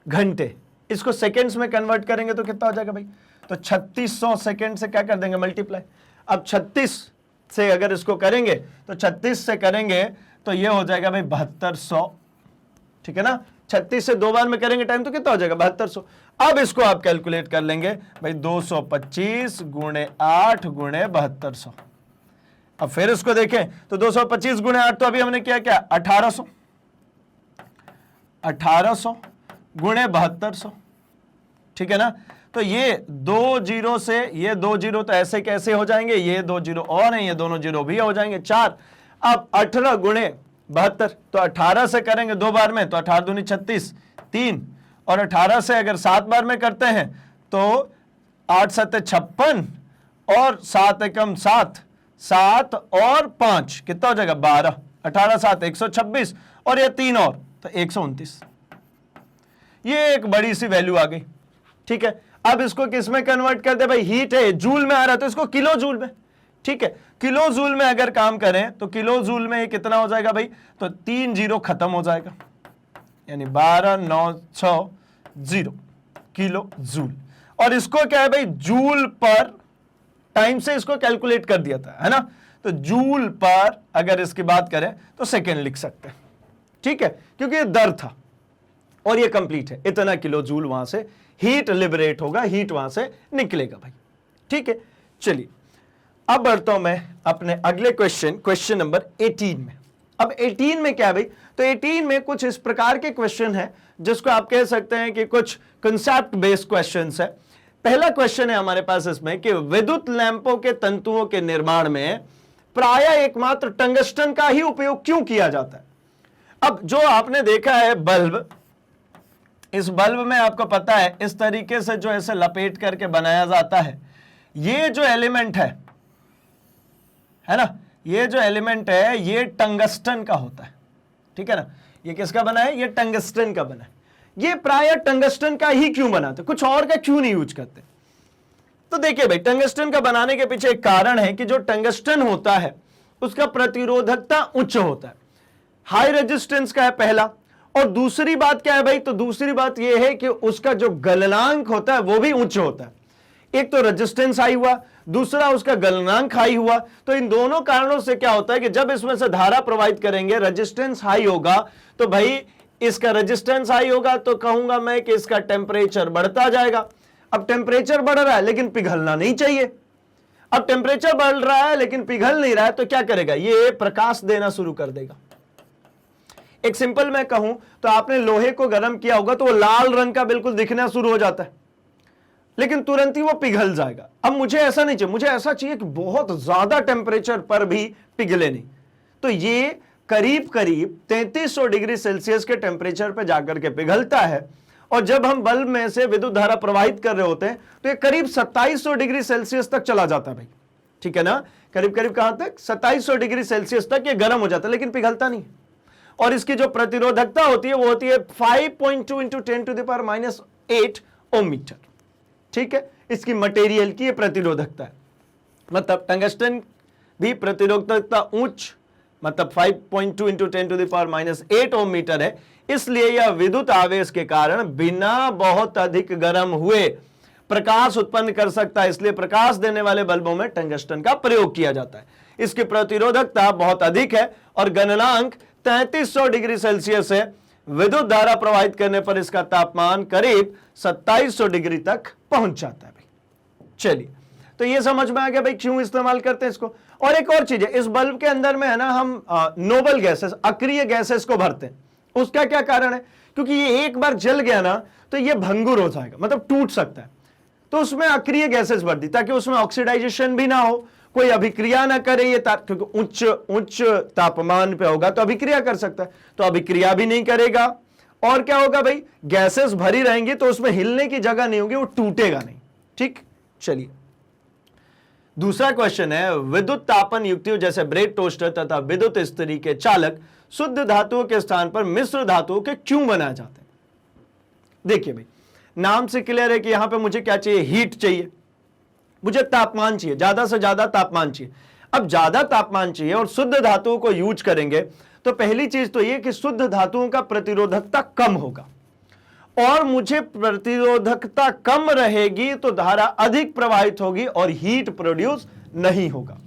घंटे, इसको सेकेंड्स में कन्वर्ट करेंगे तो कितना हो जाएगा भाई, तो 3600 सेकेंड से क्या कर देंगे मल्टीप्लाई। अब 36 से अगर इसको करेंगे तो 36 से करेंगे तो ये हो जाएगा भाई 7200, ठीक है ना, 36 से 2 बार में करेंगे टाइम तो कितना हो जाएगा 7200। अब इसको आप कैलकुलेट कर लेंगे भाई 225 गुणे 8 गुणे 7200। अब फिर इसको देखें तो 225 गुणे 8 तो अभी हमने किया क्या 1800 गुणे 7200, ठीक है ना। तो ये 2 जीरो से ये 2 जीरो तो ऐसे कैसे हो जाएंगे, ये 2 जीरो और हैं, ये दोनों जीरो भी हो जाएंगे 4। अब 18 गुणे 72, तो 18 से करेंगे 2 बार में तो 18 दूनी 36 3, और 18 से अगर 7 बार में करते हैं तो 8 7 56 और 7 एकम 7, 7 और 5 कितना हो जाएगा 12, 18 7 126 और ये 3 और तो 129। ये एक बड़ी सी वैल्यू आ गई, ठीक है। अब इसको किस में कन्वर्ट कर दे भाई, हीट है जूल में आ रहा है तो इसको किलो जूल में, ठीक है। किलो जूल में अगर काम करें तो किलो जूल में ये कितना हो जाएगा भाई, तो 3 जीरो खत्म हो जाएगा, यानी 12960 किलो जूल। और इसको क्या है भाई जूल पर टाइम से इसको कैलकुलेट कर दिया था, है ना, तो जूल पर अगर इसकी बात करें तो सेकेंड लिख सकते हैं, ठीक है, क्योंकि ये दर था और ये कंप्लीट है, इतना किलो जूल वहां से हीट लिबरेट होगा, हीट वहां से निकलेगा भाई, ठीक है। चलिए अब बढ़ता हूं मैं अपने अगले क्वेश्चन नंबर 18 में। अब 18 में क्या है भाई, तो 18 में कुछ इस प्रकार के क्वेश्चन है जिसको आप कह सकते हैं कि कुछ कंसेप्ट बेस्ड क्वेश्चंस है। पहला क्वेश्चन है हमारे पास इसमें कि विद्युत लैंपों के तंतुओं के निर्माण में प्रायः एकमात्र टंगस्टन का ही उपयोग क्यों किया जाता है। अब जो आपने देखा है बल्ब, इस बल्ब में आपको पता है इस तरीके से जो ऐसे लपेट करके बनाया जाता है, ये जो एलिमेंट है ना, ये जो एलिमेंट है ये टंगस्टन का होता है, ठीक है ना। ये किसका बना है, ये टंगस्टन का बना है। ये प्राय टंगस्टन का ही क्यों बनाते, कुछ और का क्यों नहीं यूज करते। तो देखिए भाई टंगस्टन का बनाने के पीछे एक कारण है कि जो टंगस्टन होता है उसका प्रतिरोधकता उच्च होता है, हाई रेजिस्टेंस का है पहला, और दूसरी बात क्या है भाई, तो दूसरी बात यह है कि उसका जो गलनांक होता है वो भी उच्च होता है। एक तो रेजिस्टेंस हाई हुआ, दूसरा उसका गलनांक हाई हुआ। तो इन दोनों कारणों से क्या होता है कि जब इसमें से धारा प्रवाहित करेंगे, रेजिस्टेंस हाई होगा तो भाई इसका रेजिस्टेंस हाई होगा तो कहूंगा मैं कि इसका टेम्परेचर बढ़ता जाएगा। अब टेम्परेचर बढ़ रहा है लेकिन पिघलना नहीं चाहिए। अब टेम्परेचर बढ़ रहा है लेकिन पिघल नहीं रहा है, तो क्या करेगा, ये प्रकाश देना शुरू कर देगा। एक सिंपल मैं कहूं तो आपने लोहे को गर्म किया होगा तो वो लाल रंग का बिल्कुल दिखना शुरू हो जाता है, लेकिन तुरंत ही वो पिघल जाएगा। अब मुझे ऐसा नहीं चाहिए, मुझे ऐसा चाहिए कि बहुत ज्यादा टेम्परेचर पर भी पिघले नहीं। तो ये करीब करीब 3300 डिग्री सेल्सियस के टेम्परेचर पर जाकर के पिघलता है, और जब हम बल्ब में से विद्युत धारा प्रवाहित कर रहे होते हैं तो ये करीब 2700 डिग्री सेल्सियस तक चला जाता है भाई, ठीक है ना, करीब करीब कहां तक, 2700 डिग्री सेल्सियस तक ये गर्म हो जाता है, लेकिन पिघलता नहीं। और इसकी जो प्रतिरोधकता होती है वो होती है 5.2 × 10⁻⁸ ओम मीटर, ठीक है, इसकी मटेरियल की ये प्रतिरोधकता है। मतलब टंगस्टन भी प्रतिरोधकता उच्च, मतलब 5.2 × 10⁻⁸ ओम मीटर है, इसलिए यह विद्युत आवेश के कारण बिना बहुत अधिक गर्म हुए प्रकाश उत्पन्न कर सकता है, इसलिए प्रकाश देने वाले बल्बों में टंगस्टन का प्रयोग किया जाता है। इसकी प्रतिरोधकता बहुत अधिक है और गणनांक 3300 डिग्री सेल्सियस है। विद्युत धारा प्रवाहित करने पर इसका तापमान करीब 2700 डिग्री तक पहुंच जाता है भाई। चलिए, तो ये समझ में आ गया भाई क्यों इस्तेमाल करते हैं इसको। और एक और चीज है, इस बल्ब के अंदर में है ना हम नोबल गैसेस, अक्रिय गैसेस को भरते हैं। उसका क्या कारण है, क्योंकि ये एक बार जल गया ना तो ये भंगुर हो जाएगा, मतलब टूट सकता है, तो उसमें अक्रिय गैसेस भर दी ताकि उसमें ऑक्सीडाइजेशन भी ना हो, कोई अभिक्रिया ना करे ये, क्योंकि उच्च तापमान पे होगा तो अभिक्रिया कर सकता है, तो अभिक्रिया भी नहीं करेगा। और क्या होगा भाई, गैसेस भरी रहेंगी तो उसमें हिलने की जगह नहीं होगी, वो टूटेगा नहीं। ठीक, चलिए दूसरा क्वेश्चन है, विद्युत तापन युक्तियों जैसे ब्रेड टोस्टर तथा विद्युत इस्त्री के चालक शुद्ध धातुओं के स्थान पर मिश्र धातुओं के क्यों बनाए जाते हैं। देखिए भाई, नाम से क्लियर है कि यहां पे मुझे क्या चाहिए, हीट चाहिए, मुझे तापमान चाहिए, ज्यादा से ज्यादा तापमान चाहिए। अब ज्यादा तापमान चाहिए और शुद्ध धातुओं को यूज करेंगे तो पहली चीज तो ये कि शुद्ध धातुओं का प्रतिरोधकता कम होगा, और मुझे प्रतिरोधकता कम रहेगी तो धारा अधिक प्रवाहित होगी और हीट प्रोड्यूस नहीं होगा।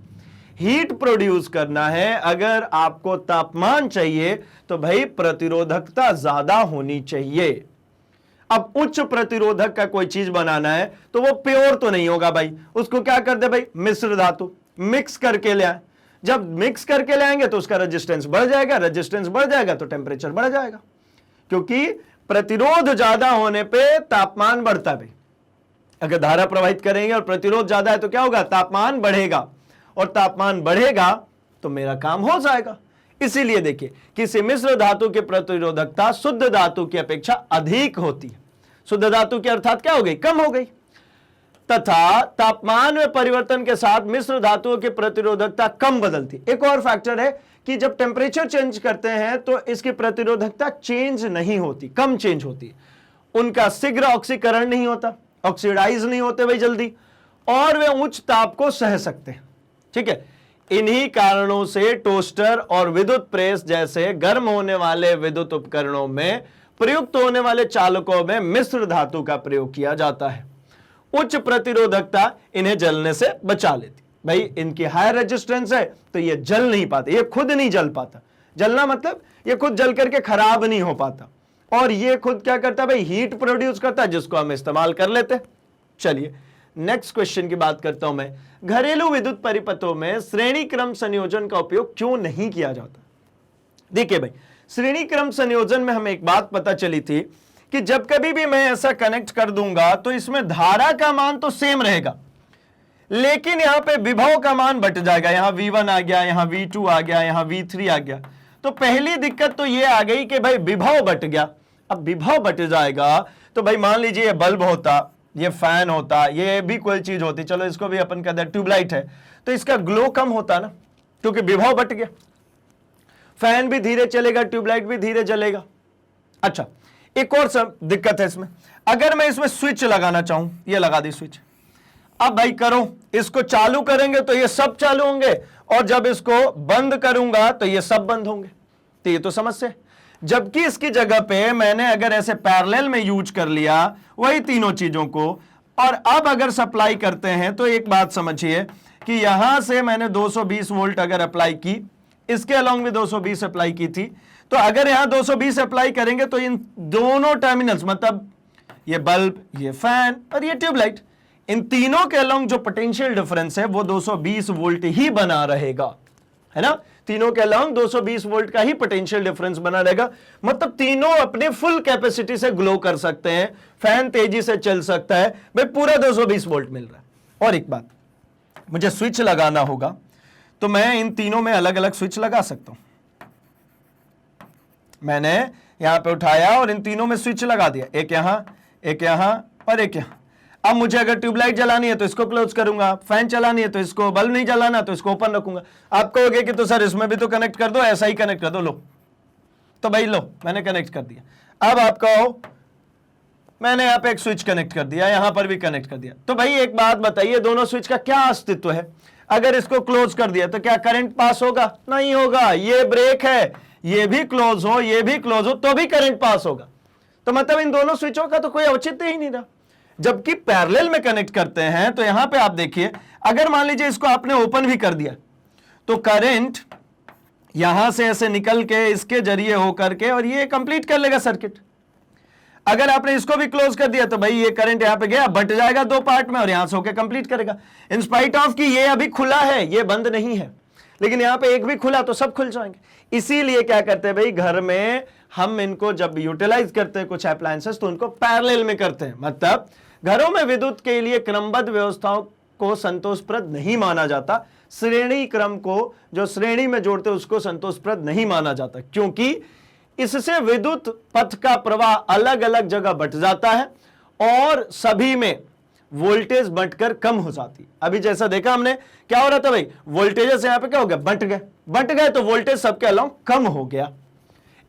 हीट प्रोड्यूस करना है, अगर आपको तापमान चाहिए तो भाई प्रतिरोधकता ज्यादा होनी चाहिए। अब उच्च प्रतिरोधक का कोई चीज बनाना है तो वो प्योर तो नहीं होगा भाई, उसको क्या कर दे भाई, मिश्र धातु मिक्स करके ले आए। जब मिक्स करके ले आएंगे तो उसका रेजिस्टेंस बढ़ जाएगा, रेजिस्टेंस बढ़ जाएगा तो टेम्परेचर बढ़ जाएगा, क्योंकि प्रतिरोध ज्यादा होने पे तापमान बढ़ता है भाई। अगर धारा प्रवाहित करेंगे और प्रतिरोध ज्यादा है तो क्या होगा, तापमान बढ़ेगा, और तापमान बढ़ेगा तो मेरा काम हो जाएगा। इसीलिए देखिए, किसी मिश्र धातु की प्रतिरोधकता शुद्ध धातु की अपेक्षा अधिक होती है। शुद्ध धातु की अर्थात क्या हो गई, कम हो गई, तथा तापमान में परिवर्तन के साथ मिश्र धातुओं की प्रतिरोधकता कम बदलती। एक और फैक्टर है कि जब टेम्परेचर चेंज करते हैं तो इसकी प्रतिरोधकता चेंज नहीं होती, कम चेंज होती है। उनका शीघ्र ऑक्सीकरण नहीं होता, ऑक्सीडाइज नहीं होते भाई जल्दी, और वे उच्च ताप को सह सकते हैं। ठीक है, इन्हीं कारणों से टोस्टर और विद्युत प्रेस जैसे गर्म होने वाले विद्युत उपकरणों में प्रयुक्त होने वाले चालकों में मिश्र धातु का प्रयोग किया जाता है। उच्च प्रतिरोधकता इन्हें जलने से बचा लेती। भाई इनकी हाई रेजिस्टेंस है तो ये जल नहीं पाते, ये खुद नहीं जल पाता। जलना मतलब ये खुद जल करके खराब नहीं हो पाता, और ये खुद क्या करता है भाई, हीट प्रोड्यूस करता है जिसको हम इस्तेमाल कर लेते हैं। चलिए नेक्स्ट क्वेश्चन की बात करता हूं मैं, घरेलू विद्युत परिपथों में श्रेणी क्रम संयोजन का उपयोग क्यों नहीं किया जाता। देखिए भाई, श्रेणी क्रम संयोजन में हमें एक बात पता चली थी कि जब कभी भी मैं ऐसा कनेक्ट कर दूंगा तो इसमें धारा का मान तो सेम रहेगा, लेकिन यहां पे विभव का मान बट जाएगा। यहां V1 आ गया, यहां V2 आ गया, यहां V3 आ गया। तो पहली दिक्कत तो यह आ गई कि भाई विभव बट गया। अब विभव बट जाएगा तो भाई मान लीजिए ये बल्ब होता, ये फैन होता, ये भी कोई चीज होती, चलो इसको भी अपन कहते हैं ट्यूबलाइट है, तो इसका ग्लो कम होता ना, क्योंकि विभव बट गया। फैन भी धीरे चलेगा, ट्यूबलाइट भी धीरे जलेगा। अच्छा, एक और सब दिक्कत है इसमें, अगर मैं इसमें स्विच लगाना चाहूं, ये लगा दी स्विच, अब भाई करो, इसको चालू करेंगे तो ये सब चालू होंगे, और जब इसको बंद करूंगा तो ये सब बंद होंगे, तो ये तो समस्या है। जबकि इसकी जगह पे मैंने अगर ऐसे पैरेलल में यूज कर लिया वही तीनों चीजों को, और अब अगर सप्लाई करते हैं तो एक बात समझिए कि यहां से मैंने 220 वोल्ट अगर अप्लाई की, इसके अलोंग में 220 अप्लाई की थी, तो अगर यहां 220 अप्लाई करेंगे तो इन दोनों टर्मिनल्स, मतलब ये बल्ब, ये फैन और ये ट्यूबलाइट, इन तीनों के अलोंग जो पोटेंशियल डिफरेंस है वो 220 वोल्ट ही बना रहेगा, है ना। तीनों के अलोंग 220 वोल्ट का ही पोटेंशियल डिफरेंस बना रहेगा, मतलब तीनों अपने फुल कैपेसिटी से ग्लो कर सकते हैं, फैन तेजी से चल सकता है, भाई पूरा 220 वोल्ट मिल रहा है। और एक बात, मुझे स्विच लगाना होगा तो मैं इन तीनों में अलग अलग स्विच लगा सकता हूं। मैंने यहां पे उठाया और इन तीनों में स्विच लगा दिया, एक यहां, एक यहां और एक यहां। अब मुझे अगर ट्यूबलाइट जलानी है तो इसको क्लोज करूंगा, फैन चलानी है तो इसको, बल्ब नहीं जलाना तो इसको ओपन रखूंगा। आप कहोगे कि तो सर इसमें भी तो कनेक्ट कर दो, ऐसा ही कनेक्ट कर दो। लो तो भाई लो, मैंने कनेक्ट कर दिया। अब आप कहो मैंने यहां पे एक स्विच कनेक्ट कर दिया, यहां पर भी कनेक्ट कर दिया, तो भाई एक बात बताइए, दोनों स्विच का क्या अस्तित्व है? अगर इसको क्लोज कर दिया तो क्या करंट पास होगा? नहीं होगा। ये ब्रेक है, ये भी क्लोज हो, ये भी क्लोज हो तो भी करंट पास होगा। तो मतलब इन दोनों स्विचों का तो कोई औचित्य ही नहीं रहा। जबकि पैरेलल में कनेक्ट करते हैं तो यहां पे आप देखिए, अगर मान लीजिए इसको आपने ओपन भी कर दिया तो करंट यहां से ऐसे निकल के इसके जरिए होकर के और ये कंप्लीट कर लेगा सर्किट। अगर आपने इसको भी क्लोज कर दिया तो भाई ये करंट यहां पे गया, बट जाएगा दो पार्ट में और यहां से होकर कंप्लीट करेगा। इन स्पाइट ऑफ कि ये अभी खुला है, ये बंद नहीं है, लेकिन यहां पे एक भी खुला तो सब खुल जाएंगे। इसीलिए क्या करते हैं भाई, घर में हम इनको जब यूटिलाइज करते हैं कुछ अप्लायंसेस तो उनको पैरेलल में करते हैं। मतलब घरों में विद्युत के लिए क्रमबद्ध व्यवस्थाओं को संतोषप्रद नहीं माना जाता, श्रेणी क्रम को जो श्रेणी में जोड़ते उसको संतोषप्रद नहीं माना जाता, क्योंकि इससे विद्युत पथ का प्रवाह अलग अलग जगह बंट जाता है और सभी में वोल्टेज बंटकर कम हो जाती है। अभी जैसा देखा हमने, क्या हो रहा था भाई, वोल्टेजेस यहां पे क्या हो गया, बंट गए तो वोल्टेज सबके अलोंग कम हो गया।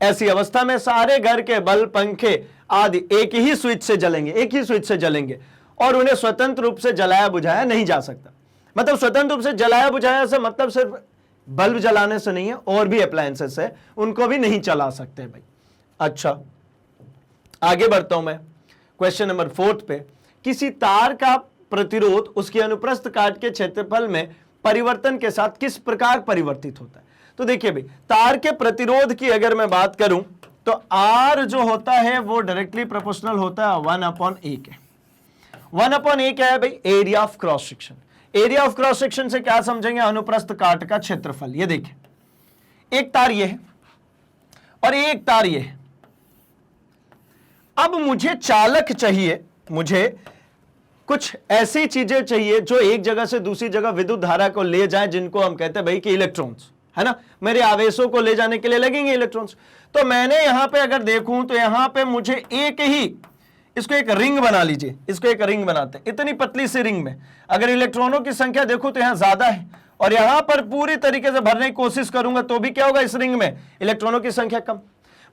ऐसी अवस्था में सारे घर के बल्ब, पंखे आदि एक ही स्विच से जलेंगे, एक ही स्विच से जलेंगे और उन्हें स्वतंत्र रूप से जलाया बुझाया नहीं जा सकता। मतलब स्वतंत्र रूप से जलाया बुझाया से मतलब सिर्फ बल्ब जलाने से नहीं है, और भी अप्लायंसेस है उनको भी नहीं चला सकते भाई। अच्छा, आगे बढ़ता हूं मैं क्वेश्चन नंबर 4 पे। किसी तार का प्रतिरोध उसके अनुप्रस्थ काट के क्षेत्रफल में परिवर्तन के साथ किस प्रकार परिवर्तित होता है? तो देखिए भाई, तार के प्रतिरोध की अगर मैं बात करूं तो R जो होता है वो डायरेक्टली प्रोपोर्शनल होता है 1/A के। 1/A क्या है भाई, area of cross section. Area of cross section से क्या समझेंगे, अनुप्रस्थ काट का क्षेत्रफल। ये देखिए, एक तार ये है और एक तार ये है। अब मुझे चालक चाहिए, मुझे कुछ ऐसी चीजें चाहिए जो एक जगह से दूसरी जगह विद्युत धारा को ले जाए, जिनको हम कहते हैं भाई कि इलेक्ट्रॉन्स, है ना। मेरे आवेशों को ले जाने के लिए लगेंगे इलेक्ट्रॉन्स। तो मैंने यहां पे अगर देखूं तो यहां पे मुझे एक ही, इसको एक रिंग बना लीजिए, इसको एक रिंग बनाते हैं। इतनी पतली सी रिंग में अगर इलेक्ट्रॉनों की संख्या देखूं तो यहां ज्यादा है और यहां पर पूरी तरीके से भरने की कोशिश करूंगा तो भी क्या होगा, इस रिंग में इलेक्ट्रॉनों की संख्या कम।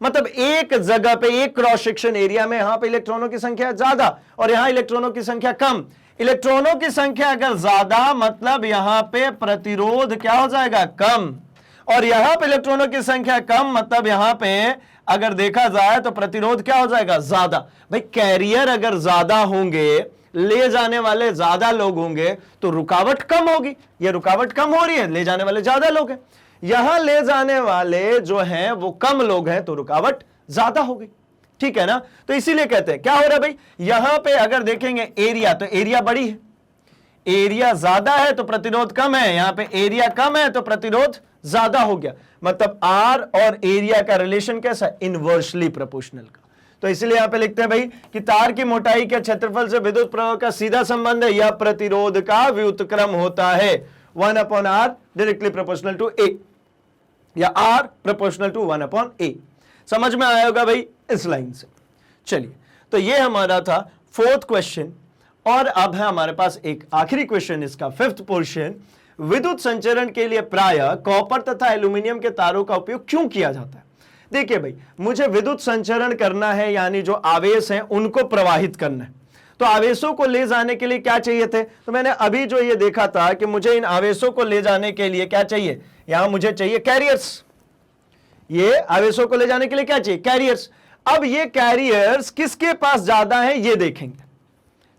मतलब एक जगह पे, एक क्रॉस सेक्शन एरिया में यहां पे इलेक्ट्रॉनों की संख्या ज्यादा और यहां इलेक्ट्रॉनों की संख्या कम। इलेक्ट्रॉनों की संख्या अगर ज्यादा मतलब यहां पे प्रतिरोध क्या हो जाएगा, कम, और यहां पे इलेक्ट्रॉनों की संख्या कम मतलब यहां पे अगर देखा जाए तो प्रतिरोध क्या हो जाएगा, ज्यादा। भाई कैरियर अगर ज्यादा होंगे, ले जाने वाले ज्यादा लोग होंगे तो रुकावट कम होगी। ये रुकावट कम हो रही है, ले जाने वाले ज्यादा लोग हैं। यहां ले जाने वाले जो हैं वो कम लोग हैं तो रुकावट ज्यादा होगी, ठीक है ना। तो इसीलिए कहते हैं क्या हो रहा है भाई, यहां पे अगर देखेंगे एरिया तो एरिया बड़ी है, एरिया ज्यादा है तो प्रतिरोध कम है, यहां पे एरिया कम है तो प्रतिरोध ज्यादा हो गया। मतलब R और एरिया का रिलेशन कैसा, इनवर्सली प्रोपोर्शनल का। तो इसलिए यहां पे लिखते हैं भाई कि तार की मोटाई के क्षेत्रफल से विद्युत प्रवाह का सीधा संबंध है, यह प्रतिरोध का व्युत्क्रम होता है 1/R directly proportional to A, या R प्रोपोर्शनल टू 1/A। समझ में आया होगा भाई इस लाइन से। चलिए, तो ये हमारा था 4th क्वेश्चन और अब है हमारे पास एक आखिरी क्वेश्चन, इसका 5th पोर्शन। विद्युत संचरण के लिए प्रायः कॉपर तथा एल्यूमिनियम के तारों का उपयोग क्यों किया जाता है? देखिए भाई, मुझे विद्युत संचरण करना है, यानी जो आवेश हैं उनको प्रवाहित करना है, तो आवेशों को ले जाने के लिए क्या चाहिए थे, तो मैंने अभी जो ये देखा था कि मुझे इन आवेशों को ले जाने के लिए क्या चाहिए, यहां मुझे चाहिए कैरियर्स। ये आवेशों को ले जाने के लिए क्या चाहिए, कैरियर्स। अब ये कैरियर्स किसके पास ज्यादा है ये देखेंगे,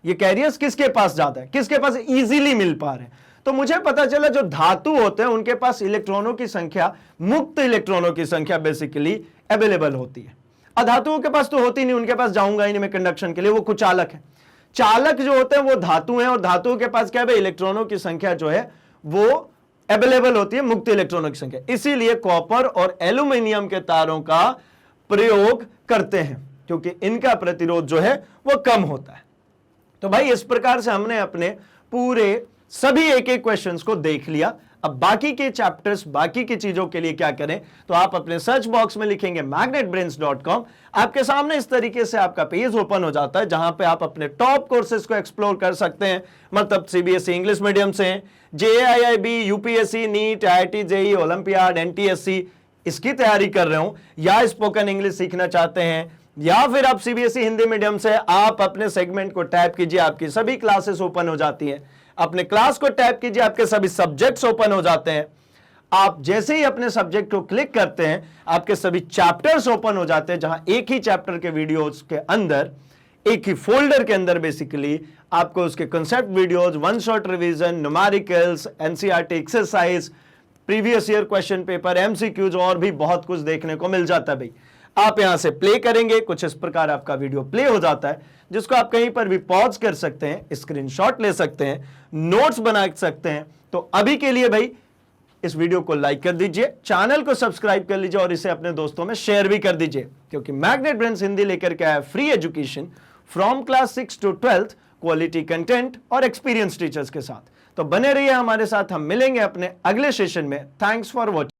ये कैरियर्स किसके पास ज्यादा है, किसके पास इजीली मिल पा रहे हैं। तो मुझे पता चला जो धातु होते हैं उनके पास इलेक्ट्रॉनों की संख्या, मुक्त इलेक्ट्रॉनों की संख्या बेसिकली अवेलेबल होती है। अधातुओं के पास तो होती नहीं, उनके पास जाऊंगा ही नहीं मैं कंडक्शन के लिए, वो कुछ चालक है। चालक जो होते हैं वो धातु हैं, और धातुओं के पास क्या है, इलेक्ट्रॉनों की संख्या जो है वो अवेलेबल होती है, मुक्त इलेक्ट्रॉनों की संख्या। इसीलिए कॉपर और एल्यूमिनियम के तारों का प्रयोग करते हैं, क्योंकि इनका प्रतिरोध जो है वो कम होता है। तो भाई इस प्रकार से हमने अपने पूरे सभी एक एक क्वेश्चंस को देख लिया। अब बाकी के चैप्टर्स, बाकी की चीजों के लिए क्या करें, तो आप अपने सर्च बॉक्स में लिखेंगे magnetbrains.com, आपके सामने इस तरीके से आपका पेज ओपन हो जाता है, जहां पे आप अपने टॉप कोर्सेज को एक्सप्लोर कर सकते हैं। मतलब सीबीएसई इंग्लिश मीडियम से, JAIIB, UPSC, NEET, IIT, JEE, Olympiad, NTSC इसकी तैयारी कर रहे हो, या स्पोकन इंग्लिश सीखना चाहते हैं, या फिर आप सीबीएसई हिंदी मीडियम से, आप अपने सेगमेंट को टैप कीजिए, आपकी सभी क्लासेस ओपन हो जाती हैं। अपने क्लास को टैप कीजिए, आपके सभी सब्जेक्ट्स ओपन हो जाते हैं। आप जैसे ही अपने सब्जेक्ट को क्लिक करते हैं, आपके सभी चैप्टर्स ओपन हो जाते हैं, जहां एक ही चैप्टर के वीडियोस के अंदर, एक ही फोल्डर के अंदर बेसिकली आपको उसके concept videos, one shot revision, numericals, NCERT exercise, previous year question paper, MCQs और भी बहुत कुछ देखने को मिल जाता है। भाई आप यहां से प्ले करेंगे, कुछ इस प्रकार आपका वीडियो प्ले हो जाता है, जिसको आप कहीं पर भी पॉज कर सकते हैं, स्क्रीनशॉट ले सकते हैं, नोट्स बना सकते हैं। तो अभी के लिए भाई इस वीडियो को लाइक कर दीजिए, चैनल को सब्सक्राइब कर लीजिए और इसे अपने दोस्तों में शेयर भी कर दीजिए, क्योंकि मैग्नेट ब्रेन्स हिंदी लेकर के आया free education from class 6 to 12th, quality content और एक्सपीरियंस टीचर्स के साथ। तो बने रहिए हमारे साथ, हम मिलेंगे अपने अगले सेशन में। Thanks for watching.